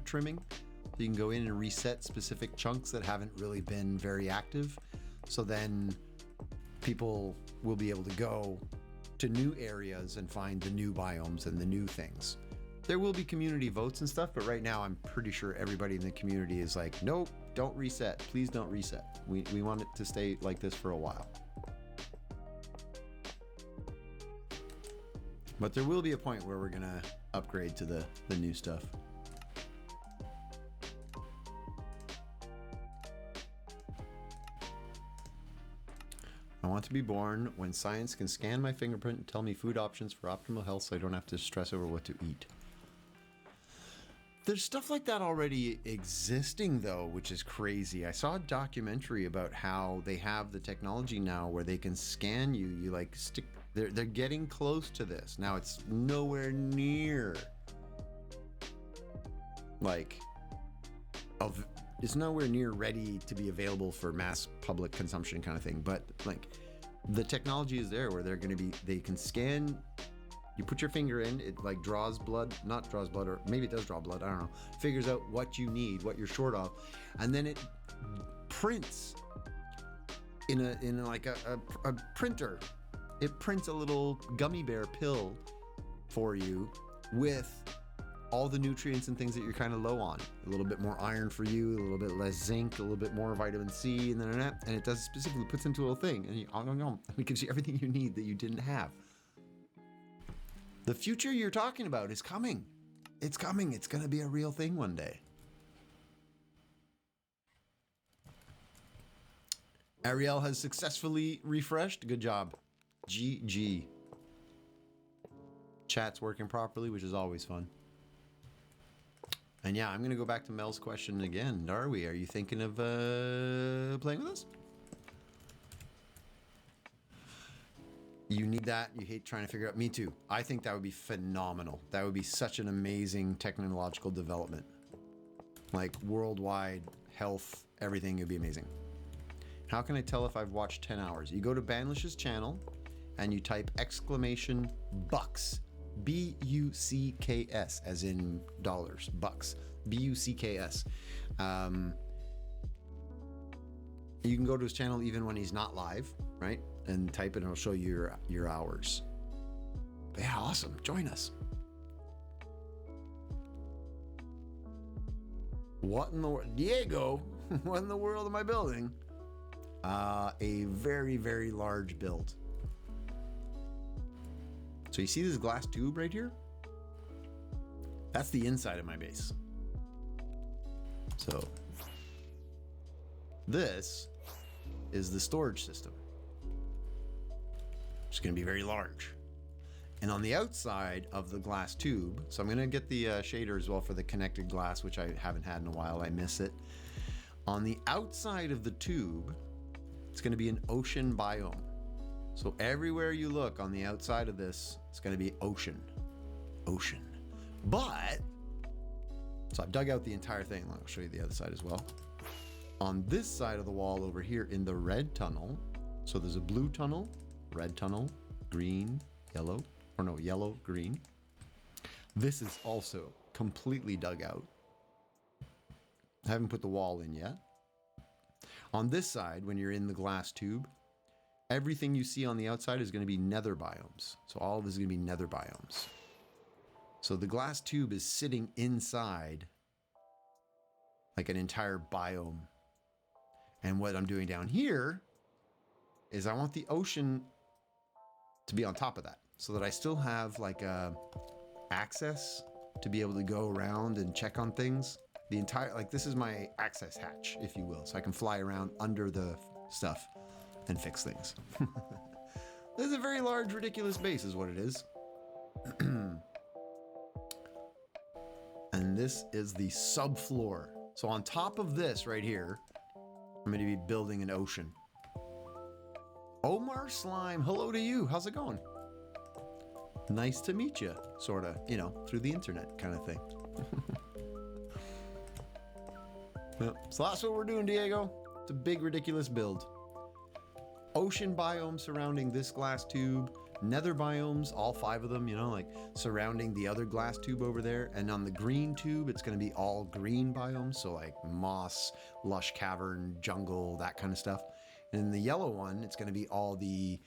trimming. So you can go in and reset specific chunks that haven't really been very active. So then people will be able to go to new areas and find the new biomes and the new things. There will be community votes and stuff, but right now I'm pretty sure everybody in the community is like, nope, don't reset. Please don't reset. We want it to stay like this for a while. But there will be a point where we're going to upgrade to the new stuff. I want to be born when science can scan my fingerprint and tell me food options for optimal health so I don't have to stress over what to eat. There's stuff like that already existing, though, which is crazy. I saw a documentary about how they have the technology now where they can scan you. You like stick. They're getting close to this now. It's nowhere near it's nowhere near ready to be available for mass public consumption kind of thing. But like the technology is there where they can scan. You put your finger in, it like draws blood, not draws blood, or maybe it does draw blood, I don't know. Figures out what you need, what you're short of, and then it prints in like a printer. It prints a little gummy bear pill for you with all the nutrients and things that you're kind of low on. A little bit more iron for you, a little bit less zinc, a little bit more vitamin C, and it does specifically puts into a little thing, and it gives you everything you need that you didn't have. The future you're talking about is coming. It's coming. It's going to be a real thing one day. Ariel has successfully refreshed. Good job. GG. Chat's working properly, which is always fun. And yeah, I'm going to go back to Mel's question again. Darby, are you thinking of playing with us? You need that. You hate trying to figure out. Me too. I think that would be phenomenal. That would be such an amazing technological development. Like worldwide health, everything would be amazing. How can I tell if I've watched 10 hours? You go to Banlish's channel and you type exclamation bucks. B-U-C-K-S, as in dollars, bucks. B-U-C-K-S. You can go to his channel even when he's not live, right? And type it and it'll show you your hours. But yeah, awesome. Join us. What in the world? Diego, what in the world am I building? A very, very large build. So you see this glass tube right here? That's the inside of my base. So this is the storage system. It's going to be very large. And on the outside of the glass tube, so I'm going to get the shader as well for the connected glass, which I haven't had in a while. I miss it. On the outside of the tube, it's going to be an ocean biome. So everywhere you look on the outside of this, it's going to be ocean. Ocean. But, so I've dug out the entire thing. I'll show you the other side as well. On this side of the wall over here in the red tunnel, so there's a blue tunnel, red tunnel, green, yellow, or no, yellow, green. This is also completely dug out. I haven't put the wall in yet. On this side, when you're in the glass tube, everything you see on the outside is going to be nether biomes. So all of this is going to be nether biomes. So the glass tube is sitting inside like an entire biome. And what I'm doing down here is I want the ocean to be on top of that so that I still have like access to be able to go around and check on things. The entire, like this is my access hatch, if you will. So I can fly around under the stuff and fix things. This is a very large, ridiculous base is what it is. And this is the subfloor. So on top of this right here, I'm going to be building an ocean. Omar Slime, hello to you. How's it going? Nice to meet you, sort of, you know, through the internet kind of thing. Well, so that's what we're doing, Diego. It's a big, ridiculous build. Ocean biome surrounding this glass tube. Nether biomes, all 5 of them, you know, like surrounding the other glass tube over there. And on the green tube, it's going to be all green biomes. So like moss, lush cavern, jungle, that kind of stuff. And in the yellow one, it's going to be all the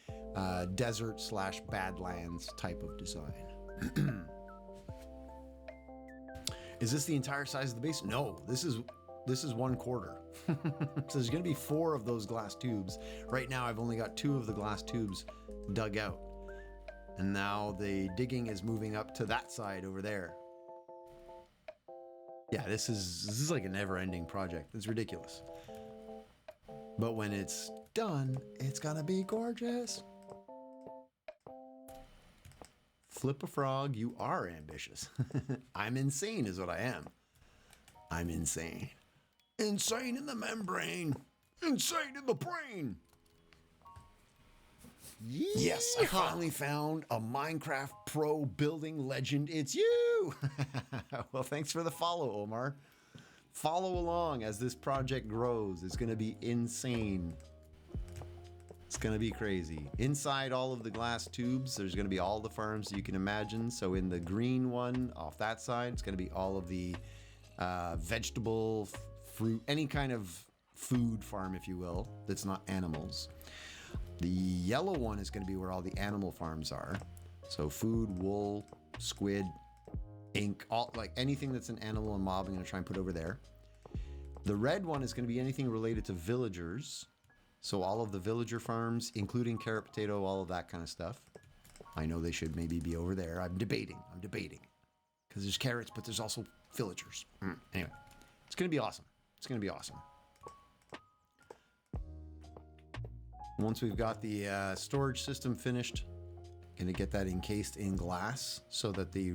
desert / badlands type of design. Is this the entire size of the base? No, this is 1/4. So there's going to be 4 of those glass tubes. Right now, I've only got 2 of the glass tubes dug out. And now the digging is moving up to that side over there. Yeah, this is like a never-ending project. It's ridiculous. But when it's done, it's gonna be gorgeous. Flip a frog, you are ambitious. I'm insane is what I am. I'm insane. Insane in the membrane. Insane in the brain. Yes, I finally found a Minecraft Pro building legend. It's you. Well, thanks for the follow, Omar. Follow along as this project grows. It's going to be insane. It's going to be crazy. Inside all of the glass tubes, there's going to be all the farms you can imagine. So in the green one off that side, it's going to be all of the vegetable, fruit, any kind of food farm, if you will, that's not animals. The yellow one is going to be where all the animal farms are. So food, wool, squid, ink, all like anything that's an animal and mob, I'm going to try and put over there. The red one is going to be anything related to villagers. So all of the villager farms, including carrot, potato, all of that kind of stuff. I know they should maybe be over there. I'm debating. Because there's carrots, but there's also villagers. Anyway, it's going to be awesome. It's going to be awesome. Once we've got the storage system finished, gonna get that encased in glass so that the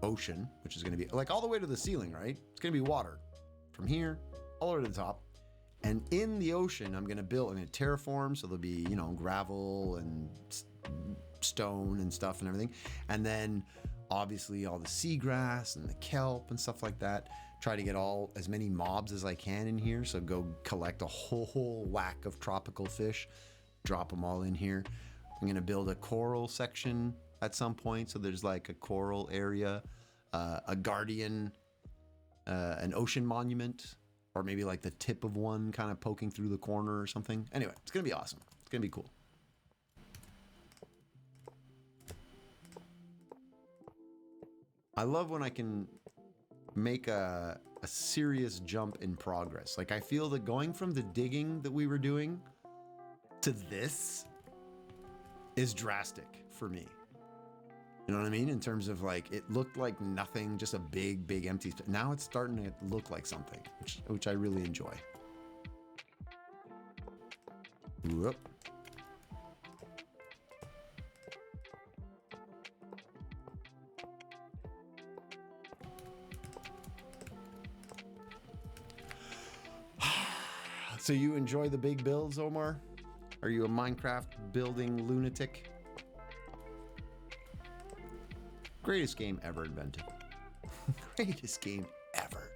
ocean, which is gonna be like all the way to the ceiling, right? It's gonna be water from here all the way to the top. And in the ocean, I'm gonna terraform, so there'll be, gravel and stone and stuff and everything. And then obviously all the seagrass and the kelp and stuff like that. Try to get as many mobs as I can in here. So go collect a whole whack of tropical fish, drop them all in here. I'm gonna build a coral section at some point. So there's like a coral area, a guardian, an ocean monument, or maybe like the tip of one kind of poking through the corner or something. Anyway, it's gonna be awesome. It's gonna be cool. I love when I can make a serious jump in progress. Like I feel that going from the digging that we were doing to this is drastic for me. You know what I mean? In terms of like, it looked like nothing, just a big empty space. Now it's starting to look like something, which I really enjoy. Whoop. So you enjoy the big builds, Omar? Are you a Minecraft building lunatic? Greatest game ever invented. Greatest game ever.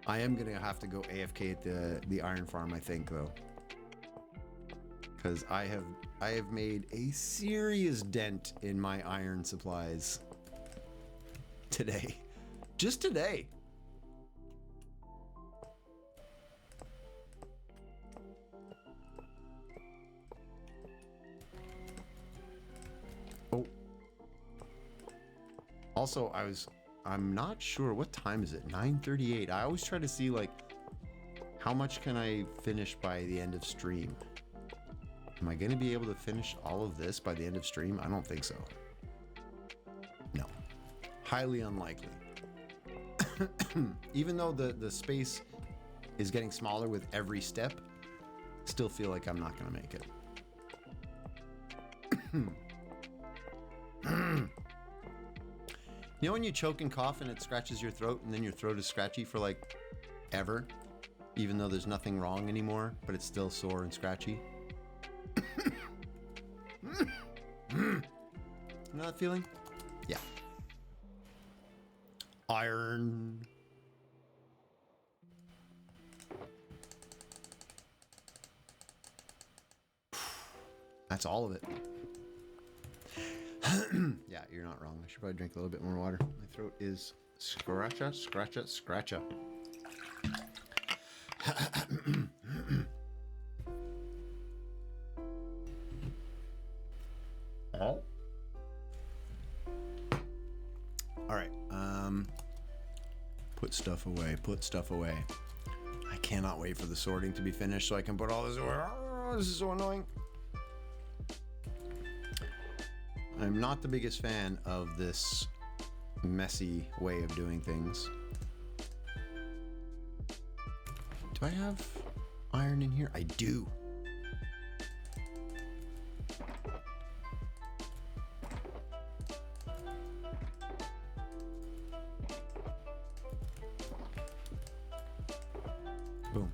I am gonna have to go AFK at the iron farm, I think, though, because I have made a serious dent in my iron supplies today. Just today. Oh. Also, I'm not sure, what time is it? 9:38. I always try to see like how much can I finish by the end of stream. Am I going to be able to finish all of this by the end of stream? I don't think so. No. Highly unlikely. Even though the space is getting smaller with every step, still feel like I'm not going to make it. You know when you choke and cough and it scratches your throat and then your throat is scratchy for like ever, even though there's nothing wrong anymore, but it's still sore and scratchy? You know that feeling? Yeah. Iron. That's all of it. Yeah, you're not wrong. I should probably drink a little bit more water. My throat is scratcha. All right. Put stuff away. I cannot wait for the sorting to be finished so I can put all this away. Oh, this is so annoying. I'm not the biggest fan of this messy way of doing things. Do I have iron in here? I do. Boom.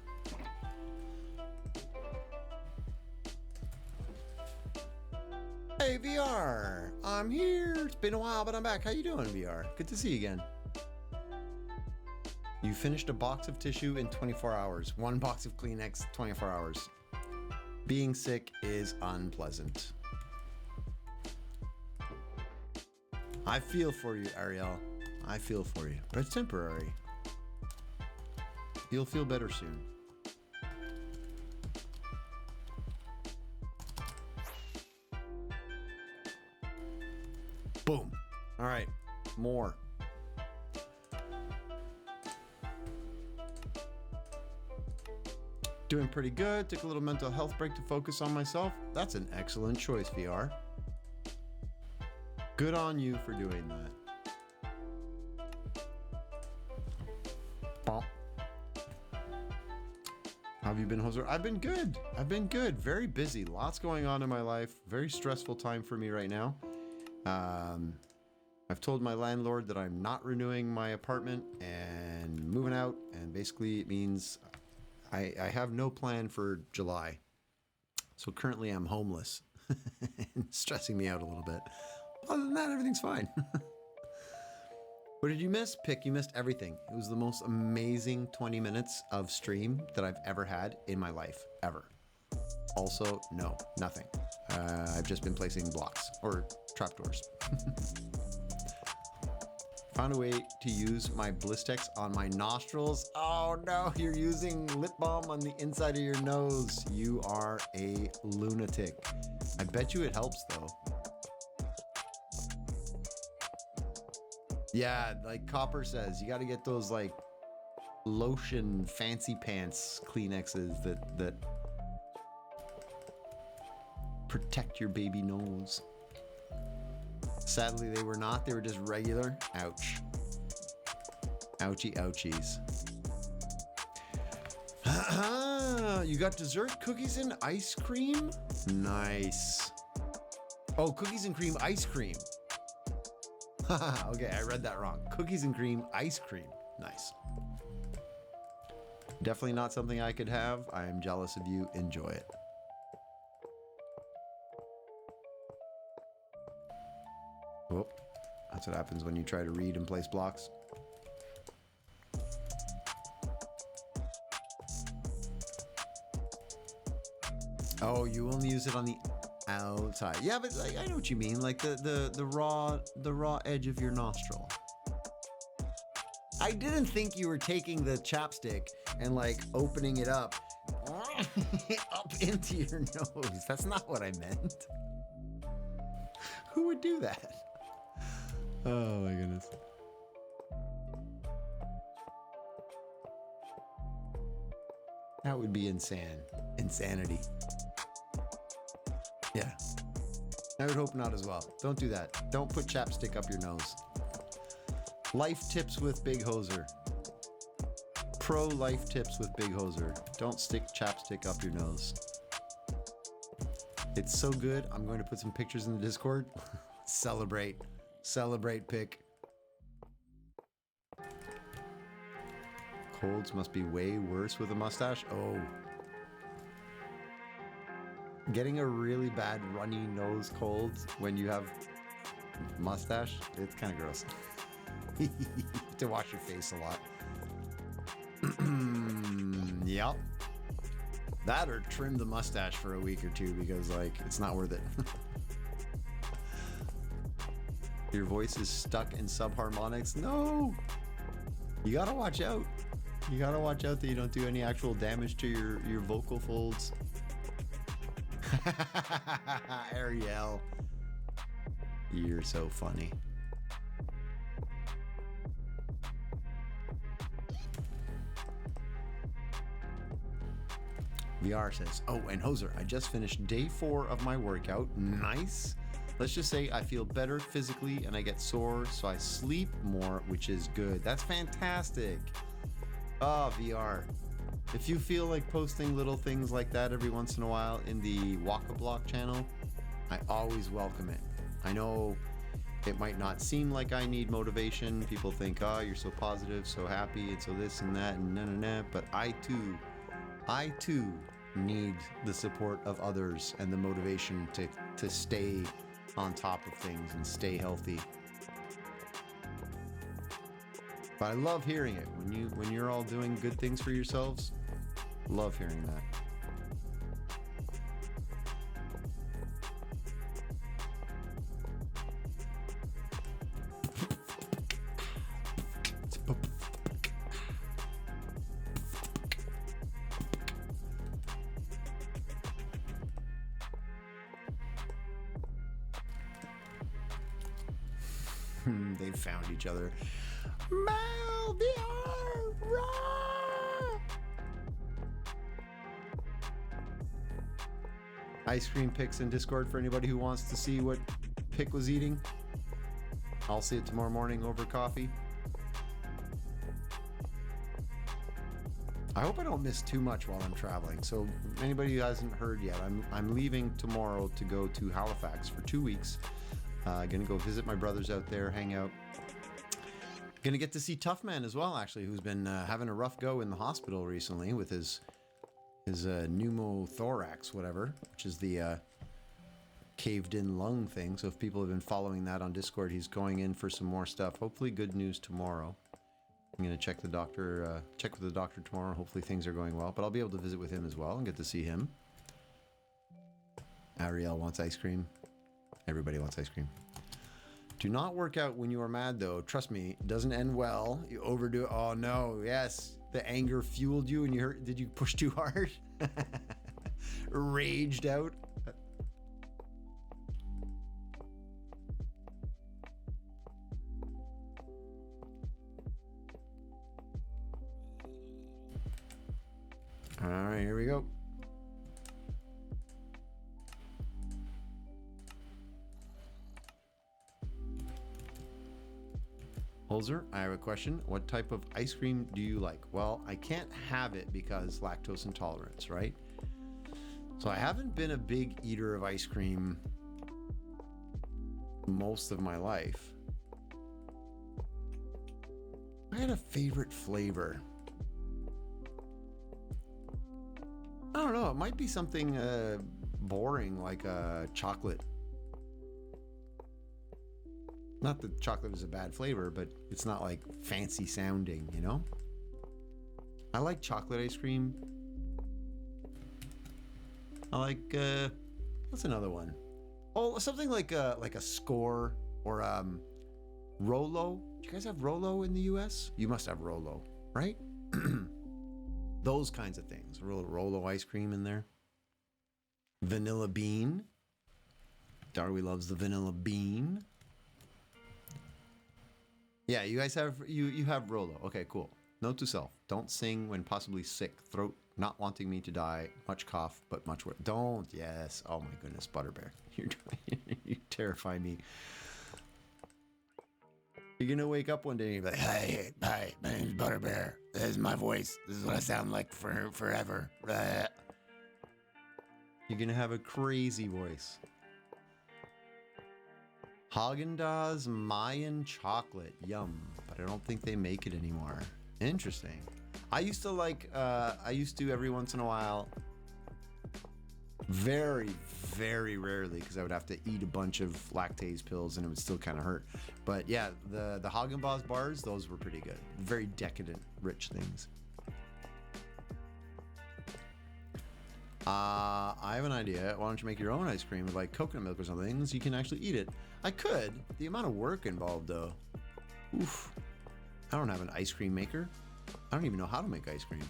Hey VR, I'm here. It's been a while, but I'm back. How you doing, VR? Good to see you again. You finished a box of tissue in 24 hours. One box of Kleenex, 24 hours. Being sick is unpleasant. I feel for you, Ariel. I feel for you, but it's temporary. You'll feel better soon. Boom. All right, more. Doing pretty good. Took a little mental health break to focus on myself. That's an excellent choice, VR. Good on you for doing that. Bop. have you been, Hoser? I've been good. I've been good. Very busy. Lots going on in my life. Very stressful time for me right now. I've told my landlord that I'm not renewing my apartment and moving out. And basically it means I have no plan for July. So currently I'm homeless. And stressing me out a little bit. Other than that, everything's fine. What did you miss? Pick, you missed everything. It was the most amazing 20 minutes of stream that I've ever had in my life, ever. Also, no, nothing. I've just been placing blocks or trapdoors. Found a way to use my Blistex on my nostrils. Oh no, you're using lip balm on the inside of your nose. You are a lunatic. I bet you it helps though. Yeah, like Copper says, you got to get those like lotion fancy pants Kleenexes that protect your baby nose. Sadly, they were not. They were just regular. Ouch. Ouchie ouchies. You got dessert, cookies and ice cream? Nice. Oh, cookies and cream ice cream. Okay, I read that wrong. Cookies and cream ice cream. Nice. Definitely not something I could have. I am jealous of you. Enjoy it. Whoop. That's what happens when you try to read and place blocks. Oh, you only use it on the outside. Yeah, but like, I know what you mean. Like the raw edge of your nostril. I didn't think you were taking the chapstick and like opening it up up into your nose. That's not what I meant. Who would do that? Oh my goodness. That would be insanity. Yeah. I would hope not as well. Don't do that. Don't put chapstick up your nose. Life tips with Big Hoser. Pro life tips with Big Hoser. Don't stick chapstick up your nose. It's so good. I'm going to put some pictures in the Discord. Celebrate. Celebrate, pick. Colds must be way worse with a mustache. Oh. Getting a really bad runny nose cold when you have mustache, it's kind of gross. You have to wash your face a lot. Yep. That or trim the mustache for a week or two because like it's not worth it. Your voice is stuck in subharmonics. No! You gotta watch out. You gotta watch out that you don't do any actual damage to your vocal folds. Ariel. You're so funny. VR says, oh, and Hoser, I just finished day 4 of my workout. Nice. Let's just say I feel better physically and I get sore, so I sleep more, which is good. That's fantastic. Oh, VR. If you feel like posting little things like that every once in a while in the Walk-A-Block channel, I always welcome it. I know it might not seem like I need motivation. People think, oh, you're so positive, so happy, and so this and that, and na, but I too need the support of others and the motivation to stay on top of things and stay healthy. But I love hearing it when you're all doing good things for yourselves. Love hearing that. They found each other. Mel, VR, raw. Ice cream pics in Discord for anybody who wants to see what Pick was eating. I'll see it tomorrow morning over coffee. I hope I don't miss too much while I'm traveling. So anybody who hasn't heard yet, I'm leaving tomorrow to go to Halifax for 2 weeks. Gonna go visit my brothers out there, hang out. Gonna get to see Tough Man as well, actually, who's been having a rough go in the hospital recently with his pneumothorax, whatever, which is the caved in lung thing. So if people have been following that on Discord, he's going in for some more stuff. Hopefully good news tomorrow. I'm going to check with the doctor tomorrow. Hopefully things are going well, but I'll be able to visit with him as well and get to see him. Ariel wants ice cream. Everybody wants ice cream. Do not work out when you are mad, though. Trust me, it doesn't end well. You overdo it. Oh no, yes. The anger fueled you and you hurt. Did you push too hard? Raged out. All right, here we go. Holzer, I have a question. What type of ice cream do you like? Well, I can't have it because lactose intolerance, right? So I haven't been a big eater of ice cream most of my life. I had a favorite flavor. I don't know. It might be something boring like chocolate. Not that chocolate is a bad flavor, but it's not like fancy sounding, you know? I like chocolate ice cream. I like, what's another one? Oh, something like a Score or Rolo. Do you guys have Rolo in the US? You must have Rolo, right? Those kinds of things. A little Rolo ice cream in there. Vanilla bean. Darby loves the vanilla bean. Yeah, you guys have you have Rolo. Okay, cool. Note to self: don't sing when possibly sick. Throat not wanting me to die. Much cough, but much work. Don't. Yes. Oh my goodness, Butterbear, you terrify me. You're gonna wake up one day and you're like, "Hey, hi, my name's Butterbear. This is my voice. This is what I sound like for forever." You're gonna have a crazy voice. Haagen-Dazs Mayan chocolate, yum! But I don't think they make it anymore. Interesting. I used to every once in a while. Very, very rarely, because I would have to eat a bunch of lactase pills and it would still kind of hurt. But yeah, the Haagen-Dazs bars, those were pretty good. Very decadent, rich things. I have an idea. Why don't you make your own ice cream with like coconut milk or something so you can actually eat it? I could. The amount of work involved, though. Oof. I don't have an ice cream maker. I don't even know how to make ice cream.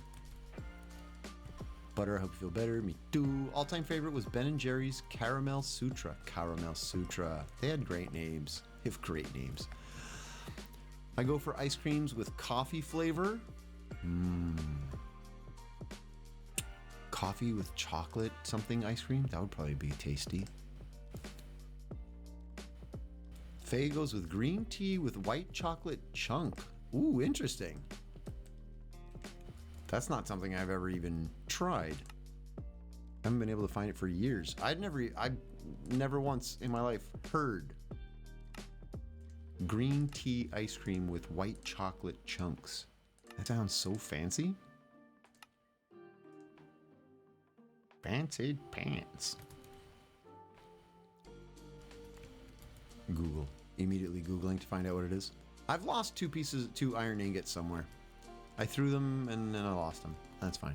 Butter, I hope you feel better. Me too. All-time favorite was Ben & Jerry's Caramel Sutra. Caramel Sutra. They had great names. They have great names. I go for ice creams with coffee flavor. Coffee with chocolate something ice cream. That would probably be tasty. Faye goes with green tea with white chocolate chunk. Ooh, interesting. That's not something I've ever even tried. I haven't been able to find it for years. I never once in my life heard green tea ice cream with white chocolate chunks. That sounds so fancy. Fancy pants. Google. Immediately Googling to find out what it is. I've lost two iron ingots somewhere. I threw them and then I lost them. That's fine.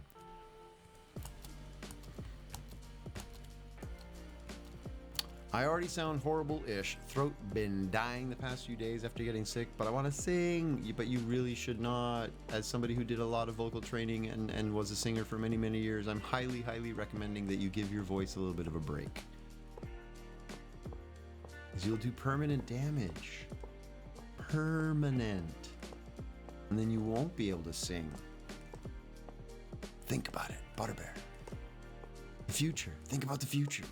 I already sound horrible-ish. Throat been dying the past few days after getting sick, but I want to sing. But you really should not. As somebody who did a lot of vocal training and was a singer for many, many years, I'm highly, highly recommending that you give your voice a little bit of a break. Because you'll do permanent damage. Permanent. And then you won't be able to sing. Think about it, Butterbear. The future. Think about the future.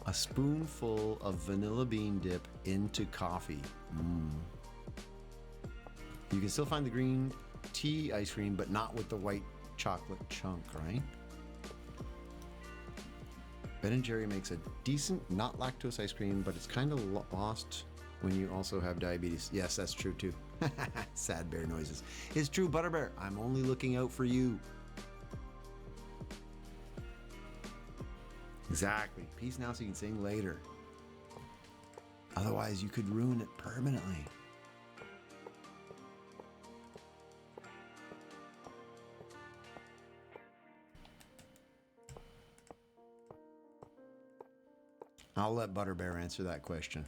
A spoonful of vanilla bean dip into coffee. You can still find the green tea ice cream, but not with the white chocolate chunk, right? Ben & Jerry makes a decent, not lactose ice cream, but it's kind of lost when you also have diabetes. Yes, that's true too. Sad bear noises. It's true, Butterbear. I'm only looking out for you. Exactly. Peace now so you can sing later. Otherwise, you could ruin it permanently. I'll let Butterbear answer that question.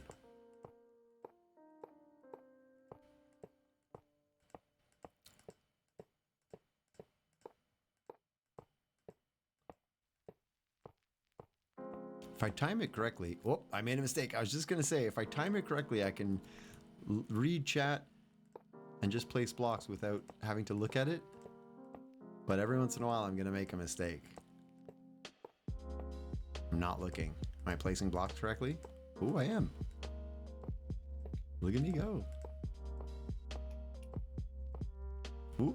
If I time it correctly, oh, I made a mistake. I was just going to say, if I time it correctly, I can read chat and just place blocks without having to look at it. But every once in a while, I'm going to make a mistake. I'm not looking. Am I placing blocks correctly? Oh, I am. Look at me go. Ooh.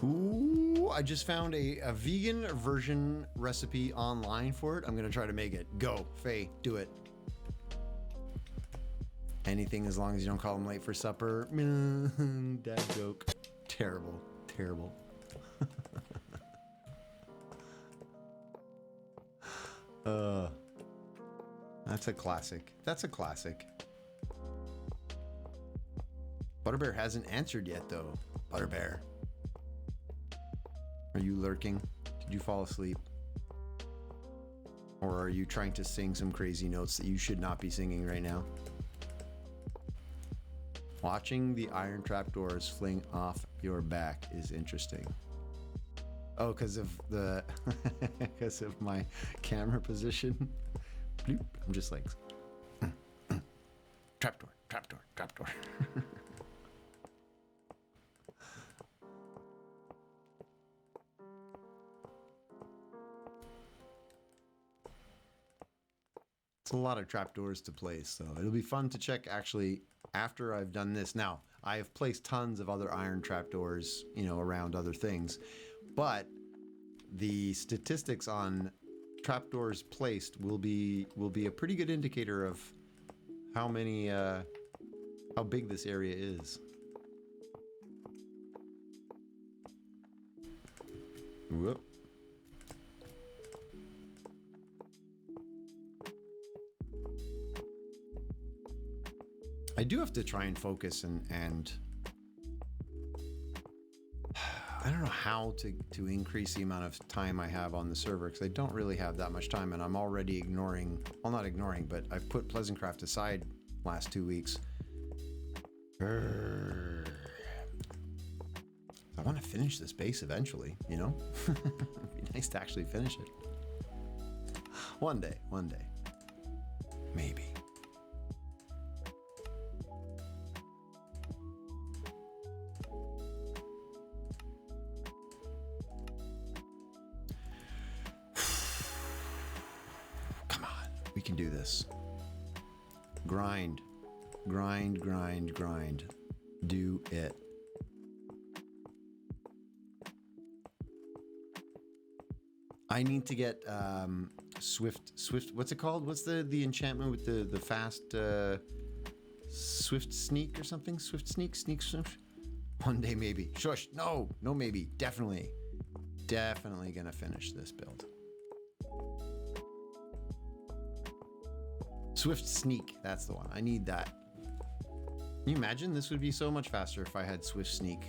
Ooh, I just found a vegan version recipe online for it. I'm going to try to make it. Go, Faye, do it. Anything as long as you don't call them late for supper. Dad joke. Terrible, terrible. That's a classic. That's a classic. Butterbear hasn't answered yet, though. Butterbear. Are you lurking? Did you fall asleep? Or are you trying to sing some crazy notes that you should not be singing right now? Watching the iron trapdoors fling off your back is interesting. Oh, because of the because of my camera position. Bloop. I'm just like trapdoor, trapdoor, trapdoor. It's a lot of trapdoors to place, so it'll be fun to check actually after I've done this. Now, I have placed tons of other iron trapdoors, you know, around other things, but the statistics on trapdoors placed will be a pretty good indicator of how many how big this area is. Whoop. I do have to try and focus and I don't know how to increase the amount of time I have on the server because I don't really have that much time and I'm already ignoring, well not ignoring, but I've put Pleasantcraft aside last 2 weeks. I want to finish this base eventually, you know? It'd be nice to actually finish it. One day, maybe. We can do this. Grind. Grind, grind, grind. Do it. I need to get Swift, what's it called? What's the enchantment with the fast Swift Sneak or something? Swift Sneak? Swift? One day maybe. Shush. No maybe. Definitely gonna finish this build. Swift Sneak, that's the one. I need that. Can you imagine? This would be so much faster if I had Swift Sneak.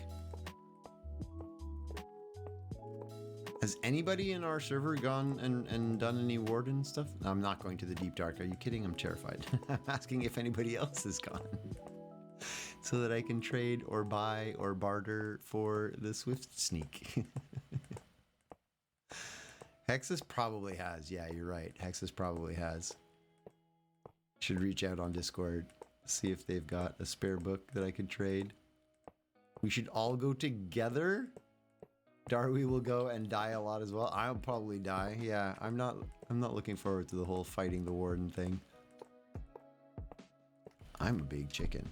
Has anybody in our server gone and done any warden stuff? I'm not going to the deep dark. Are you kidding? I'm terrified. I'm asking if anybody else has gone. So that I can trade or buy or barter for the Swift Sneak. Hexus probably has. Yeah, you're right. Hexus probably has. Should reach out on Discord, see if they've got a spare book that I could trade. We should all go together. Darby will go and die a lot as well. I'll probably die. Yeah, I'm not looking forward to the whole fighting the warden thing. I'm a big chicken.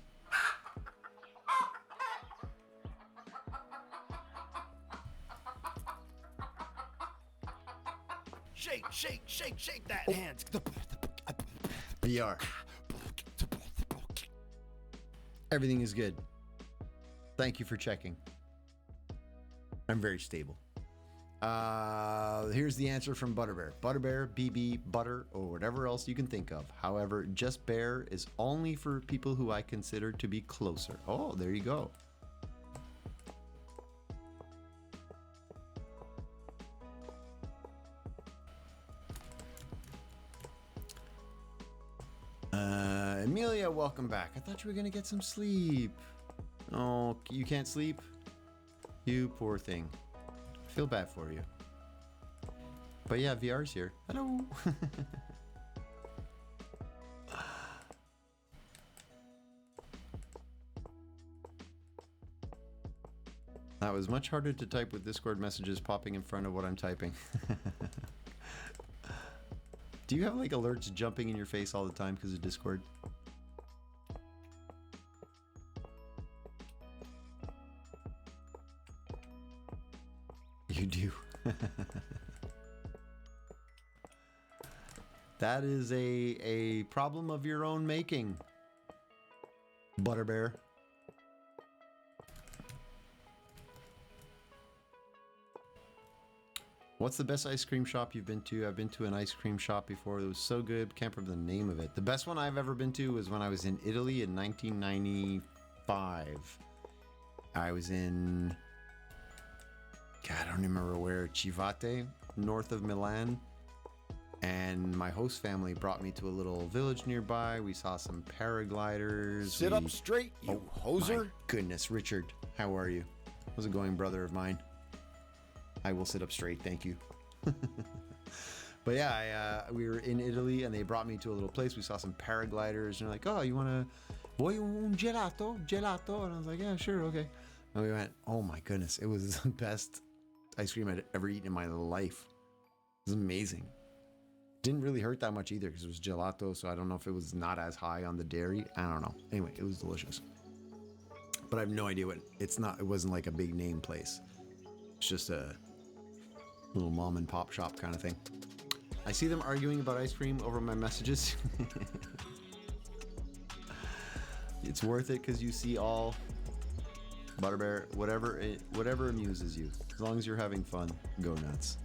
Shake, shake, shake, shake that hand. VR. Everything is good. Thank you for checking. I'm very stable. Here's the answer from Butterbear. Butterbear, BB, Butter, or whatever else you can think of. However, just Bear is only for people who I consider to be closer. Oh, there you go. Amelia, welcome back. I thought you were gonna get some sleep. Oh, you can't sleep? You poor thing. I feel bad for you. But yeah, VR's here. Hello. That was much harder to type with Discord messages popping in front of what I'm typing. Do you have like alerts jumping in your face all the time because of Discord? You do. That is a problem of your own making, Butterbear. What's the best ice cream shop you've been to? I've been to an ice cream shop before. It was so good. Can't remember the name of it. The best one I've ever been to was when I was in Italy in 1995. I was in... God, I don't remember where. Civate, north of Milan. And my host family brought me to a little village nearby. We saw some paragliders. Sit up straight, you hoser. My goodness, Richard, how are you? How's it going, brother of mine? I will sit up straight, thank you. But yeah, we were in Italy and they brought me to a little place. We saw some paragliders and they're like, oh, you want to... Voy un gelato? Gelato? And I was like, yeah, sure, okay. And we went, oh my goodness, it was the best ice cream I'd ever eaten in my life. It was amazing. Didn't really hurt that much either because it was gelato, so I don't know if it was not as high on the dairy. I don't know. Anyway, it was delicious. But I have no idea what... It wasn't like a big name place. It's just a little mom and pop shop kind of thing. I see them arguing about ice cream over my messages. It's worth it because you see all... Butterbear, whatever amuses you. As long as you're having fun, go nuts.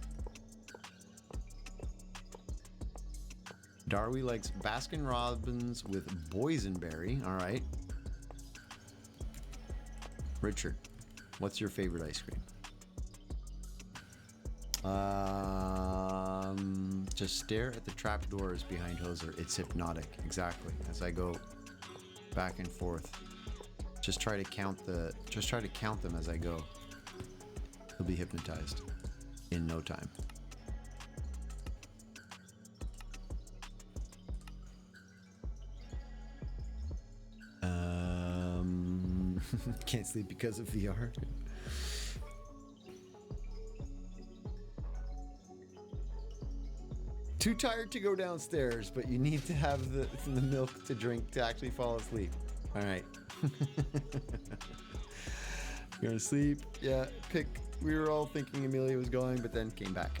Darby likes Baskin Robbins with boysenberry. All right. Richard, what's your favorite ice cream? Just stare at the trapdoors behind Hoser. It's hypnotic. Exactly. As I go back and forth. Just try to count them as I go. You'll be hypnotized in no time. Can't sleep because of VR. Too tired to go downstairs, but you need to have the milk to drink to actually fall asleep. All right. You're gonna sleep? Yeah, pick. We were all thinking Amelia was going, but then came back.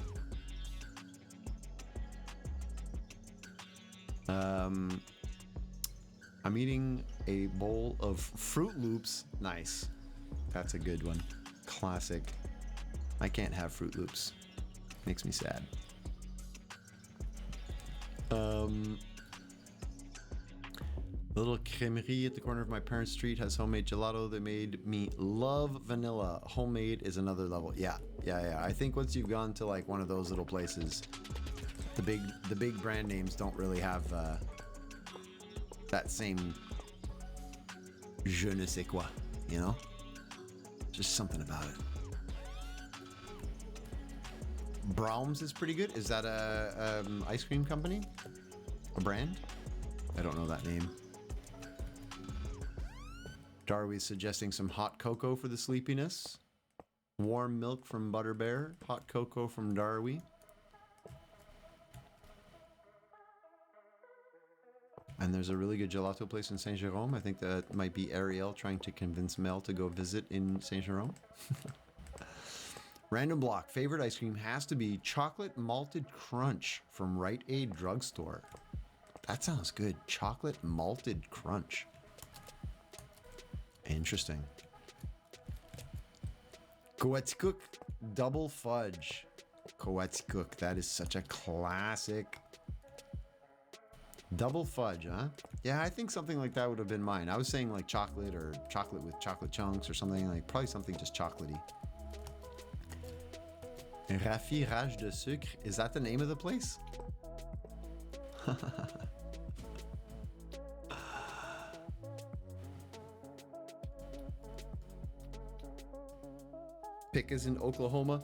I'm eating a bowl of Fruit Loops. Nice. That's a good one. Classic. I can't have Fruit Loops. Makes me sad. The little crèmerie at the corner of my parents' street has homemade gelato. They made me love vanilla. Homemade is another level. Yeah. I think once you've gone to like one of those little places, the big brand names don't really have that same je ne sais quoi, you know? Just something about it. Braum's is pretty good. Is that a ice cream company? A brand? I don't know that name. Darby's suggesting some hot cocoa for the sleepiness. Warm milk from Butterbear. Hot cocoa from Darby. And there's a really good gelato place in Saint Jerome. I think that might be Ariel trying to convince Mel to go visit in Saint Jerome. Random block. Favorite ice cream has to be chocolate malted crunch from Rite Aid drugstore. That sounds good. Chocolate malted crunch. Interesting. Coetzcook double fudge. Coetzcook. That is such a classic. Double fudge, huh? Yeah, I think something like that would have been mine. I was saying like chocolate or chocolate with chocolate chunks or something like, probably something just chocolatey. Raffirage de sucre. Is that the name of the place? Pick is in Oklahoma.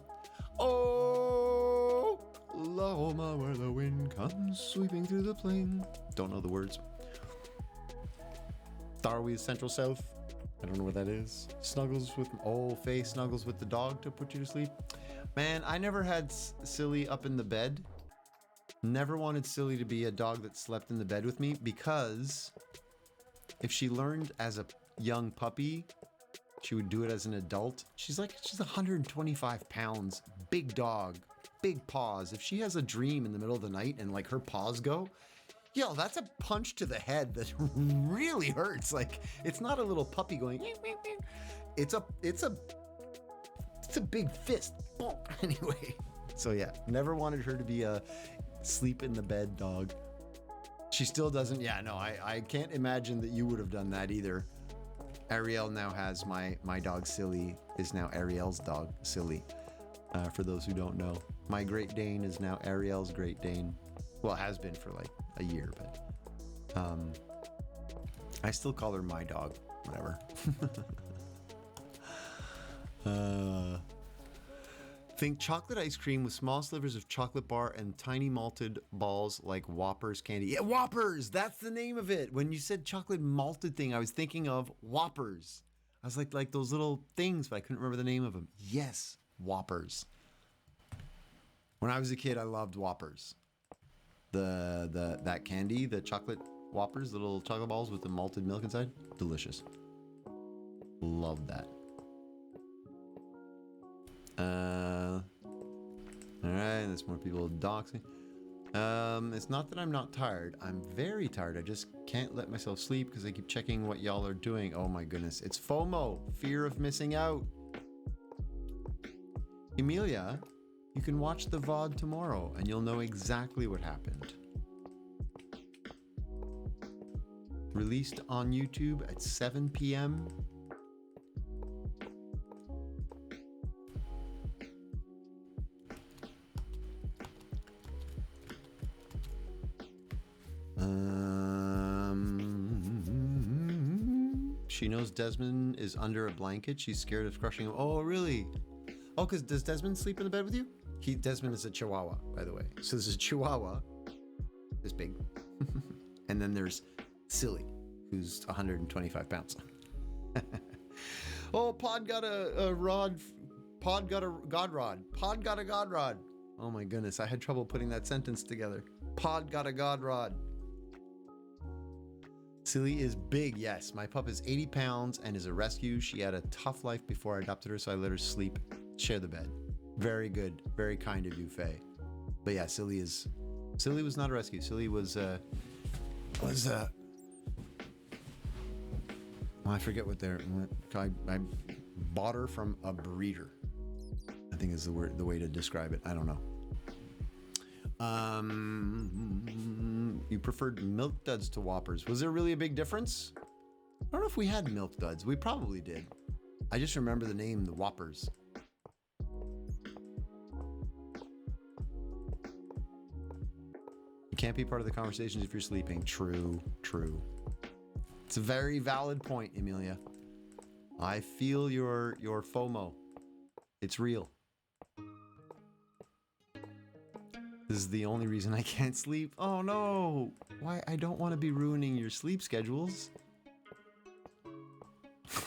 Oh, Oklahoma, where the wind comes sweeping through the plain. Don't know the words. Darby, Central South. I don't know what that is. Snuggles with Faye snuggles with the dog to put you to sleep. Man, I never had Silly up in the bed. Never wanted Silly to be a dog that slept in the bed with me, because if she learned as a young puppy, she would do it as an adult. She's 125 pounds, big dog, big paws. If she has a dream in the middle of the night and like her paws go, yo, that's a punch to the head that really hurts. Like, it's not a little puppy going, it's a big fist. Anyway, so yeah, never wanted her to be a sleep in the bed dog. She still doesn't. Yeah, no, I can't imagine that you would have done that either. Ariel now has my dog Silly is now Ariel's dog Silly. For those who don't know, my Great Dane is now Ariel's Great Dane. Well, it has been for like a year, but I still call her my dog. Whatever. Think chocolate ice cream with small slivers of chocolate bar and tiny malted balls like Whoppers candy. Yeah, Whoppers! That's the name of it. When you said chocolate malted thing, I was thinking of Whoppers. I was like those little things, but I couldn't remember the name of them. Yes, Whoppers. When I was a kid, I loved Whoppers. That candy, the chocolate Whoppers, little chocolate balls with the malted milk inside. Delicious. Love that. All right, there's more people doxing. It's not that I'm not tired. I'm very tired. I just can't let myself sleep because I keep checking what y'all are doing. Oh my goodness. It's FOMO, fear of missing out. Emilia, you can watch the VOD tomorrow and you'll know exactly what happened. Released on YouTube at 7 p.m. She knows Desmond is under a blanket. She's scared of crushing him. Oh, really? Oh, because does Desmond sleep in the bed with you? Desmond is a Chihuahua, by the way. So there's a Chihuahua, this big, and then there's Silly, who's 125 pounds. Oh, Pod got a rod. Pod got a god rod. Pod got a god rod. Oh my goodness, I had trouble putting that sentence together. Pod got a god rod. Silly is big, yes. My pup is 80 pounds and is a rescue. She had a tough life before I adopted her, so I let her share the bed. Very good, very kind of you, Faye. But yeah, Silly was not a rescue. Silly was well, I forget what I bought her from a breeder, I think is the way to describe it. I don't know. You preferred Milk Duds to Whoppers. Was there really a big difference? I don't know if we had Milk Duds. We probably did. I just remember the name, the Whoppers. You can't be part of the conversations if you're sleeping. True. It's a very valid point, Emilia. I feel your FOMO. It's real. This is the only reason I can't sleep. Oh no! Why? I don't want to be ruining your sleep schedules.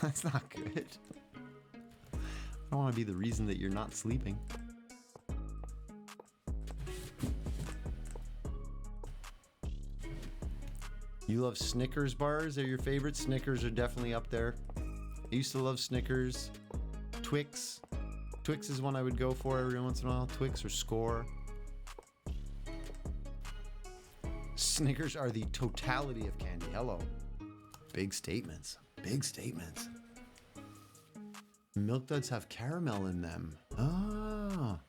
That's not good. I don't want to be the reason that you're not sleeping. You love Snickers bars? They're your favorite? Snickers are definitely up there. I used to love Snickers. Twix. Twix is one I would go for every once in a while. Twix or Score. Snickers are the totality of candy. Hello. Big statements. Big statements. Milk Duds have caramel in them. Ah.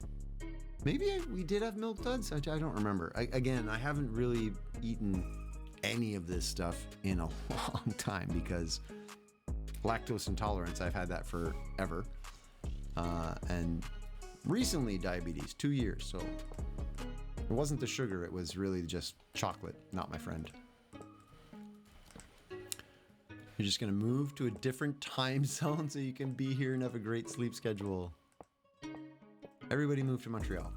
Maybe we did have Milk Duds. I don't remember. Again, I haven't really eaten any of this stuff in a long time because lactose intolerance, I've had that forever. And recently diabetes, 2 years. So it wasn't the sugar. It was really just chocolate. Not my friend. You're just going to move to a different time zone so you can be here and have a great sleep schedule. Everybody move to Montreal.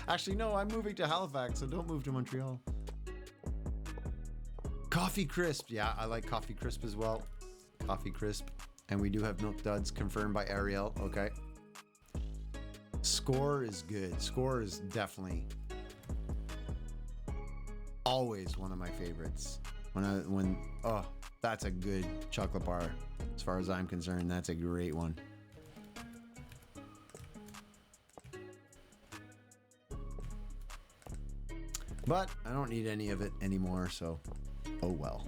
Actually, no, I'm moving to Halifax, so don't move to Montreal. Coffee Crisp. Yeah, I like Coffee Crisp as well. Coffee Crisp. And we do have Milk Duds confirmed by Ariel. Okay. Score is good. Score is definitely always one of my favorites. Oh, that's a good chocolate bar. As far as I'm concerned, that's a great one. But I don't need any of it anymore, so oh well.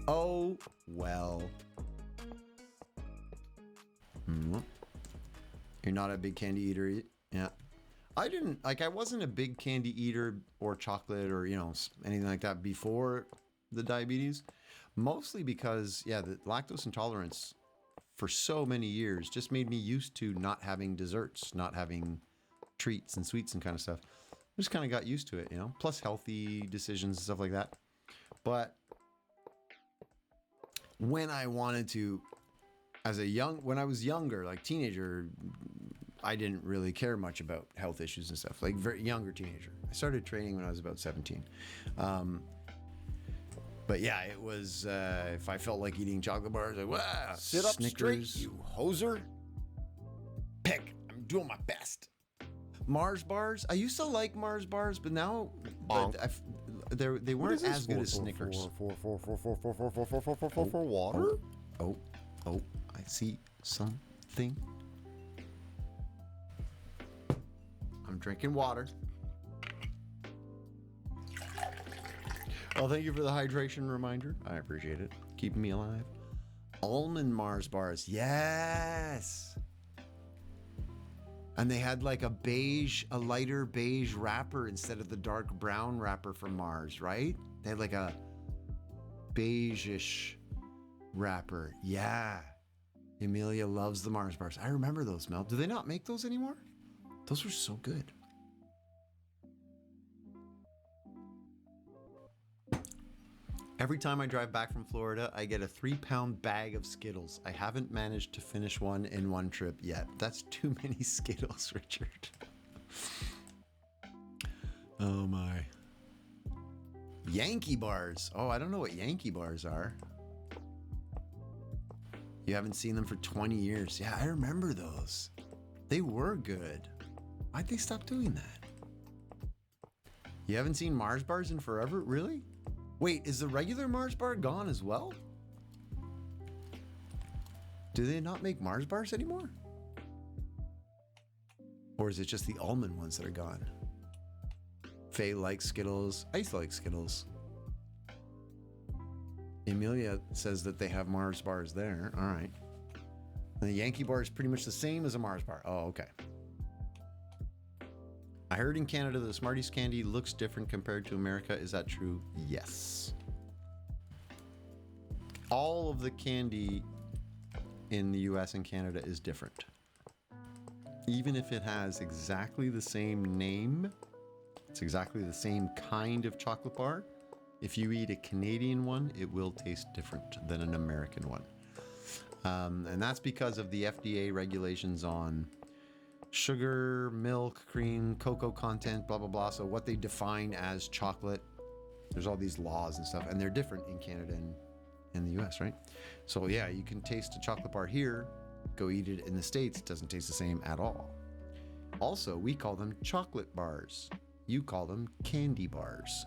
Oh well. You're not a big candy eater, yeah. I wasn't a big candy eater or chocolate or, anything like that before the diabetes. Mostly because, the lactose intolerance for so many years just made me used to not having desserts, not having treats and sweets and kind of stuff. I just kind of got used to it, plus healthy decisions and stuff like that. But when I wanted to, when I was younger, like teenager, I didn't really care much about health issues and stuff, like very younger teenager. I started training when I was about 17. But yeah, it was, if I felt like eating chocolate bars, like, wow, Sit up Snickers. straight, you hoser. Pick. I'm doing my best. Mars bars. I used to like Mars bars, but now they weren't as good as Snickers. For water? Oh, I see something. I'm drinking water. Well, thank you for the hydration reminder. I appreciate it. Keeping me alive. Almond Mars bars. Yes. And they had like a lighter beige wrapper instead of the dark brown wrapper from Mars, right? They had like a beige-ish wrapper. Yeah. Emilia loves the Mars bars. I remember those, Mel. Do they not make those anymore? Those were so good. Every time I drive back from Florida, I get a 3-pound bag of Skittles. I haven't managed to finish one in one trip yet. That's too many Skittles, Richard. Oh my. Yankee bars. Oh, I don't know what Yankee bars are. You haven't seen them for 20 years. Yeah, I remember those. They were good. Why'd they stop doing that? You haven't seen Mars bars in forever? Really? Wait, is the regular Mars bar gone as well? Do they not make Mars bars anymore? Or is it just the almond ones that are gone? Faye likes Skittles. I used to like Skittles. Emilia says that they have Mars bars there. All right. And the Yankee bar is pretty much the same as a Mars bar. Oh, okay. I heard in Canada the Smarties candy looks different compared to America. Is that true? Yes. All of the candy in the US and Canada is different. Even if it has exactly the same name, it's exactly the same kind of chocolate bar. If you eat a Canadian one, it will taste different than an American one. And that's because of the FDA regulations on sugar, milk, cream, cocoa content, blah, blah, blah. So what they define as chocolate, there's all these laws and stuff, and they're different in Canada and in the US, right? So yeah, you can taste a chocolate bar here, go eat it in the States, it doesn't taste the same at all. Also, we call them chocolate bars. You call them candy bars.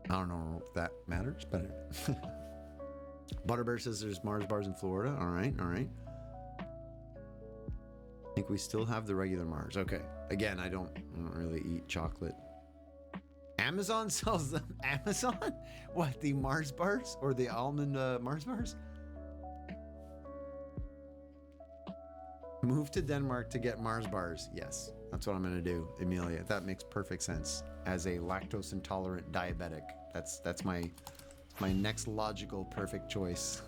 I don't know if that matters, but Butterbear says there's Mars bars in Florida. All right, all right. I think we still have the regular Mars. Okay. Again, I don't really eat chocolate. Amazon sells them. Amazon? What, the Mars bars or the almond Mars bars? Move to Denmark to get Mars bars. Yes, that's what I'm going to do, Amelia. That makes perfect sense. As a lactose intolerant diabetic, that's my next logical perfect choice.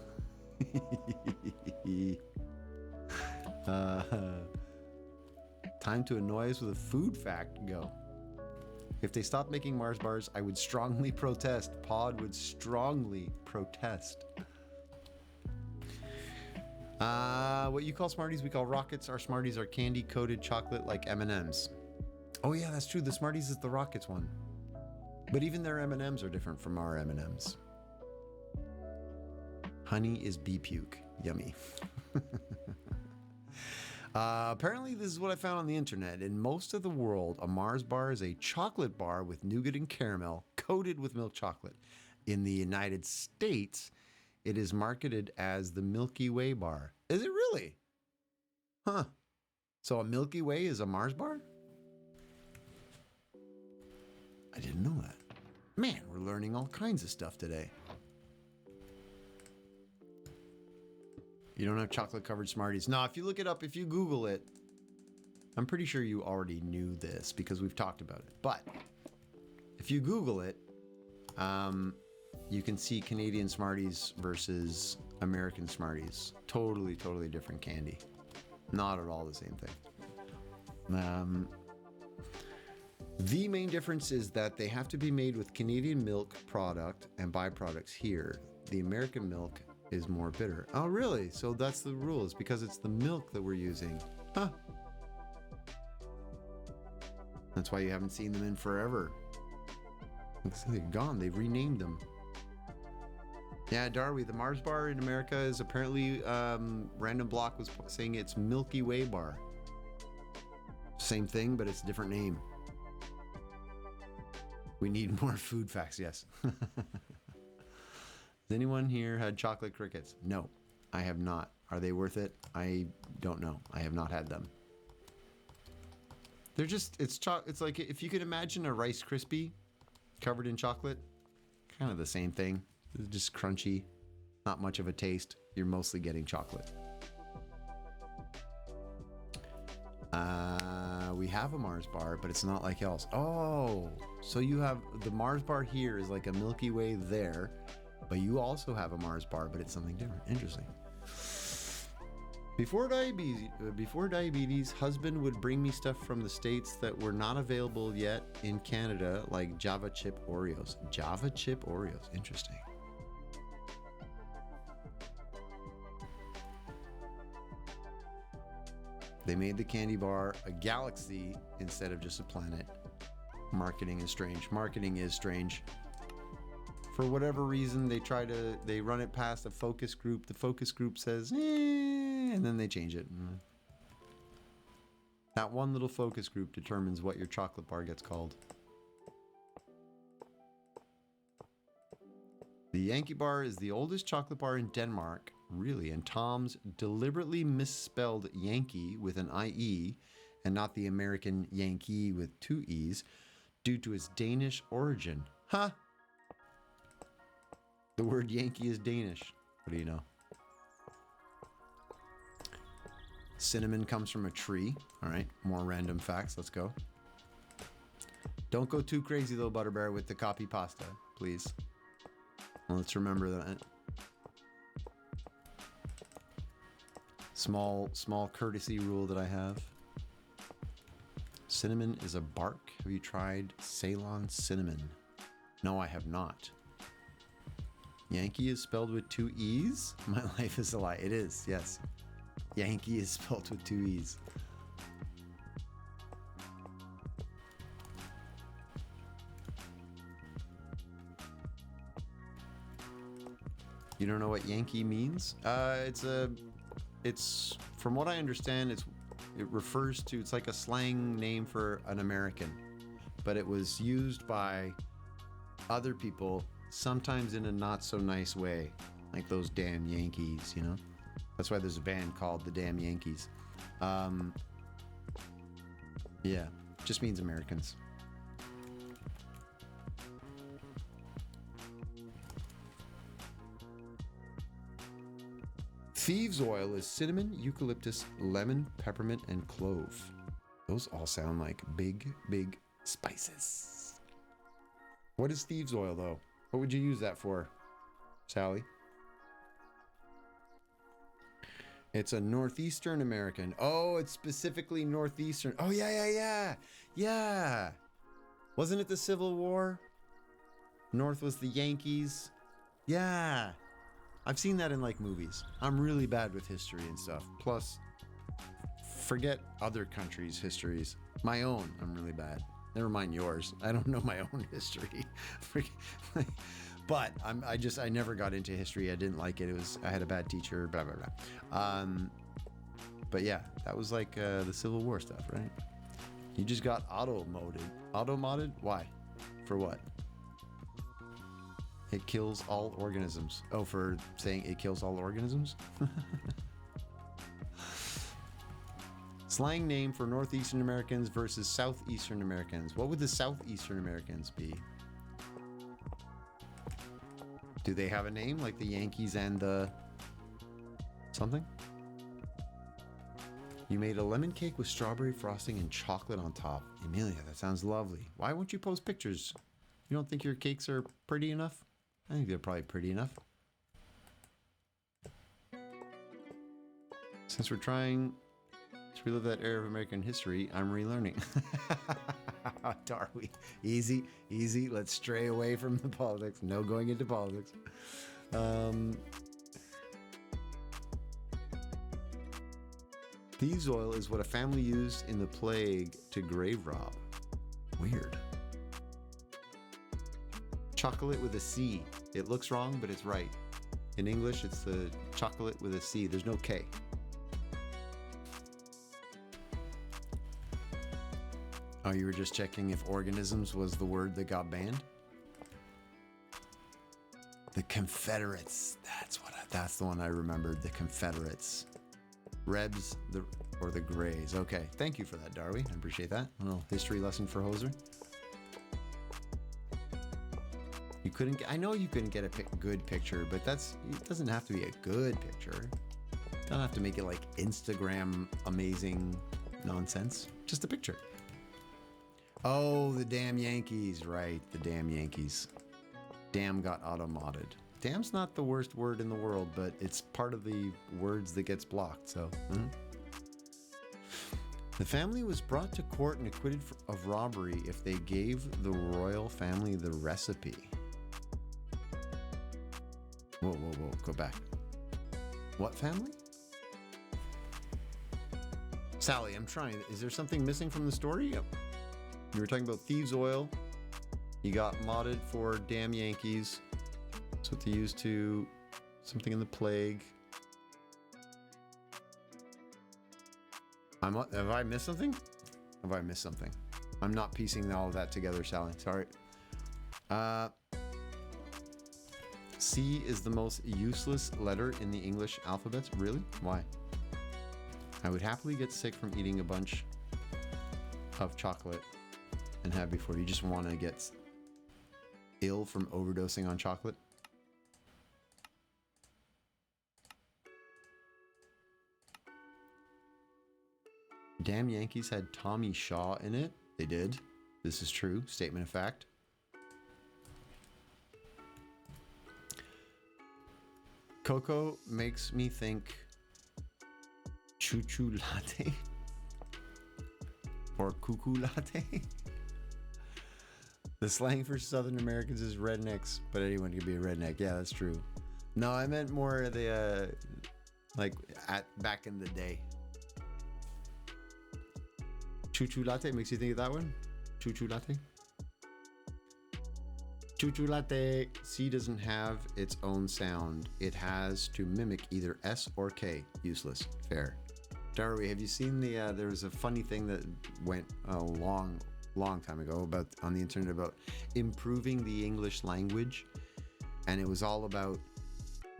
Time to annoy us with a food fact. Go. If they stopped making Mars bars, I would strongly protest. Pod would strongly protest. What you call Smarties, we call Rockets. Our Smarties are candy-coated chocolate like M&Ms. Oh yeah, that's true. The Smarties is the Rockets one. But even their M&Ms are different from our M&Ms. Honey is bee puke. Yummy. Apparently, this is what I found on the internet. In most of the world, a Mars bar is a chocolate bar with nougat and caramel coated with milk chocolate. In the United States, it is marketed as the Milky Way bar. Is it really? Huh. So a Milky Way is a Mars bar? I didn't know that. Man, we're learning all kinds of stuff today. You don't have chocolate covered Smarties. No, if you look it up, if you Google it, I'm pretty sure you already knew this because we've talked about it. But if you Google it, you can see Canadian Smarties versus American Smarties. Totally, totally different candy. Not at all the same thing. The main difference is that they have to be made with Canadian milk product and byproducts here. The American milk is more bitter. Oh, really? So that's the rule. It's because it's the milk that we're using. Huh. That's why you haven't seen them in forever. They're gone. They've renamed them. Yeah, Darby, the Mars bar in America is apparently, Random Block was saying it's Milky Way bar. Same thing, but it's a different name. We need more food facts, yes. Has anyone here had chocolate crickets? No, I have not. Are they worth it? I don't know. I have not had them. They're just, it's like if you could imagine a Rice Krispie covered in chocolate, kind of the same thing. It's just crunchy, not much of a taste. You're mostly getting chocolate. We have a Mars bar, but it's not like else. Oh, so you have the Mars bar here is like a Milky Way there, but you also have a Mars bar, but it's something different. Interesting. Before diabetes, husband would bring me stuff from the States that were not available yet in Canada, like Java chip Oreos. Java chip Oreos. Interesting. They made the candy bar a galaxy instead of just a planet. Marketing is strange. Marketing is strange. For whatever reason, they run it past a focus group. The focus group says, and then they change it. That one little focus group determines what your chocolate bar gets called. The Yankee bar is the oldest chocolate bar in Denmark, really, and Tom's deliberately misspelled Yankee with an IE and not the American Yankee with two E's due to its Danish origin. Huh? The word Yankee is Danish. What do you know? Cinnamon comes from a tree. All right, more random facts. Let's go. Don't go too crazy though, Butterbear, with the copy pasta, please. Well, let's remember that. Small courtesy rule that I have. Cinnamon is a bark. Have you tried Ceylon cinnamon? No, I have not. Yankee is spelled with two E's? My life is a lie. It is, yes. Yankee is spelled with two E's. You don't know what Yankee means? It's from what I understand, it refers to, it's like a slang name for an American, but it was used by other people, sometimes in a not so nice way, like those damn Yankees, you know? That's why there's a band called the Damn Yankees. Yeah, just means Americans. Thieves' oil is cinnamon, eucalyptus, lemon, peppermint, and clove. Those all sound like big, big spices. What is thieves' oil, though? What would you use that for, Sally? It's a Northeastern American. Oh, it's specifically Northeastern. Oh, yeah. Wasn't it the Civil War? North was the Yankees. Yeah. I've seen that in like movies. I'm really bad with history and stuff. Plus, forget other countries' histories. My own, I'm really bad. Never mind yours. I don't know my own history. But I never got into history. I didn't like it. I had a bad teacher, blah, blah, blah. But yeah, that was like the Civil War stuff, right? You just got auto-modded. Auto-modded? Why? For what? It kills all organisms. Oh, for saying it kills all organisms? Slang name for Northeastern Americans versus Southeastern Americans. What would the Southeastern Americans be? Do they have a name like the Yankees and the something? You made a lemon cake with strawberry frosting and chocolate on top. Emilia, that sounds lovely. Why won't you post pictures? You don't think your cakes are pretty enough? I think they're probably pretty enough. Since we're trying to relive that era of American history, I'm relearning. Darby, easy. Let's stray away from the politics. No going into politics. Thieves' oil is what a family used in the plague to grave rob. Weird. Chocolate with a C. It looks wrong, but it's right. In English, it's the chocolate with a C. There's no K. Oh, you were just checking if organisms was the word that got banned? The Confederates. That's the one I remembered. The Confederates. Rebs, or the Greys. Okay, thank you for that, Darby. I appreciate that. A little history lesson for Hoser. I know you couldn't get a good picture, but it doesn't have to be a good picture. You don't have to make it like Instagram amazing nonsense. Just a picture. Oh, the damn Yankees, right? The damn Yankees. Damn got auto-modded. Damn's not the worst word in the world, but it's part of the words that gets blocked, so. The family was brought to court and acquitted of robbery if they gave the royal family the recipe. Whoa, go back. What family? Sally, I'm trying. Is there something missing from the story? You were talking about thieves' oil. You got modded for damn Yankees. That's what they used to something in the plague. Have I missed something? Have I missed something? I'm not piecing all of that together, Sally. Sorry. C is the most useless letter in the English alphabet. Really? Why? I would happily get sick from eating a bunch of chocolate and have before. You just want to get ill from overdosing on chocolate? Damn Yankees had Tommy Shaw in it. They did. This is true. Statement of fact. Cocoa makes me think choo-choo latte or cuckoo latte. The slang for Southern Americans is rednecks, but anyone can be a redneck. Yeah, that's true. No, I meant more the like back in the day. Choo-choo latte makes you think of that one? Choo-choo latte? Choo-choo latte. C doesn't have its own sound. It has to mimic either S or K. Useless. Fair. Darby, have you seen there was a funny thing that went along long time ago about on the internet about improving the English language, and it was all about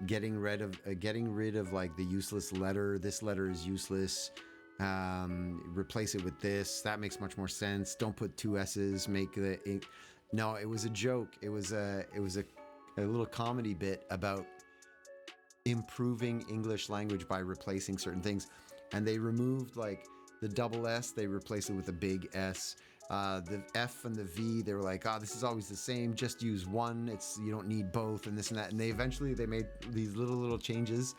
getting rid of like the useless letter. This letter is useless. Replace it with this. That makes much more sense. Don't put two S's. No, it was a joke. It was a little comedy bit about improving English language by replacing certain things, and they removed like the double S. They replaced it with a big S. The F and the V, they were like, this is always the same. Just use one. You don't need both, and this and that. And they made these little changes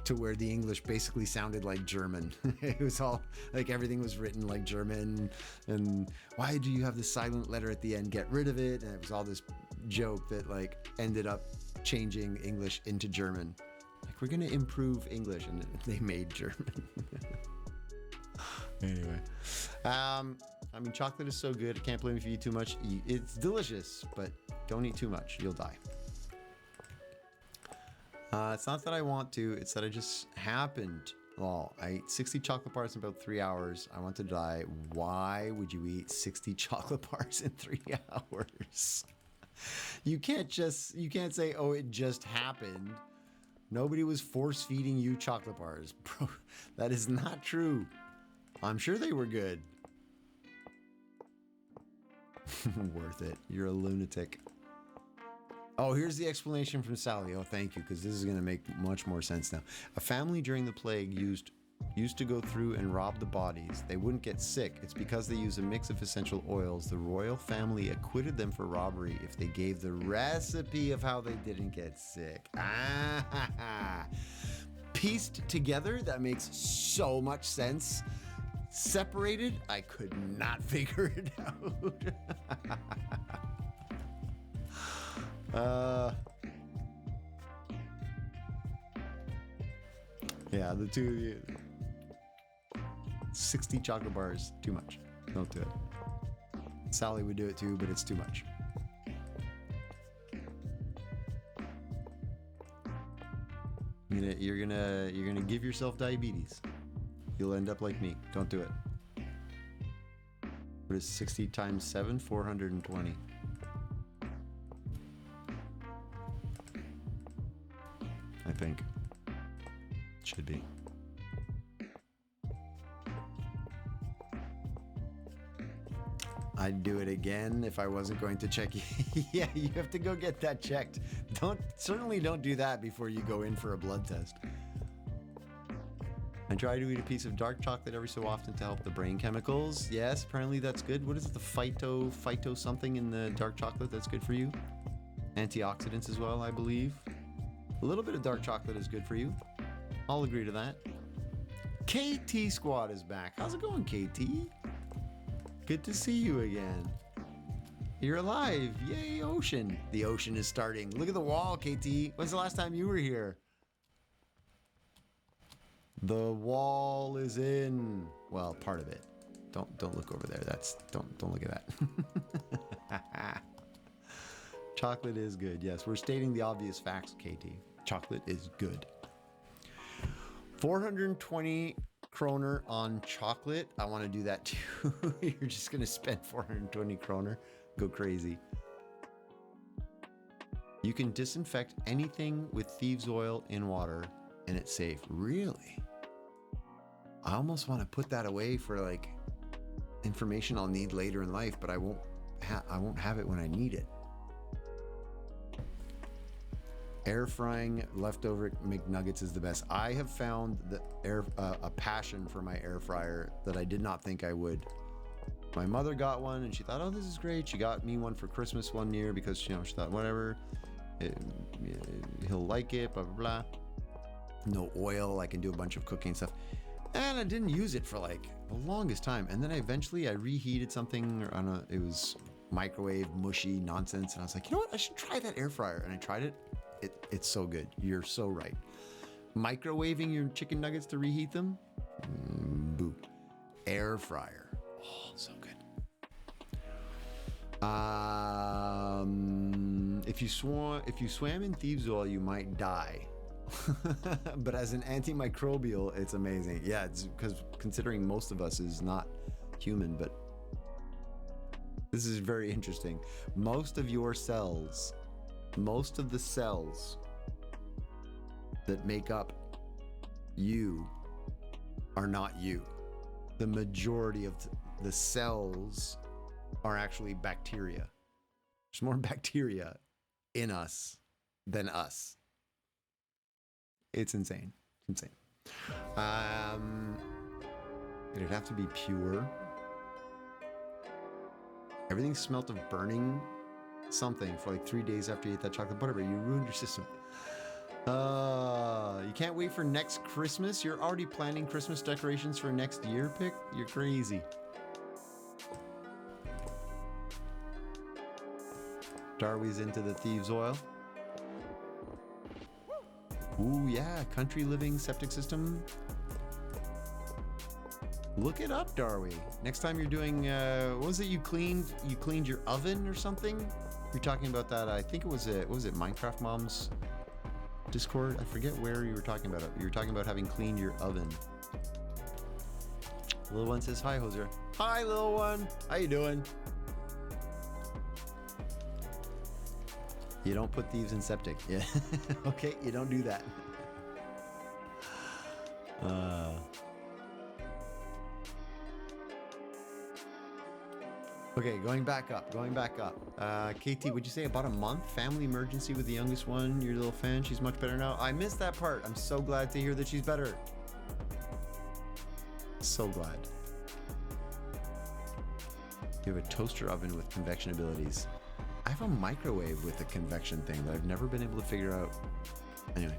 to where the English basically sounded like German. It was all like everything was written like German. And why do you have the silent letter at the end? Get rid of it. And it was all this joke that like ended up changing English into German. Like, we're gonna improve English, and they made German. Anyway, I mean, chocolate is so good. I can't blame if you eat too much. It's delicious, but don't eat too much. You'll die. It's not that I want to. It's that I just happened. Well, I ate 60 chocolate bars in about 3 hours. I want to die. Why would you eat 60 chocolate bars in 3 hours? You can't say, oh, it just happened. Nobody was force feeding you chocolate bars. Bro, that is not true. I'm sure they were good. Worth it. You're a lunatic. Oh, here's the explanation from Sally. Oh, thank you, because this is going to make much more sense now. A family during the plague used to go through and rob the bodies. They wouldn't get sick. It's because they use a mix of essential oils. The royal family acquitted them for robbery if they gave the recipe of how they didn't get sick. Pieced together, that makes so much sense. Separated, I could not figure it out. Yeah, the two of you. 60 chocolate bars, too much. Don't do it. Sally would do it too, but it's too much. You're gonna give yourself diabetes. You'll end up like me. Don't do it. What is 60 times 7? 420. I think. Should be. I'd do it again if I wasn't going to check. Yeah, you have to go get that checked. Certainly don't do that before you go in for a blood test. I try to eat a piece of dark chocolate every so often to help the brain chemicals. Yes, apparently that's good. What is it? The phyto something in the dark chocolate that's good for you? Antioxidants as well, I believe. A little bit of dark chocolate is good for you. I'll agree to that. KT Squad is back. How's it going, KT? Good to see you again. You're alive. Yay, ocean. The ocean is starting. Look at the wall, KT. When's the last time you were here? The wall is in. Well, part of it. Don't look over there. Don't look at that. Chocolate is good. Yes, we're stating the obvious facts, KT. Chocolate is good. 420 kroner on chocolate. I want to do that too. You're just gonna spend 420 kroner. Go crazy. You can disinfect anything with thieves oil in water and it's safe. Really? I almost want to put that away for like information I'll need later in life, but I won't have it when I need it. Air frying leftover McNuggets is the best. I have found a passion for my air fryer that I did not think I would. My mother got one and she thought, oh, this is great. She got me one for Christmas one year because she thought, whatever, he'll like it, blah, blah, blah. No oil, I can do a bunch of cooking stuff. And I didn't use it for like the longest time. And then eventually I reheated something, it was microwave mushy nonsense. And I was like, you know what? I should try that air fryer. And I tried it. It's so good. You're so right. Microwaving your chicken nuggets to reheat them? Boo. Air fryer. Oh, so good. If you swam in thieves oil, you might die. But as an antimicrobial, it's amazing. Yeah, it's because considering most of us is not human, but This is very interesting. Most of your cells, most of the cells that make up you are not you. The majority of the cells are actually bacteria. There's more bacteria in us than us. It's insane. It's insane. It'd have to be pure. Everything smelt of burning something for like 3 days after you ate that chocolate butterbeer. You ruined your system. You can't wait for next Christmas? You're already planning Christmas decorations for next year, Pick? You're crazy. Darwy's into the thieves oil. Ooh, yeah, country living septic system. Look it up, Darwy. Next time you're doing, what was it you cleaned? You cleaned your oven or something? You're talking about that, I think it was, what was it, Minecraft Mom's Discord? I forget where you were talking about it. You were talking about having cleaned your oven. Little one says, hi, Hoser. Hi, little one. How you doing? You don't put thieves in septic. Yeah. Okay, you don't do that. Okay, going back up. KT, would you say about a month? Family emergency with the youngest one. Your little fan. She's much better now. I missed that part. I'm so glad to hear that she's better. So glad. You have a toaster oven with convection abilities. I have a microwave with a convection thing that I've never been able to figure out. Anyway.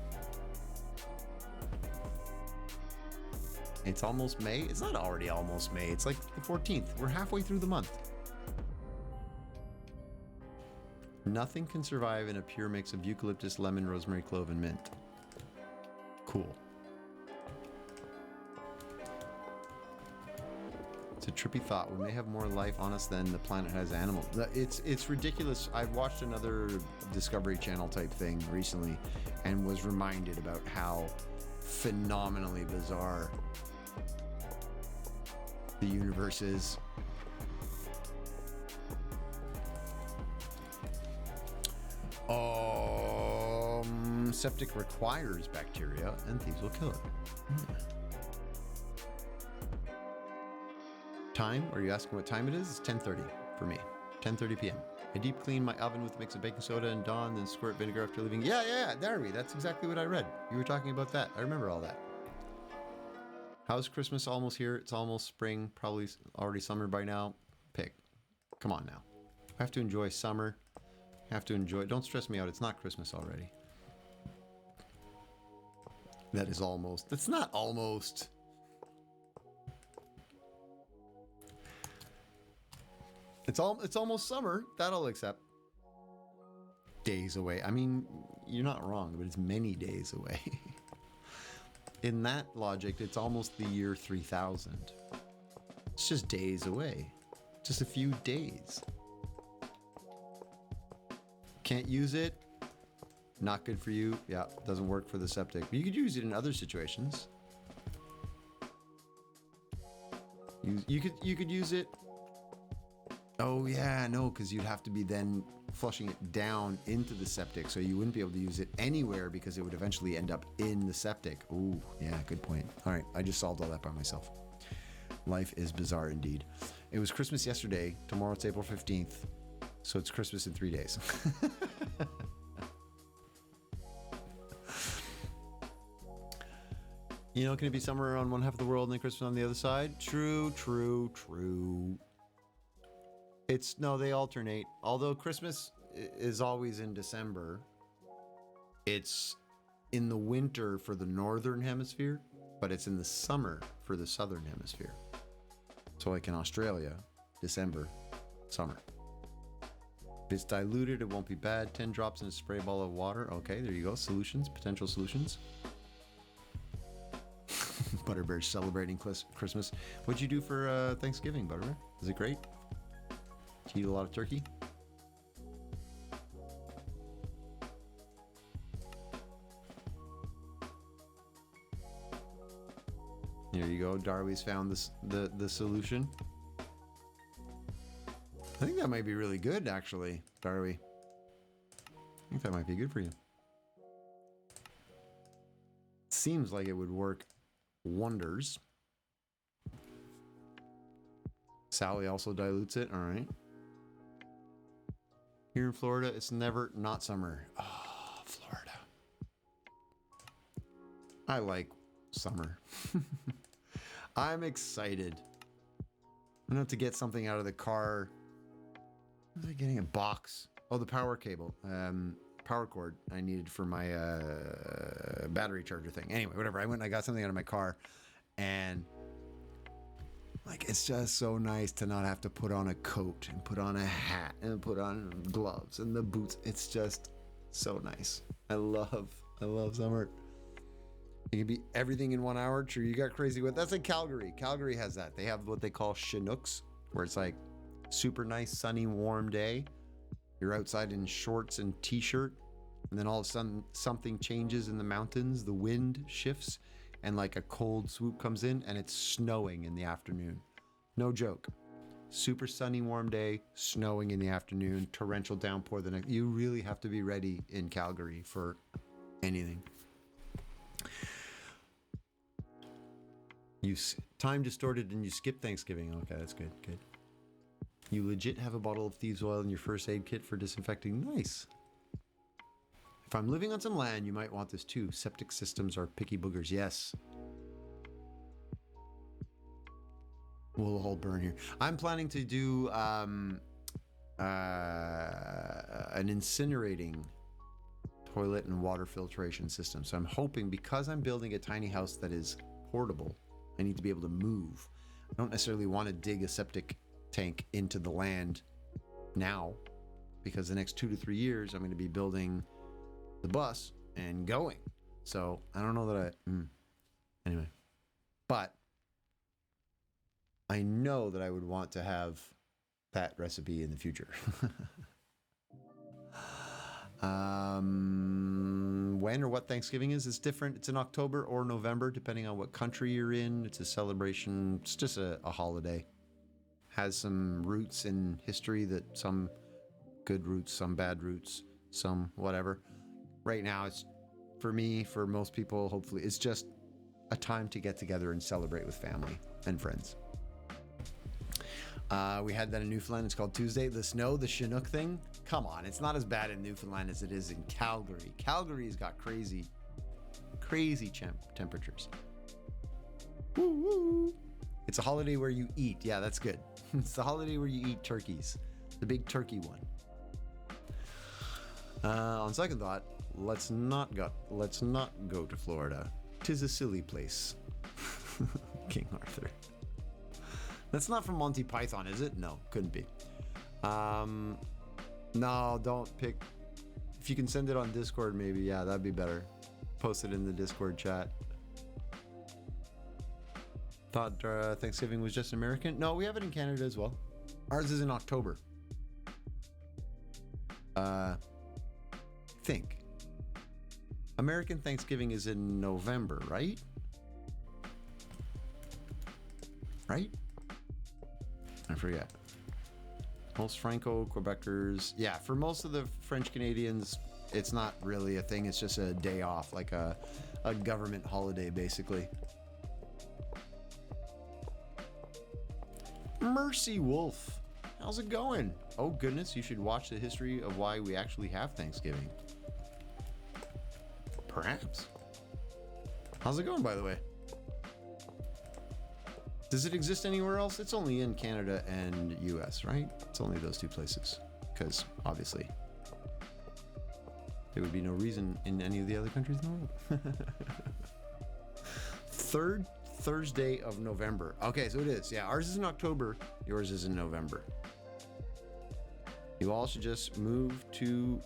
It's almost May. It's not already almost May. It's like the 14th. We're halfway through the month. Nothing can survive in a pure mix of eucalyptus, lemon, rosemary, clove, and mint. Cool. It's a trippy thought. We may have more life on us than the planet has animals. It's ridiculous. I've watched another Discovery Channel type thing recently and was reminded about how phenomenally bizarre the universe is. Septic requires bacteria and thieves will kill it. Time? Are you asking what time it is? It's 10:30 for me. 10:30 p.m. I deep clean my oven with a mix of baking soda and Dawn, then squirt vinegar after leaving. Yeah, Darby, that's exactly what I read. You were talking about that. I remember all that. How's Christmas almost here? It's almost spring, probably already summer by now. Pick. Come on now. I have to enjoy summer. I have to enjoy. Don't stress me out. It's not Christmas already. That is almost. That's not almost. It's almost summer. That I'll accept. Days away. I mean, you're not wrong, but it's many days away. In that logic, it's almost the year 3000. It's just days away. Just a few days. Can't use it. Not good for you. Yeah, doesn't work for the septic. But you could use it in other situations. You could use it. Oh yeah, no, because you'd have to be then flushing it down into the septic, so you wouldn't be able to use it anywhere because it would eventually end up in the septic. Ooh, yeah, good point. All right, I just solved all that by myself. Life is bizarre indeed. It was Christmas yesterday. Tomorrow it's April 15th, so it's Christmas in 3 days. You know, can it be summer on one half of the world and then Christmas on the other side? True. No, they alternate. Although Christmas is always in December, it's in the winter for the northern hemisphere, but it's in the summer for the southern hemisphere. So like in Australia, December, summer. If it's diluted, it won't be bad. 10 drops in a spray ball of water. Okay, there you go. Solutions, potential solutions. Butterbear's celebrating Christmas. What'd you do for Thanksgiving, Butterbear? Is it great? Did you eat a lot of turkey? There you go. Darby's found the solution. I think that might be really good, actually, Darby. I think that might be good for you. Seems like it would work wonders. Sally also dilutes it. All right. Here in Florida, it's never not summer. Oh, Florida. I like summer. I'm excited. I know to get something out of the car. Was I getting a box? Oh, the power cable. Power cord I needed for my battery charger thing. Anyway, whatever. I went and I got something out of my car, and like it's just so nice to not have to put on a coat and put on a hat and put on gloves and the boots. It's just so nice. I love summer. You can be everything in 1 hour. True, you got crazy with that's like Calgary. Calgary has that. They have what they call Chinooks, where it's like super nice, sunny, warm day. You're outside in shorts and t-shirt, and then all of a sudden something changes in the mountains. The wind shifts, and like a cold swoop comes in, and it's snowing in the afternoon. No joke. Super sunny, warm day, snowing in the afternoon, torrential downpour the next. You really have to be ready in Calgary for anything. Time distorted and you skip Thanksgiving. Okay, that's good. Good. You legit have a bottle of thieves oil in your first aid kit for disinfecting. Nice. If I'm living on some land, you might want this too. Septic systems are picky boogers. Yes. We'll all burn here. I'm planning to do an incinerating toilet and water filtration system. So I'm hoping, because I'm building a tiny house that is portable, I need to be able to move. I don't necessarily want to dig a septic tank into the land now, because the next 2 to 3 years I'm going to be building the bus and going. So I don't know that anyway, but I know that I would want to have that recipe in the future. When or what Thanksgiving is, it's different. It's in October or November, depending on what country you're in. It's a celebration. It's just a holiday. Has some roots in history, that some good roots, some bad roots, some whatever. Right now, it's, for me, for most people, hopefully, it's just a time to get together and celebrate with family and friends. We had that in Newfoundland. It's called Tuesday. The snow, the Chinook thing. Come on, it's not as bad in Newfoundland as it is in Calgary. Calgary's got crazy temperatures. Woo woo. It's a holiday where you eat. Yeah, that's good. It's the holiday where you eat turkeys. The big turkey one. On second thought, let's not go to Florida. 'Tis a silly place. King Arthur. That's not from Monty Python, is it? No, couldn't be. No, don't pick. If you can send it on Discord, maybe. Yeah, that'd be better. Post it in the Discord chat. Thought Thanksgiving was just American. No, we have it in Canada as well. Ours is in October. Think. American Thanksgiving is in November, right? Right? I forget. Most Franco-Quebecers. Yeah, for most of the French Canadians, it's not really a thing. It's just a day off, like a government holiday, basically. Mercy Wolf. How's it going? Oh, goodness. You should watch the history of why we actually have Thanksgiving. Perhaps. How's it going, by the way? Does it exist anywhere else? It's only in Canada and US, right? It's only those two places. Because, obviously, there would be no reason in any of the other countries in the world. Third Thursday of November. Okay, so it is. Yeah, ours is in October. Yours is in November. You all should just move to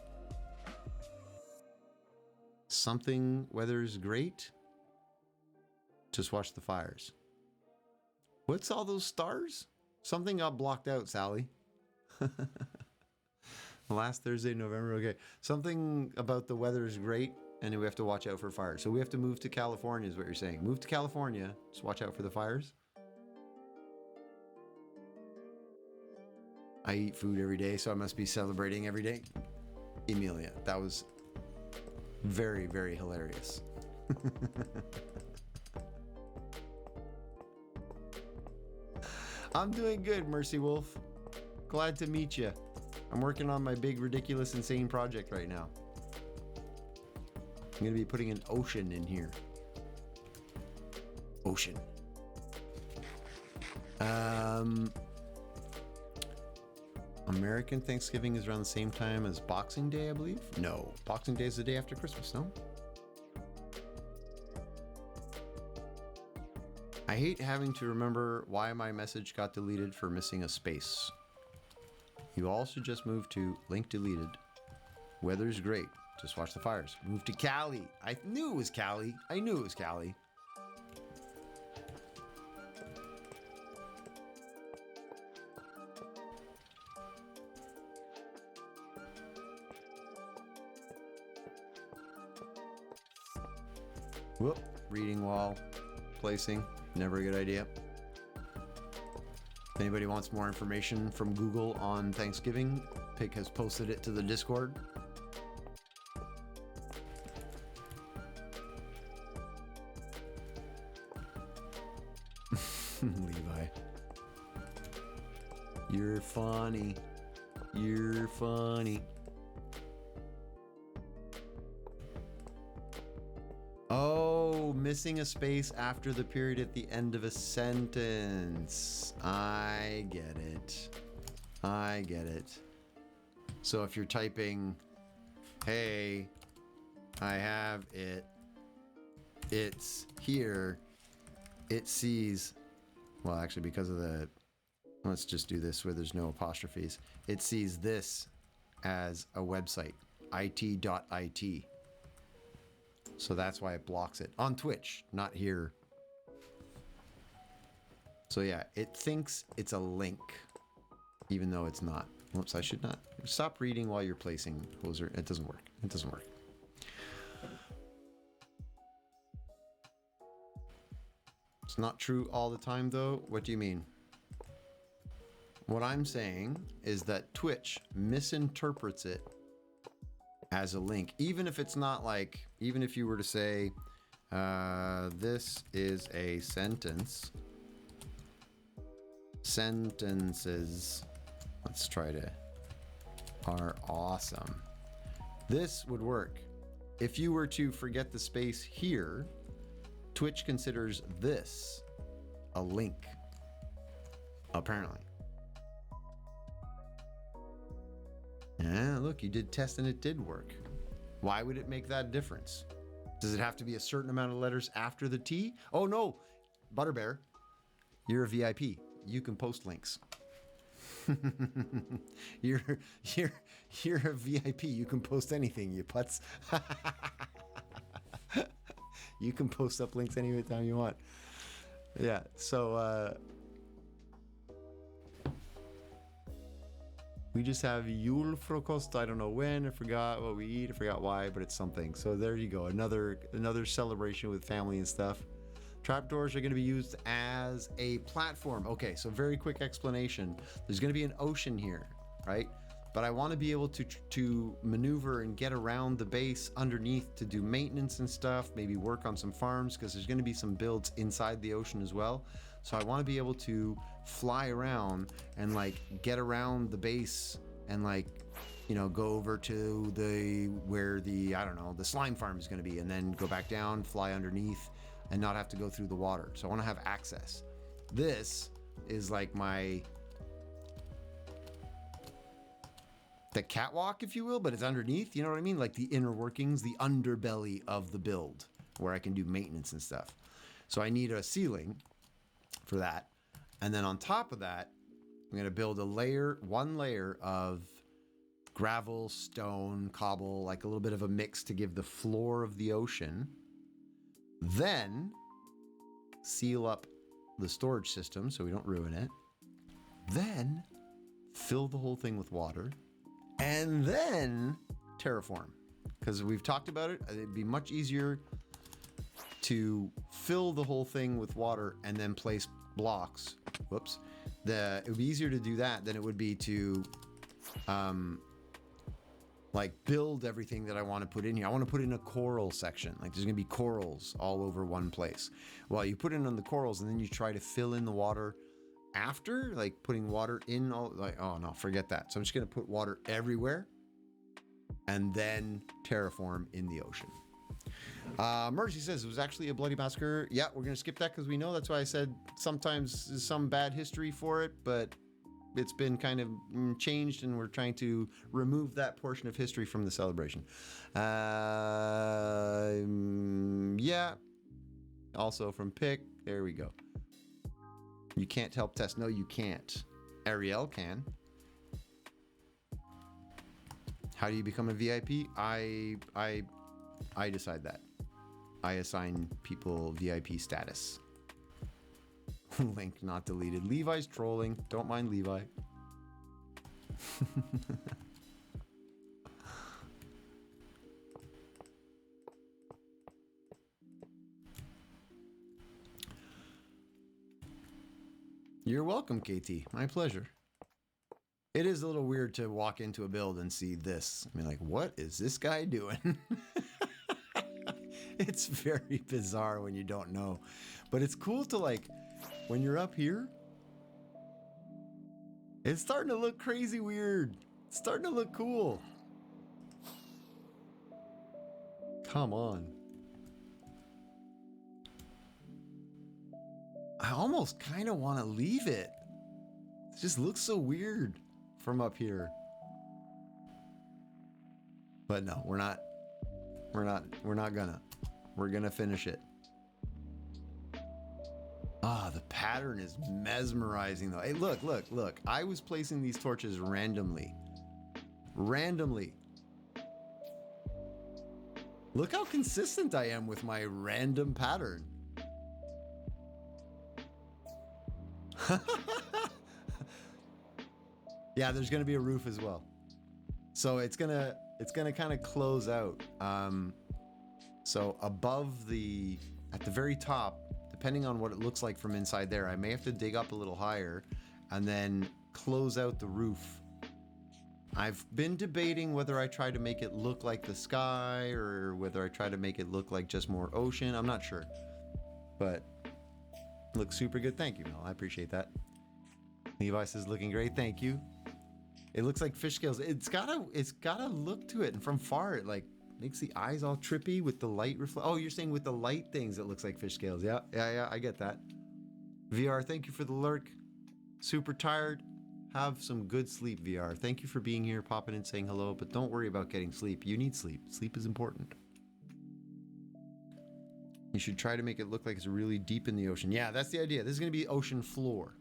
something weather's great. Just watch the fires. What's all those stars? Something got blocked out, Sally. Last Thursday, November. Okay. Something about the weather is great, and we have to watch out for fires. So we have to move to California, is what you're saying. Move to California. Just watch out for the fires. I eat food every day, so I must be celebrating every day. Emilia, that was very, very hilarious. I'm doing good, Mercy Wolf. Glad to meet you. I'm working on my big, ridiculous, insane project right now. I'm going to be putting an ocean in here. Ocean. American Thanksgiving is around the same time as Boxing Day, I believe? No, Boxing Day is the day after Christmas, no? I hate having to remember why my message got deleted for missing a space. You all should just move to link deleted. Weather's great. Just watch the fires. Move to Cali. I knew it was Cali. I knew it was Cali. Whoop. Reading while placing. Never a good idea. If anybody wants more information from Google on Thanksgiving, Pig has posted it to the Discord. Levi. You're funny. You're funny. Oh, missing a space after the period at the end of a sentence. I get it. I get it. So if you're typing, hey, I have it, it's here, it sees, well, actually, because of the, let's just do this where there's no apostrophes. It sees this as a website, it.it. So that's why it blocks it on Twitch, not here. So yeah, it thinks it's a link, even though it's not. Whoops, I should not. Stop reading while you're placing, Hoser. It doesn't work. It doesn't work. It's not true all the time, though. What do you mean? What I'm saying is that Twitch misinterprets it as a link, even if it's not like, even if you were to say, this is a sentence. Sentences, let's try to, are awesome. This would work. If you were to forget the space here, Twitch considers this a link, apparently. Yeah, look, you did test and it did work. Why would it make that difference? Does it have to be a certain amount of letters after the T? Oh no, Butterbear, you're a VIP. You can post links. you're a VIP. You can post anything, you putz. You can post up links anytime you want. Yeah, so we just have julfrokost. I don't know when. I forgot what we eat. I forgot why, but it's something. So there you go. Another celebration with family and stuff. Trapdoors are going to be used as a platform. Okay, so very quick explanation. There's going to be an ocean here, right? But I want to be able to maneuver and get around the base underneath to do maintenance and stuff, maybe work on some farms, because there's going to be some builds inside the ocean as well. So I want to be able to fly around and like get around the base and like, you know, go over to where the, I don't know, the slime farm is going to be, and then go back down, fly underneath, and not have to go through the water. So I want to have access. This is like the catwalk, if you will, but it's underneath, you know what I mean? Like the inner workings, the underbelly of the build where I can do maintenance and stuff. So I need a ceiling for that. And then on top of that, I'm going to build one layer of gravel, stone, cobble, like a little bit of a mix to give the floor of the ocean. Then seal up the storage system so we don't ruin it. Then fill the whole thing with water. And then terraform, because we've talked about it. It'd be much easier to fill the whole thing with water and then place blocks, it would be easier to do that than it would be to like build everything that I want to put in here. I want to put in a coral section. Like there's gonna be corals all over one place. Well, you put in on the corals and then you try to fill in the water after, like putting water in all, like, oh no, forget that. So I'm just gonna put water everywhere and then terraform in the ocean. Mercy says it was actually a bloody massacre. Yeah, we're gonna skip that because we know. That's why I said sometimes there's some bad history for it, but it's been kind of changed and we're trying to remove that portion of history from the celebration. Yeah. Also from Pick, there we go. You can't help test. No, you can't. Ariel can. How do you become a VIP? I decide that. I assign people VIP status. Link not deleted. Levi's trolling. Don't mind Levi. You're welcome, KT. My pleasure. It is a little weird to walk into a build and see this. I mean, like, what is this guy doing? It's very bizarre when you don't know. But it's cool to, like, when you're up here, it's starting to look crazy weird. It's starting to look cool. Come on. I almost kind of want to leave it. It just looks so weird from up here. But no, we're not gonna. We're gonna finish it. Ah, the pattern is mesmerizing though. Hey, look. I was placing these torches randomly. Look how consistent I am with my random pattern. Yeah, there's gonna be a roof as well. So it's gonna kind of close out. So above at the very top, depending on what it looks like from inside there, I may have to dig up a little higher and then close out the roof. I've been debating whether I try to make it look like the sky or whether I try to make it look like just more ocean. I'm not sure, but looks super good. Thank you, Mel. I appreciate that. Levi says looking great. Thank you. It looks like fish scales. It's got a look to it, and from far it like makes the eyes all trippy with the light reflect. Oh, you're saying with the light things it looks like fish scales. Yeah, I get that. VR, thank you for the lurk. Super tired. Have some good sleep, VR. Thank you for being here, popping in, saying hello, but don't worry about getting sleep. You need sleep. Sleep is important. You should try to make it look like it's really deep in the ocean. Yeah, that's the idea. This is going to be ocean floor.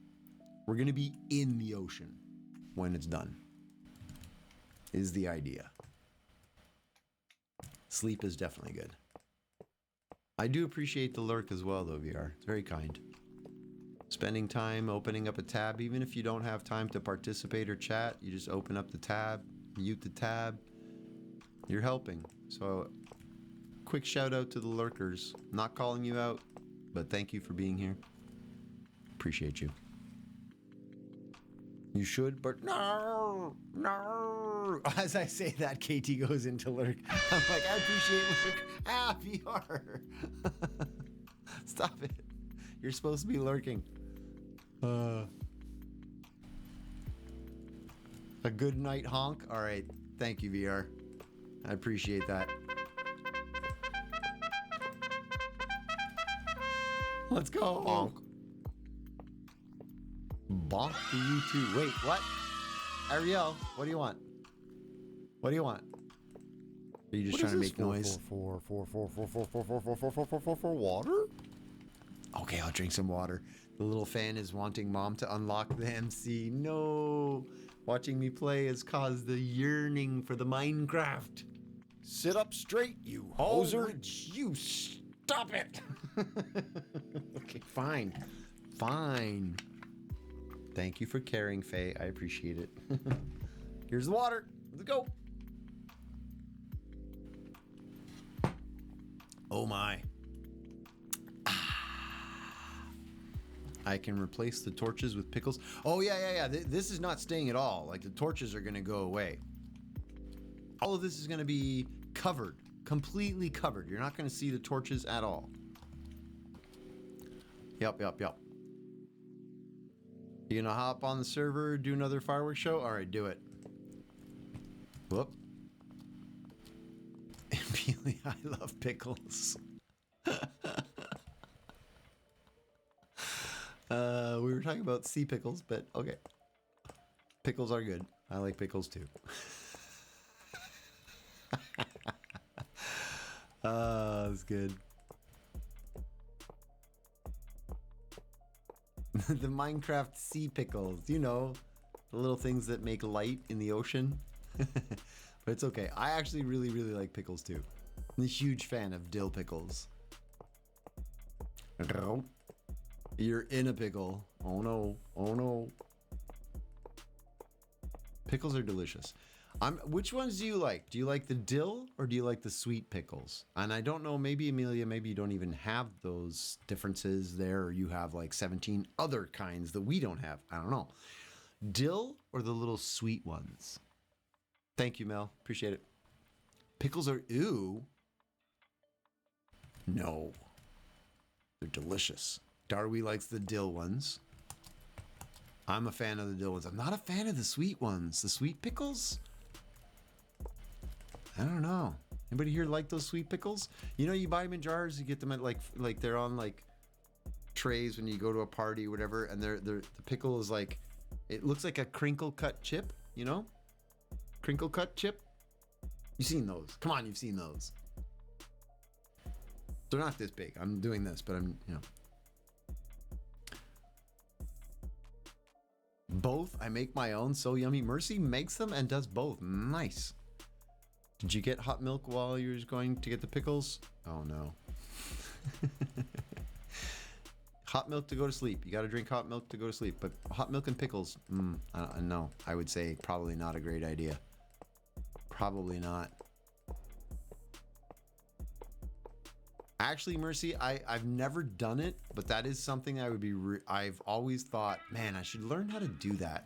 We're going to be in the ocean when it's done. Is the idea. Sleep is definitely good. I do appreciate the lurk as well, though, VR. It's very kind. Spending time opening up a tab, even if you don't have time to participate or chat, you just open up the tab, mute the tab. You're helping. So, quick shout out to the lurkers. Not calling you out, but thank you for being here. Appreciate you. You should, but no. As I say that, KT goes into lurk. I'm like, I appreciate lurk. VR. Stop it. You're supposed to be lurking. A good night honk. All right. Thank you, VR. I appreciate that. Let's go. Bonk. Bonk to you too. Wait, what? Ariel, what do you want? What do you want? Are you just trying to make noise? For water? Okay, I'll drink some water. The little fan is wanting mom to unlock the MC. No. Watching me play has caused the yearning for the Minecraft. Sit up straight, you hoser. Oh, you stop it. Okay, fine. Fine. Thank you for caring, Faye. I appreciate it. Here's the water. Let's go. Oh my. I can replace the torches with pickles. Oh, yeah. This is not staying at all. Like, the torches are going to go away. All of this is going to be covered. Completely covered. You're not going to see the torches at all. Yep. You gonna hop on the server, do another fireworks show? All right, do it. Whoop. Peely, I love pickles. We were talking about sea pickles, but okay. Pickles are good. I like pickles too. That's good. The Minecraft sea pickles, you know, the little things that make light in the ocean. But it's okay. I actually really like pickles too. I'm a huge fan of dill pickles. You're in a pickle. Oh no. Pickles are delicious. Which ones do you like? Do you like the dill or do you like the sweet pickles? And I don't know, maybe Amelia, maybe you don't even have those differences there, or you have like 17 other kinds that we don't have. I don't know. Dill or the little sweet ones? Thank you, Mel. Appreciate it. Pickles are ew. No. They're delicious. Darby likes the dill ones. I'm a fan of the dill ones. I'm not a fan of the sweet ones. The sweet pickles? I don't know. Anybody here like those sweet pickles? You know, you buy them in jars. You get them at like they're on like trays when you go to a party or whatever. And the pickle is like, it looks like a crinkle cut chip. You know, crinkle cut chip. You've seen those? Come on, you've seen those. They're not this big. I'm doing this, but I'm, you know. Both. I make my own. So yummy. Mercy makes them and does both. Nice. Did you get hot milk while you were going to get the pickles? Oh no. Hot milk to go to sleep. You got to drink hot milk to go to sleep. But hot milk and pickles, no. I would say probably not a great idea. Probably not. Actually, Mercy, I've never done it, but that is something I would be. I've always thought, man, I should learn how to do that,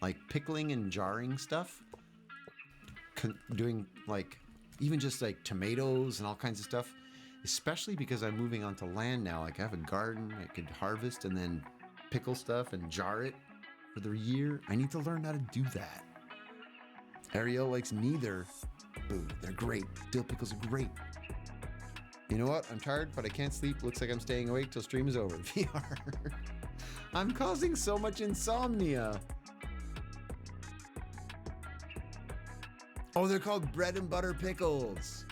like pickling and jarring stuff. Doing like even just like tomatoes and all kinds of stuff, especially because I'm moving onto land now. Like I have a garden, I could harvest and then pickle stuff and jar it for the year. I need to learn how to do that. Ariel likes neither. Ooh, they're great. Dill pickles are great. You know what? I'm tired, but I can't sleep. Looks like I'm staying awake till stream is over. VR. I'm causing so much insomnia. Oh, they're called bread and butter pickles.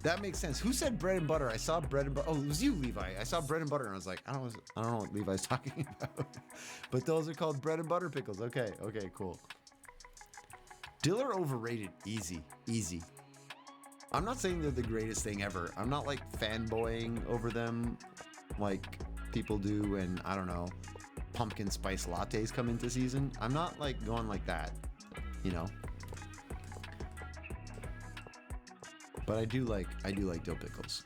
That makes sense. Who said bread and butter? I saw bread and butter. Oh, it was you, Levi. I saw bread and butter, and I was like, I don't know what Levi's talking about. But those are called bread and butter pickles. Okay, cool. Dill are overrated. Easy. I'm not saying they're the greatest thing ever. I'm not like fanboying over them like people do, and I don't know, pumpkin spice lattes come into season. I'm not like going like that, you know. But I do like dill pickles.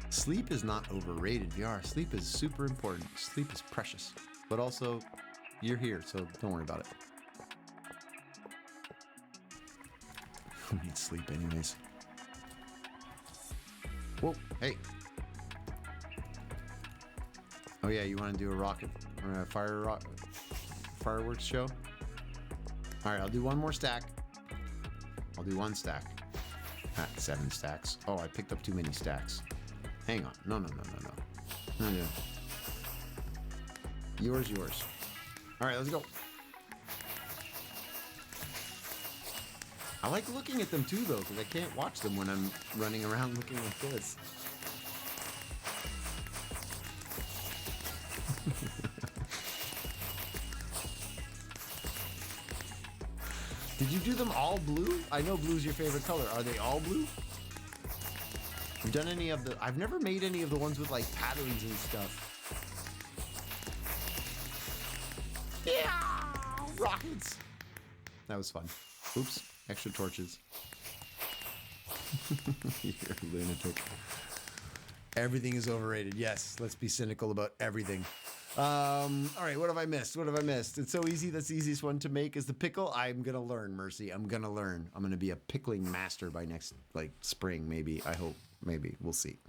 Sleep is not overrated, VR. Sleep is super important. Sleep is precious. But also, you're here, so don't worry about it. Who needs sleep anyways? Whoa, hey. Oh yeah, you want to do a rocket or a fireworks show? All right, I'll do one more stack. I'll do one stack. 7 stacks. Oh, I picked up too many stacks. Hang on. No. Yours. All right, let's go. I like looking at them too, though, because I can't watch them when I'm running around looking like this. Did you do them all blue? I know blue's your favorite color. Are they all blue? I've never made any of the ones with like patterns and stuff. Yeah! Rockets! That was fun. Oops. Extra torches. You're a lunatic. Everything is overrated. Yes, let's be cynical about everything. All right, what have I missed? What have I missed? It's so easy. That's the easiest one to make is the pickle. I'm gonna learn, Mercy. I'm gonna learn. I'm gonna be a pickling master by next spring, maybe. I hope. Maybe. We'll see.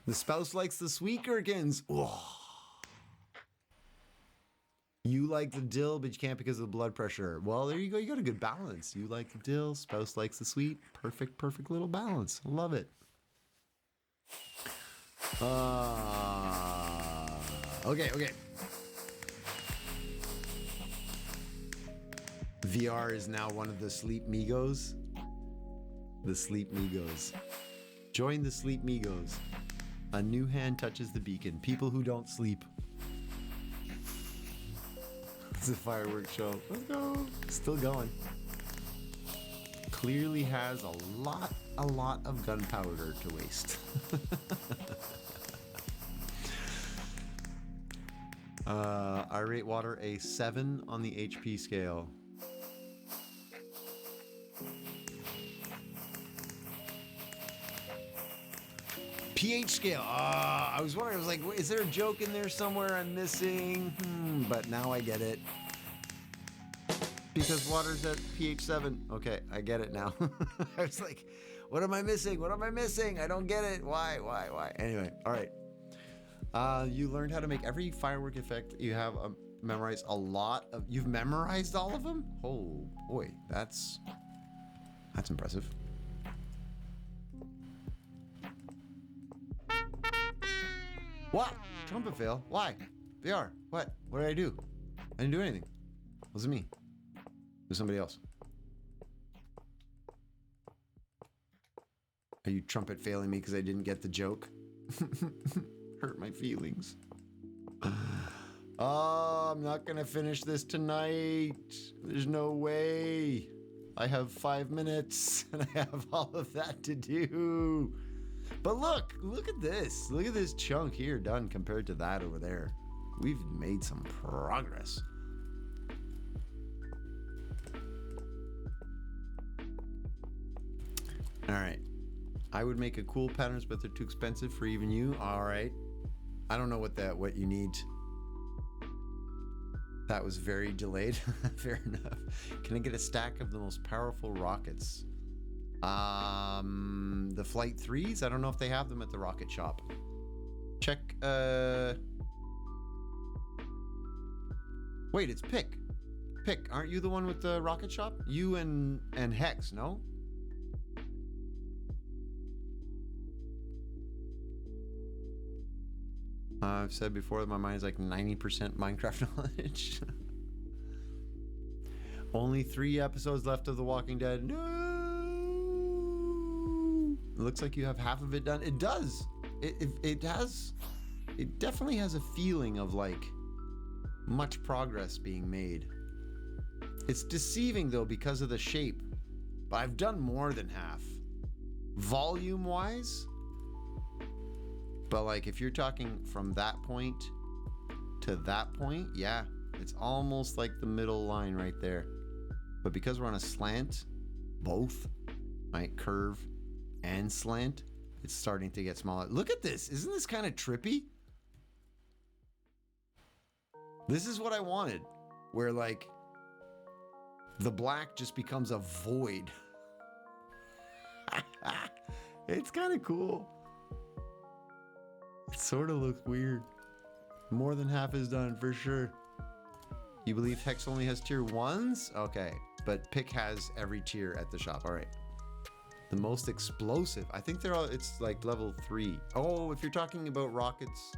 The spouse likes the sweet gherkins. Oh. You like the dill, but you can't because of the blood pressure. Well, there you go. You got a good balance. You like the dill. Spouse likes the sweet. Perfect, perfect little balance. Love it. Okay. VR is now one of the Sleep Migos. The Sleep Migos. Join the Sleep Migos. A new hand touches the beacon. People who don't sleep. It's a fireworks show. Let's go. Still going. Clearly has a lot of gunpowder to waste. I rate water a 7 on the HP scale. pH scale. I was wondering, I was like, is there a joke in there somewhere I'm missing? But now I get it. Because water's at pH 7. Okay, I get it now. I was like, what am I missing? What am I missing? I don't get it. Why? Anyway, all right. You learned how to make every firework effect. You have memorized a lot of... You've memorized all of them? Oh, boy. That's impressive. What? Trumpet fail? Why? VR. What? What did I do? I didn't do anything. Wasn't me. It was somebody else. Are you trumpet failing me because I didn't get the joke? Hurt my feelings. Oh, I'm not gonna finish this tonight. There's no way. I have 5 minutes and I have all of that to do. But look at this. Look at this chunk here done compared to that over there. We've made some progress. All right. I would make a cool patterns, but they're too expensive for even you. All right. I don't know what you need. That was very delayed. Fair enough. Can I get a stack of the most powerful rockets? The Flight 3s? I don't know if they have them at the rocket shop. Check, Wait, it's Pick. Pick, aren't you the one with the rocket shop? You and Hex, no? I've said before that my mind is like 90% Minecraft knowledge. Only 3 episodes left of The Walking Dead. No! It looks like you have half of it done. It does. It definitely has a feeling of like much progress being made. It's deceiving though because of the shape. But I've done more than half. Volume wise. But like if you're talking from that point to that point, yeah, it's almost like the middle line right there. But because we're on a slant, both, right, curve and slant, it's starting to get smaller. Look at this. Isn't this kind of trippy? This is what I wanted, where like the black just becomes a void. It's kind of cool. It sort of looks weird. More than half is done for sure. You believe Hex only has tier 1s? Okay, but Pick has every tier at the shop. All right. The most explosive. I think it's like level 3. Oh, if you're talking about rockets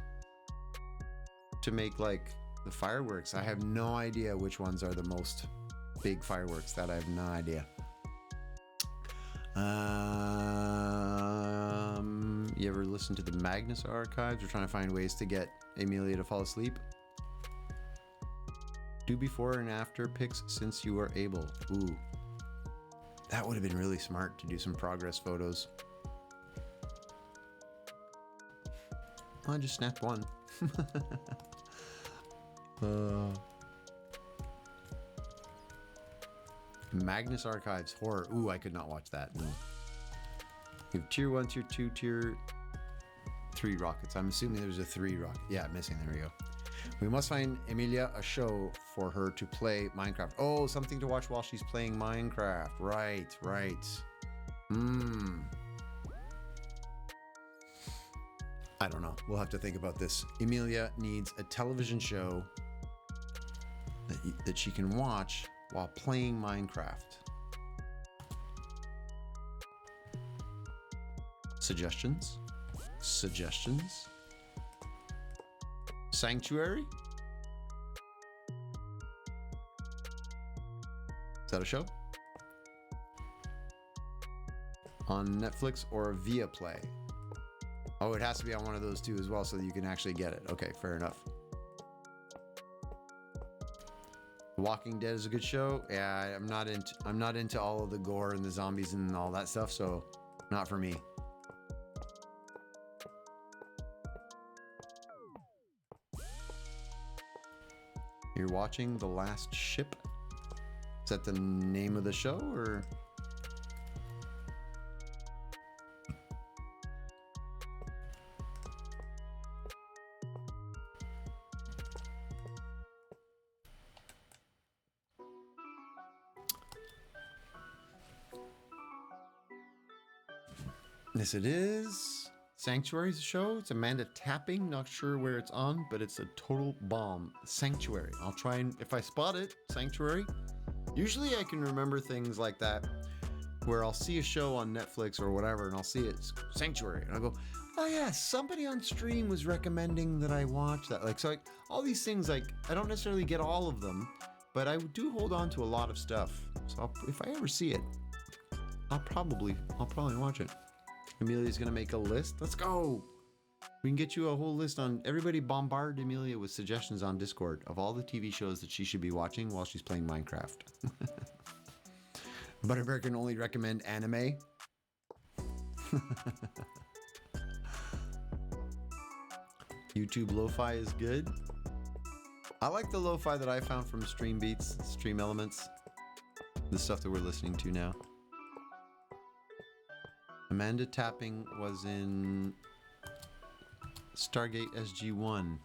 to make like the fireworks, I have no idea which ones are the most big fireworks. That I have no idea. You ever listen to the Magnus archives? We're trying to find ways to get Amelia to fall asleep. Do before and after pics since you are able. Ooh. That would have been really smart to do some progress photos. I just snapped one. Magnus Archives horror. Ooh, I could not watch that. No. You have tier 1, tier 2, tier 3 rockets. I'm assuming there's a 3 rocket. Yeah, missing. There we go. We must find Emilia a show for her to play Minecraft. Oh, something to watch while she's playing Minecraft. Right. I don't know. We'll have to think about this. Emilia needs a television show that she can watch while playing Minecraft. Suggestions? Sanctuary? Is that a show? On Netflix or Viaplay? Oh, it has to be on one of those two as well so that you can actually get it. Okay, fair enough. The Walking Dead is a good show. Yeah, I'm not into all of the gore and the zombies and all that stuff, so not for me. You're watching The Last Ship? Is that the name of the show, or? Yes, it is. Sanctuary's a show. It's Amanda Tapping. Not sure where it's on, but it's a total bomb. Sanctuary. I'll try and, if I spot it, Sanctuary. Usually I can remember things like that where I'll see a show on Netflix or whatever and I'll see it's Sanctuary. And I'll go, oh yeah, somebody on stream was recommending that I watch that. Like all these things, like I don't necessarily get all of them, but I do hold on to a lot of stuff. So if I ever see it, I'll probably watch it. Emilia's gonna make a list. Let's go. We can get you a whole list on everybody. Bombard Emilia with suggestions on Discord of all the TV shows that she should be watching while she's playing Minecraft. Butterbear can only recommend anime. YouTube lo-fi is good. I like the lo-fi that I found from Stream Beats, Stream Elements, the stuff that we're listening to now. Amanda Tapping was in Stargate SG-1.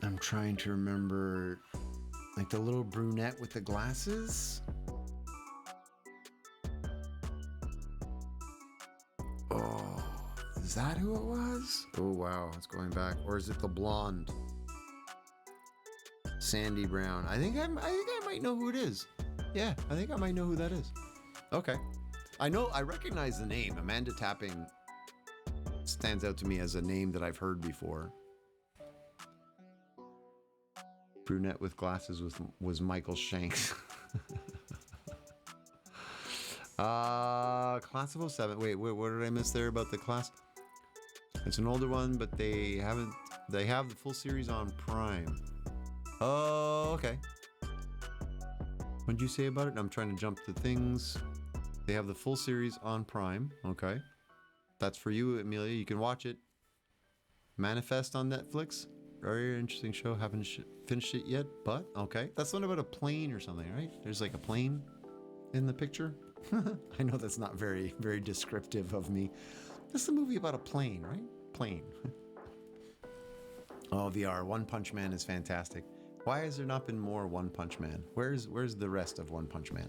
I'm trying to remember, like the little brunette with the glasses. Oh, is that who it was? Oh wow, it's going back. Or is it the blonde? Sandy Brown. I think I might know who it is. Yeah, I think I might know who that is. Okay. I recognize the name. Amanda Tapping stands out to me as a name that I've heard before. Brunette with glasses was Michael Shanks. Class of 07. Wait, what did I miss there about the class? It's an older one, but they have the full series on Prime. Oh, okay. What'd you say about it? I'm trying to jump to things. They have the full series on Prime. Okay. That's for you, Emilia. You can watch it. Manifest on Netflix. Very interesting show. Haven't finished it yet, but okay. That's the one about a plane or something, right? There's like a plane in the picture. I know that's not very, very descriptive of me. This is a movie about a plane, right? Plane. Oh, VR. One Punch Man is fantastic. Why has there not been more One Punch Man? Where's the rest of One Punch Man?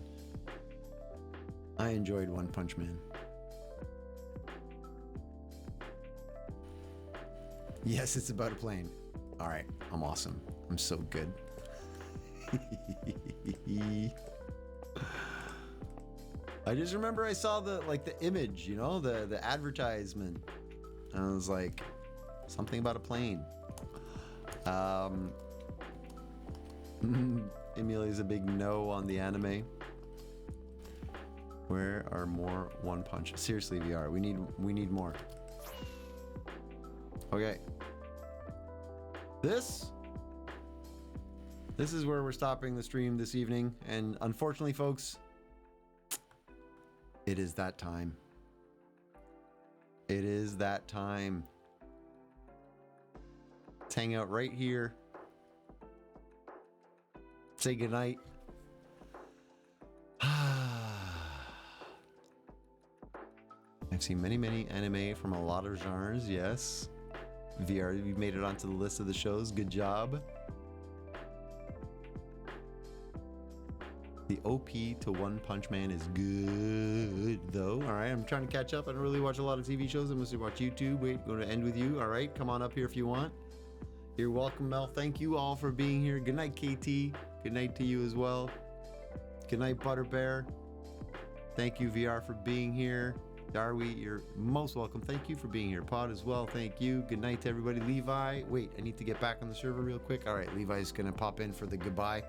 I enjoyed One Punch Man. Yes, it's about a plane. All right, I'm awesome. I'm so good. I just remember I saw the image, the advertisement. And I was like, something about a plane. Emilia's a big no on the anime. Where are more One Punch? Seriously, VR, we need more. Okay. This is where we're stopping the stream this evening, and unfortunately, folks, it is that time. It is that time. Let's hang out right here. Say goodnight. I've seen many, many anime from a lot of genres, yes. VR, you made it onto the list of the shows. Good job. The OP to One Punch Man is good, though. All right, I'm trying to catch up. I don't really watch a lot of TV shows. I mostly watch YouTube. Wait, going to end with you. All right, come on up here if you want. You're welcome, Mel. Thank you all for being here. Good night, KT. Good night to you as well. Good night, Butter Bear. Thank you, VR, for being here. Darby, you're most welcome. Thank you for being here. Pod as well. Thank you. Good night to everybody. Levi, wait, I need to get back on the server real quick. All right, Levi's going to pop in for the goodbye.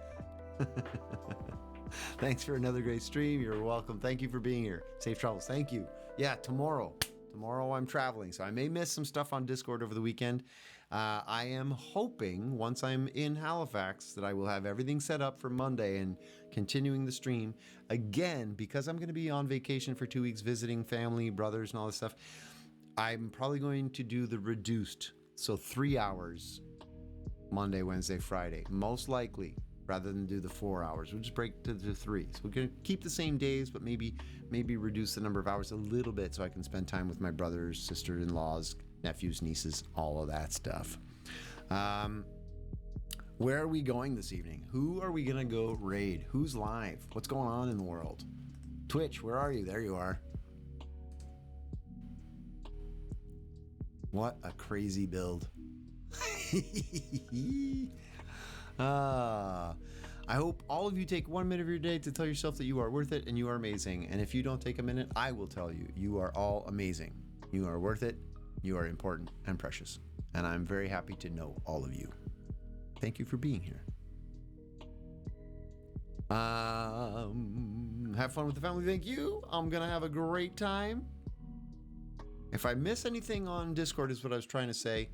Thanks for another great stream. You're welcome. Thank you for being here. Safe travels. Thank you. Yeah, tomorrow I'm traveling, so I may miss some stuff on Discord over the weekend. I am hoping once I'm in Halifax that I will have everything set up for Monday and continuing the stream again, because I'm going to be on vacation for 2 weeks visiting family, brothers, and all this stuff. I'm probably going to do the reduced, so 3 hours Monday, Wednesday, Friday, most likely, rather than do the 4 hours. We'll just break to the 3. So we're going to keep the same days, but maybe reduce the number of hours a little bit so I can spend time with my brothers, sister-in-laws, nephews, nieces, all of that stuff. Where are we going this evening? Who are we going to go raid? Who's live? What's going on in the world? Twitch, where are you? There you are. What a crazy build. I hope all of you take 1 minute of your day to tell yourself that you are worth it and you are amazing. And if you don't take a minute, I will tell you, you are all amazing. You are worth it. You are important and precious. And I'm very happy to know all of you. Thank you for being here. Have fun with the family. Thank you. I'm going to have a great time. If I miss anything on Discord is what I was trying to say.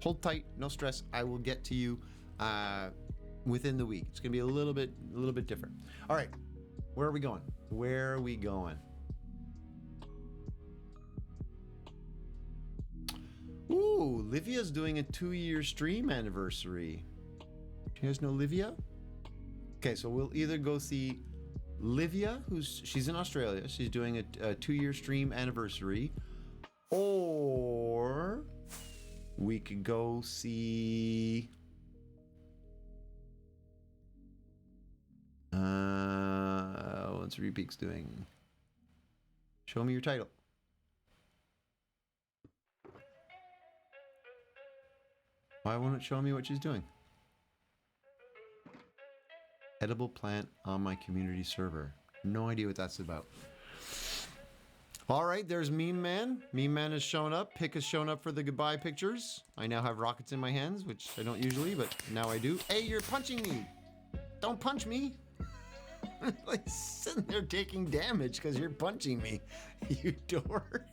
Hold tight, no stress. I will get to you within the week. It's gonna be a little bit different. All right, where are we going? Where are we going? Ooh, Livia's doing a 2-year stream anniversary. Do you guys know Livia? Okay, so we'll either go see Livia, she's in Australia. She's doing a 2-year stream anniversary, or we could go see what's Repeaks doing? Show me your title. Why won't it show me what she's doing? Edible plant on my community server. No idea what that's about. All right, there's Meme Man. Meme Man has shown up. Pick has shown up for the goodbye pictures. I now have rockets in my hands, which I don't usually, but now I do. Hey, you're punching me. Don't punch me. Like sitting there taking damage because you're punching me. You dork.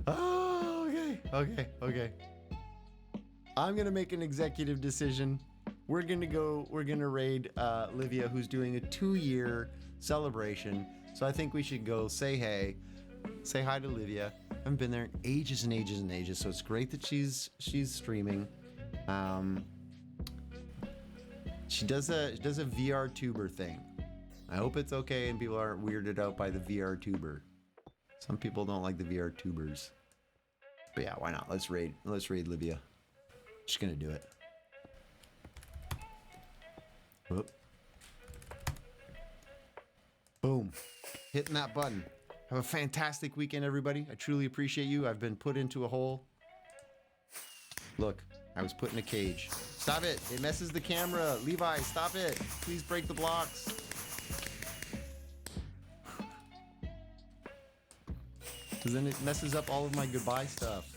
Oh, okay. I'm gonna make an executive decision. We're gonna raid Livia, who's doing a 2-year celebration. So I think we should go say hey. Say hi to Livia. I haven't been there in ages and ages and ages, so it's great that she's streaming. She does a VR tuber thing. I hope it's okay and people aren't weirded out by the VR tuber. Some people don't like the VR tubers. But yeah, why not? Let's raid Livia. Just gonna do it. Whoop. Boom. Hitting that button. Have a fantastic weekend, everybody. I truly appreciate you. I've been put into a hole. Look, I was put in a cage. Stop it. It messes the camera. Levi, stop it. Please break the blocks. Because then it messes up all of my goodbye stuff.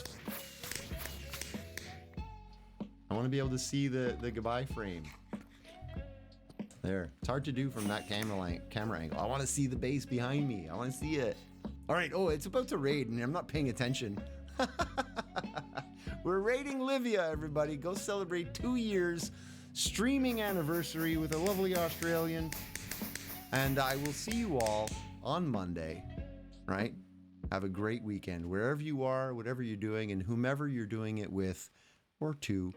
I want to be able to see the goodbye frame. There. It's hard to do from that camera angle. I want to see the base behind me. I want to see it. All right. Oh, it's about to raid and I'm not paying attention. We're raiding Livia, everybody. Go celebrate 2 years streaming anniversary with a lovely Australian. And I will see you all on Monday, right? Have a great weekend. Wherever you are, whatever you're doing, and whomever you're doing it with or to,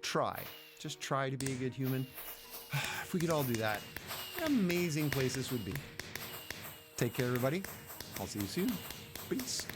try. Just try to be a good human. If we could all do that, What an amazing place this would be. Take care, everybody. I'll see you soon. Peace.